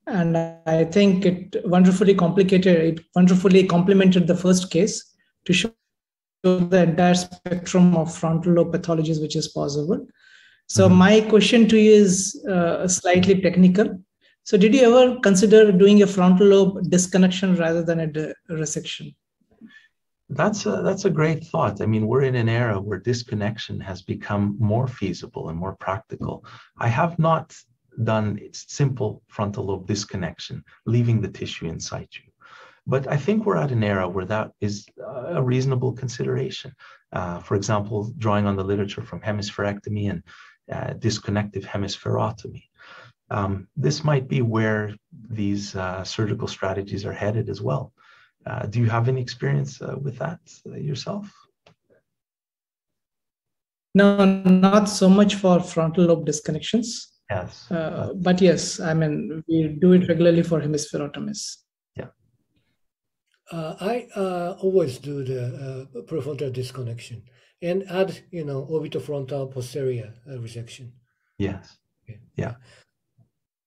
And I think it wonderfully complemented the first case to show the entire spectrum of frontal lobe pathologies which is possible. So my question to you is slightly technical. So did you ever consider doing a frontal lobe disconnection rather than a resection? That's a great thought. I mean, we're in an era where disconnection has become more feasible and more practical. I have not done simple frontal lobe disconnection, leaving the tissue in situ. But I think we're at an era where that is a reasonable consideration. For example, drawing on the literature from hemispherectomy and disconnective hemispherotomy. This might be where these surgical strategies are headed as well. Do you have any experience with that yourself? No, not so much for frontal lobe disconnections. Yes. But yes, I mean, we do it regularly for hemispherotomies. Yeah. I always do the prefrontal disconnection and add, orbitofrontal posterior resection. Yes. Okay. Yeah.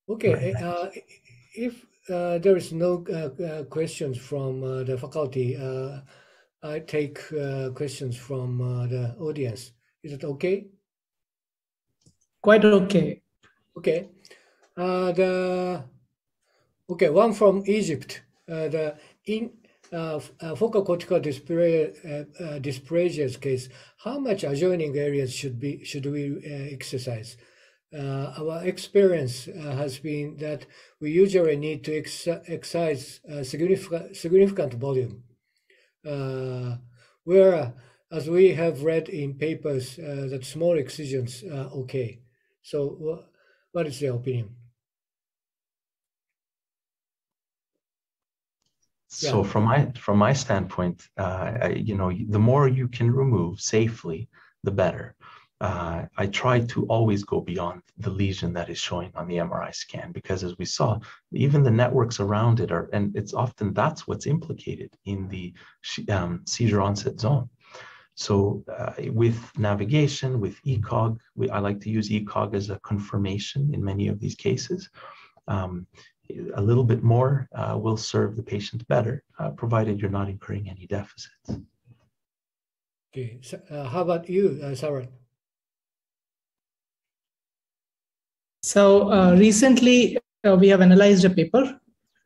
Okay. If there is no questions from the faculty, I take questions from the audience. Is it okay? Quite okay. Okay. One from Egypt. Focal cortical dysplasia's case, how much adjoining areas should we exercise? Our experience has been that we usually need to exercise significant volume, where, as we have read in papers, that small excisions are okay. So, what is your opinion? So from my standpoint, the more you can remove safely, the better. I try to always go beyond the lesion that is showing on the MRI scan, because as we saw, even the networks around it are, and it's often that's what's implicated in the seizure onset zone. So with navigation, with ECOG, I like to use ECOG as a confirmation in many of these cases. A little bit more will serve the patient better, provided you're not incurring any deficits. Okay, so, how about you, Sarah? So recently we have analyzed a paper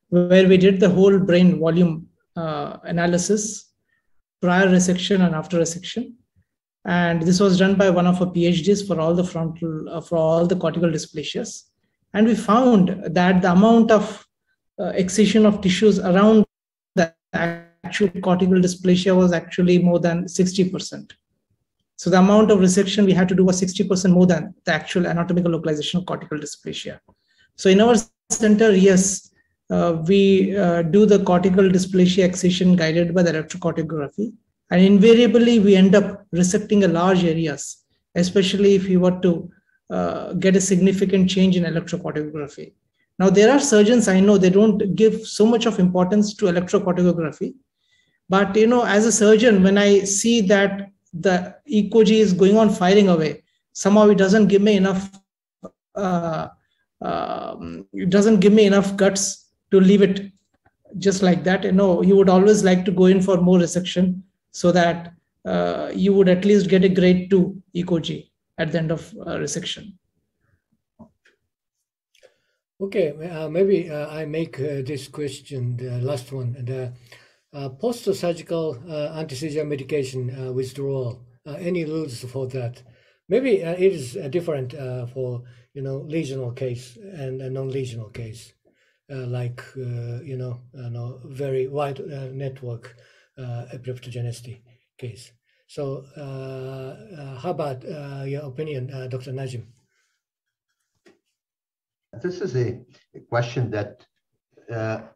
where we did the whole brain volume analysis prior resection and after resection. And this was done by one of our PhDs for all the for all the cortical dysplasias. And we found that the amount of excision of tissues around the actual cortical dysplasia was actually more than 60%. So the amount of resection we had to do was 60% more than the actual anatomical localization of cortical dysplasia. So in our center, yes, we do the cortical dysplasia excision guided by the electrocorticography. And invariably, we end up resecting a large areas, especially if you were to get a significant change in electrocorticography. Now, there are surgeons I know, they don't give so much of importance to electrocorticography. But, as a surgeon, when I see that the ECOG is going on firing away, somehow it doesn't give me enough guts to leave it just like that. You would always like to go in for more resection so that you would at least get a grade 2 ECOG at the end of resection. Okay, maybe I make this question, the last one. The post-surgical anti-seizure medication withdrawal, any rules for that? Maybe it is different for, lesional case and a non-lesional case, like, very wide network epileptogenicity case. So how about your opinion, Dr. Najim? This is a question that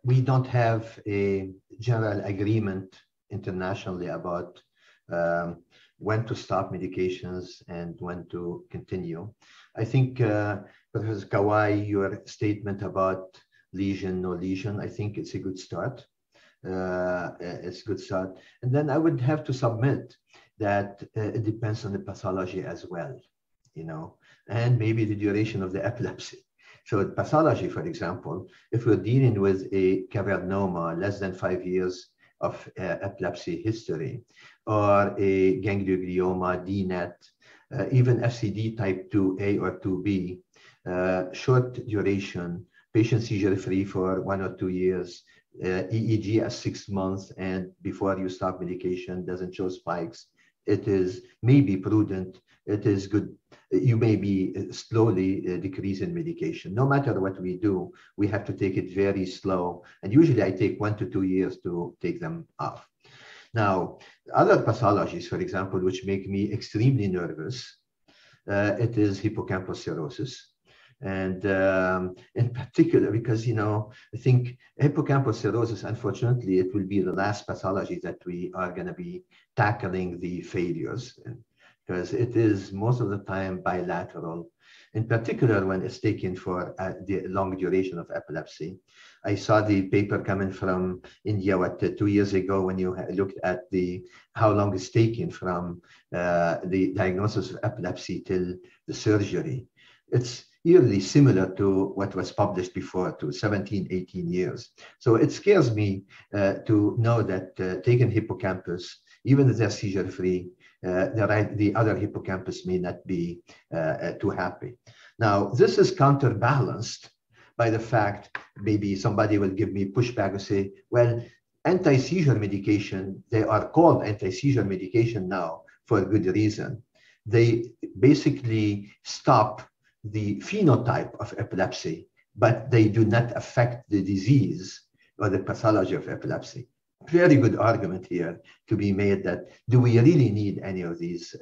we don't have a general agreement internationally about when to stop medications and when to continue. I think, Professor Kawai, your statement about lesion, no lesion, I think it's a good start. It's a good start. And then I would have to submit that it depends on the pathology as well, and maybe the duration of the epilepsy. So pathology, for example, if we're dealing with a cavernoma, less than 5 years of epilepsy history, or a ganglioma, DNET, even FCD type 2A or 2B, short duration, patient seizure free for 1 or 2 years, EEG at 6 months and before you start medication doesn't show spikes, it is maybe prudent. It is good. You may be slowly decreasing medication. No matter what we do, we have to take it very slow. And usually I take 1 to 2 years to take them off. Now, other pathologies, for example, which make me extremely nervous, it is hippocampal cirrhosis. And in particular, because, I think hippocampal cirrhosis, unfortunately, it will be the last pathology that we are going to be tackling the failures, because it is most of the time bilateral, in particular when it's taken for the long duration of epilepsy. I saw the paper coming from India, 2 years ago, when you looked at how long it's taken from the diagnosis of epilepsy till the surgery. It's eerily similar to what was published before, to 17, 18 years. So it scares me to know that taking hippocampus, even if they're seizure-free, the other hippocampus may not be too happy. Now, this is counterbalanced by the fact, maybe somebody will give me pushback and say, well, anti-seizure medication, they are called anti-seizure medication now for a good reason. They basically stop the phenotype of epilepsy, but they do not affect the disease or the pathology of epilepsy. Very good argument here to be made that, do we really need any of these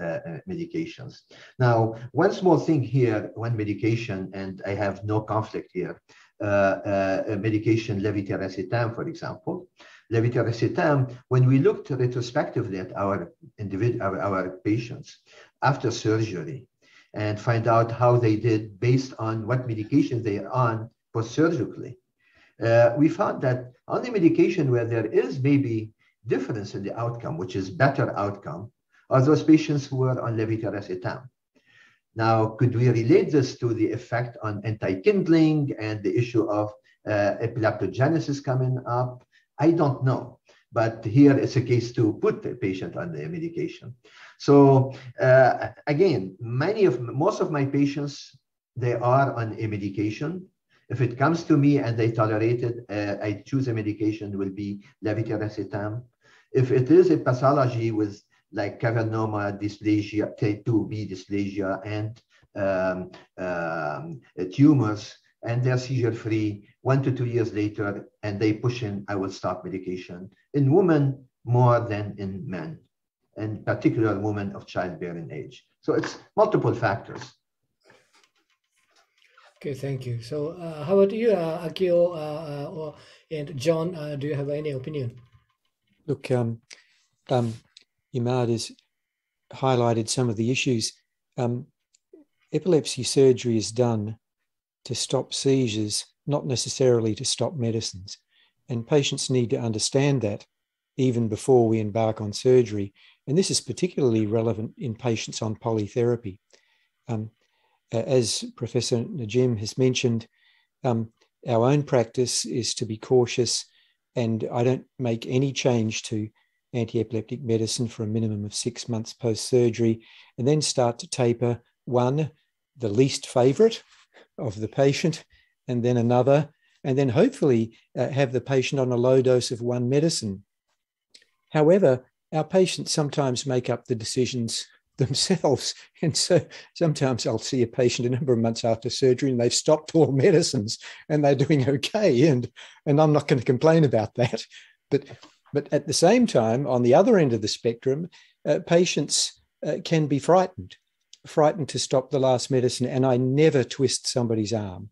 medications? Now, one small thing here, one medication, and I have no conflict here, medication levetiracetam, for example. Levetiracetam, when we looked retrospectively at our patients after surgery, and find out how they did based on what medication they are on post-surgically. We found that on the medication where there is maybe difference in the outcome, which is better outcome, are those patients who were on levetiracetam. Now, could we relate this to the effect on anti-kindling and the issue of epileptogenesis coming up? I don't know. But here it's a case to put the patient on the medication. So again, most of my patients, they are on a medication. If it comes to me and they tolerate it, I choose a medication will be levetiracetam. If it is a pathology with like cavernoma dysplasia, T2B dysplasia, and tumors, and they're seizure-free 1 to 2 years later, and they push in, I will stop medication. In women, more than in men, and particular women of childbearing age. So it's multiple factors. Okay, thank you. So how about you, Akio and John? Do you have any opinion? Look, Imad has highlighted some of the issues. Epilepsy surgery is done to stop seizures, not necessarily to stop medicines. And patients need to understand that even before we embark on surgery. And this is particularly relevant in patients on polytherapy. As Professor Najim has mentioned, our own practice is to be cautious, and I don't make any change to anti-epileptic medicine for a minimum of 6 months post-surgery, and then start to taper one, the least favorite of the patient, and then another, and then hopefully have the patient on a low dose of one medicine. However, our patients sometimes make up the decisions themselves. And so sometimes I'll see a patient a number of months after surgery and they've stopped all medicines and they're doing okay. And I'm not going to complain about that. But at the same time, on the other end of the spectrum, patients can be frightened to stop the last medicine. And I never twist somebody's arm.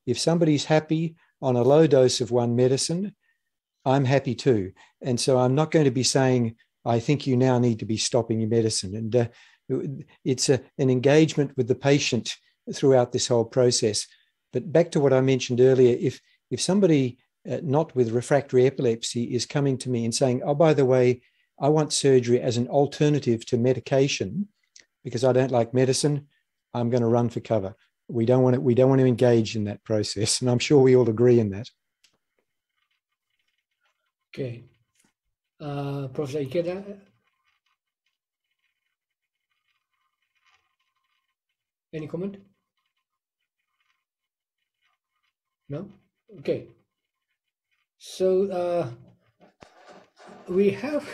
If somebody's happy on a low dose of one medicine, I'm happy too. And so I'm not going to be saying, I think you now need to be stopping your medicine. And it's an engagement with the patient throughout this whole process. But back to what I mentioned earlier, if somebody not with refractory epilepsy is coming to me and saying, oh, by the way, I want surgery as an alternative to medication because I don't like medicine, I'm going to run for cover. We don't want to engage in that process. And I'm sure we all agree in that. Okay. Professor Ikeda? Any comment? No? Okay. So we have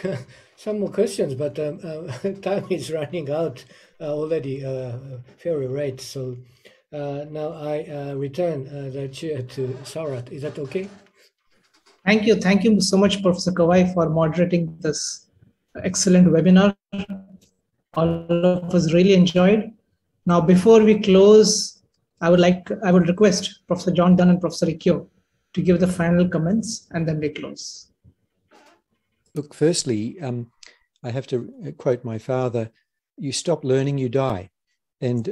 some more questions, but time is running out already very late. So now I return the chair to Sarat. Is that okay? Thank you. Thank you so much, Professor Kawai, for moderating this excellent webinar. All of us really enjoyed. Now, before we close, I would request Professor John Dunn and Professor Ikkyo to give the final comments, and then we close. Look, firstly, I have to quote my father: "You stop learning, you die," and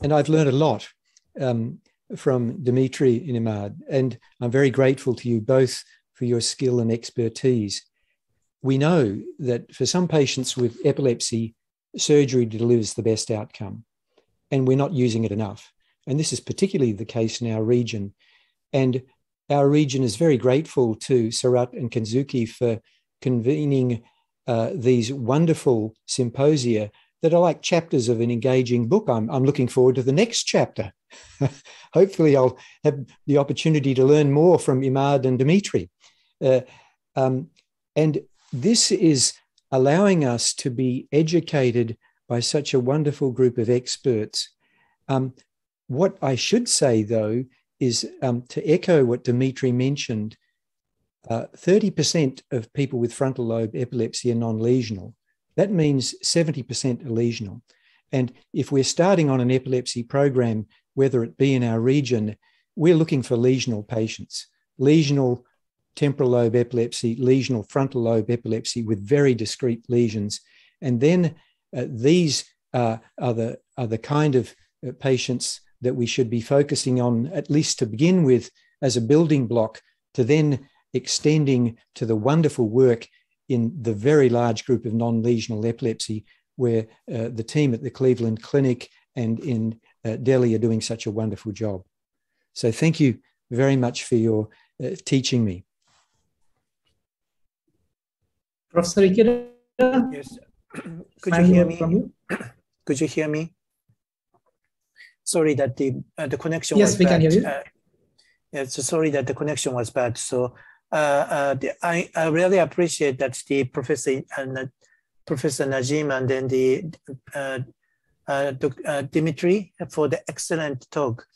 I've learned a lot from Dimitri and Imad, and I'm very grateful to you both for your skill and expertise. We know that for some patients with epilepsy, surgery delivers the best outcome, and we're not using it enough. And this is particularly the case in our region. And our region is very grateful to Sarat and Kenzuki for convening these wonderful symposia that are like chapters of an engaging book. I'm looking forward to the next chapter. Hopefully I'll have the opportunity to learn more from Imad and Dimitri. And this is allowing us to be educated by such a wonderful group of experts. What I should say, though, is to echo what Dimitri mentioned, 30% of people with frontal lobe epilepsy are non-lesional. That means 70% are lesional. And if we're starting on an epilepsy program, whether it be in our region, we're looking for lesional patients, lesional temporal lobe epilepsy, lesional frontal lobe epilepsy with very discrete lesions. And then these are the kind of patients that we should be focusing on, at least to begin with, as a building block, to then extending to the wonderful work in the very large group of non-lesional epilepsy, where the team at the Cleveland Clinic and in Delhi are doing such a wonderful job. So thank you very much for your teaching me. Professor Ikeda? Yes. Could you hear me? Could you hear me? Sorry that the connection was bad. Yes, we can hear you. Yes, sorry that the connection was bad. So I really appreciate that the Professor Najim and then the Dimitri for the excellent talk.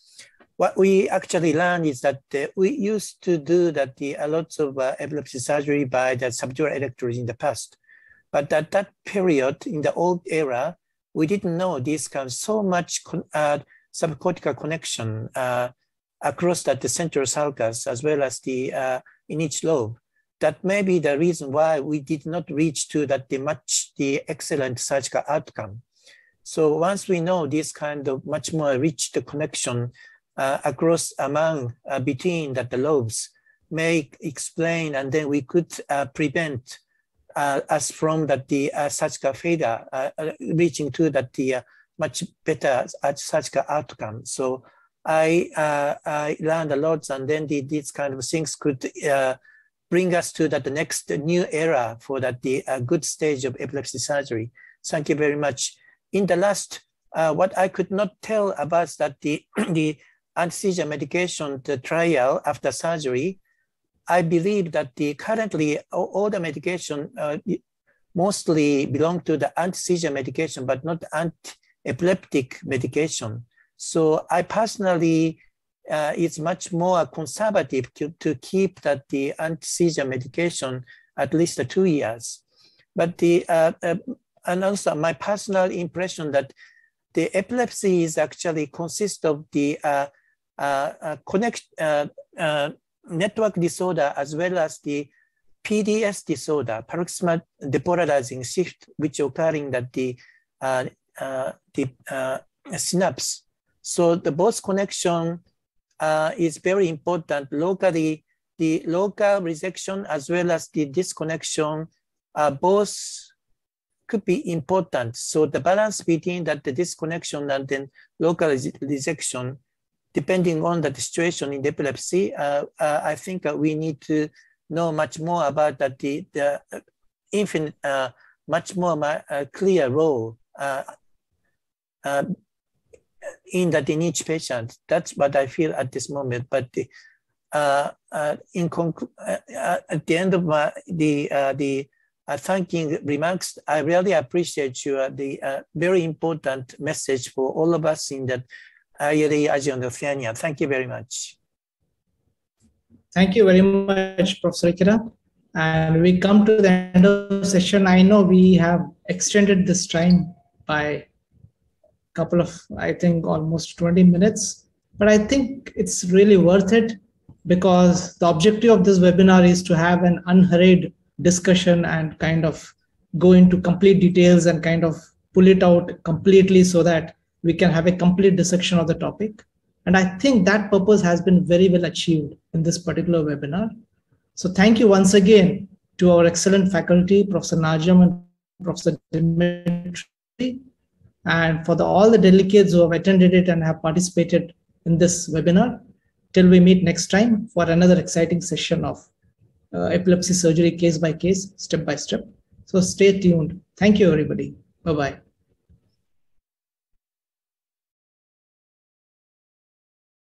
What we actually learned is that we used to do that a lots of epilepsy surgery by the subdural electrodes in the past. But at that period, in the old era, we didn't know this kind of so much subcortical connection across the central sulcus as well as the in each lobe. That may be the reason why we did not reach to that the excellent surgical outcome. So once we know this kind of much more rich the connection across among between the lobes may explain, and then we could prevent us from the surgical failure reaching to the much better surgical outcome. So I learned a lot, and then these kind of things could bring us to the next new era for the good stage of epilepsy surgery. Thank you very much. In the last, what I could not tell about that the anti-seizure medication, the trial after surgery, I believe that currently all the medication mostly belong to the anti-seizure medication, but not anti-epileptic medication. So I personally, it's much more conservative to keep the anti-seizure medication at least 2 years. But and also my personal impression that the epilepsy is actually consists of the network disorder as well as the PDS disorder, paroxysmal depolarizing shift, which occurring that the synapse. So the both connection is very important locally. The local resection as well as the disconnection both could be important. So the balance between the disconnection and then local resection, depending on the situation in the epilepsy, I think we need to know much more about the infinite, much more clear role in each patient. That's what I feel at this moment. But at the end of the thanking remarks, I really appreciate your very important message for all of us in the area Asia and Oceania. Thank you very much. Thank you very much, Professor Ikeda. And we come to the end of the session. I know we have extended this time by a couple of, I think, almost 20 minutes. But I think it's really worth it, because the objective of this webinar is to have an unhurried discussion and kind of go into complete details and kind of pull it out completely so that we can have a complete dissection of the topic. And I think that purpose has been very well achieved in this particular webinar. So thank you once again to our excellent faculty, Professor Najam and Professor Dimitri, and for all the delegates who have attended it and have participated in this webinar. Till we meet next time for another exciting session of epilepsy surgery case by case, step by step. So stay tuned. Thank you, everybody. Bye-bye.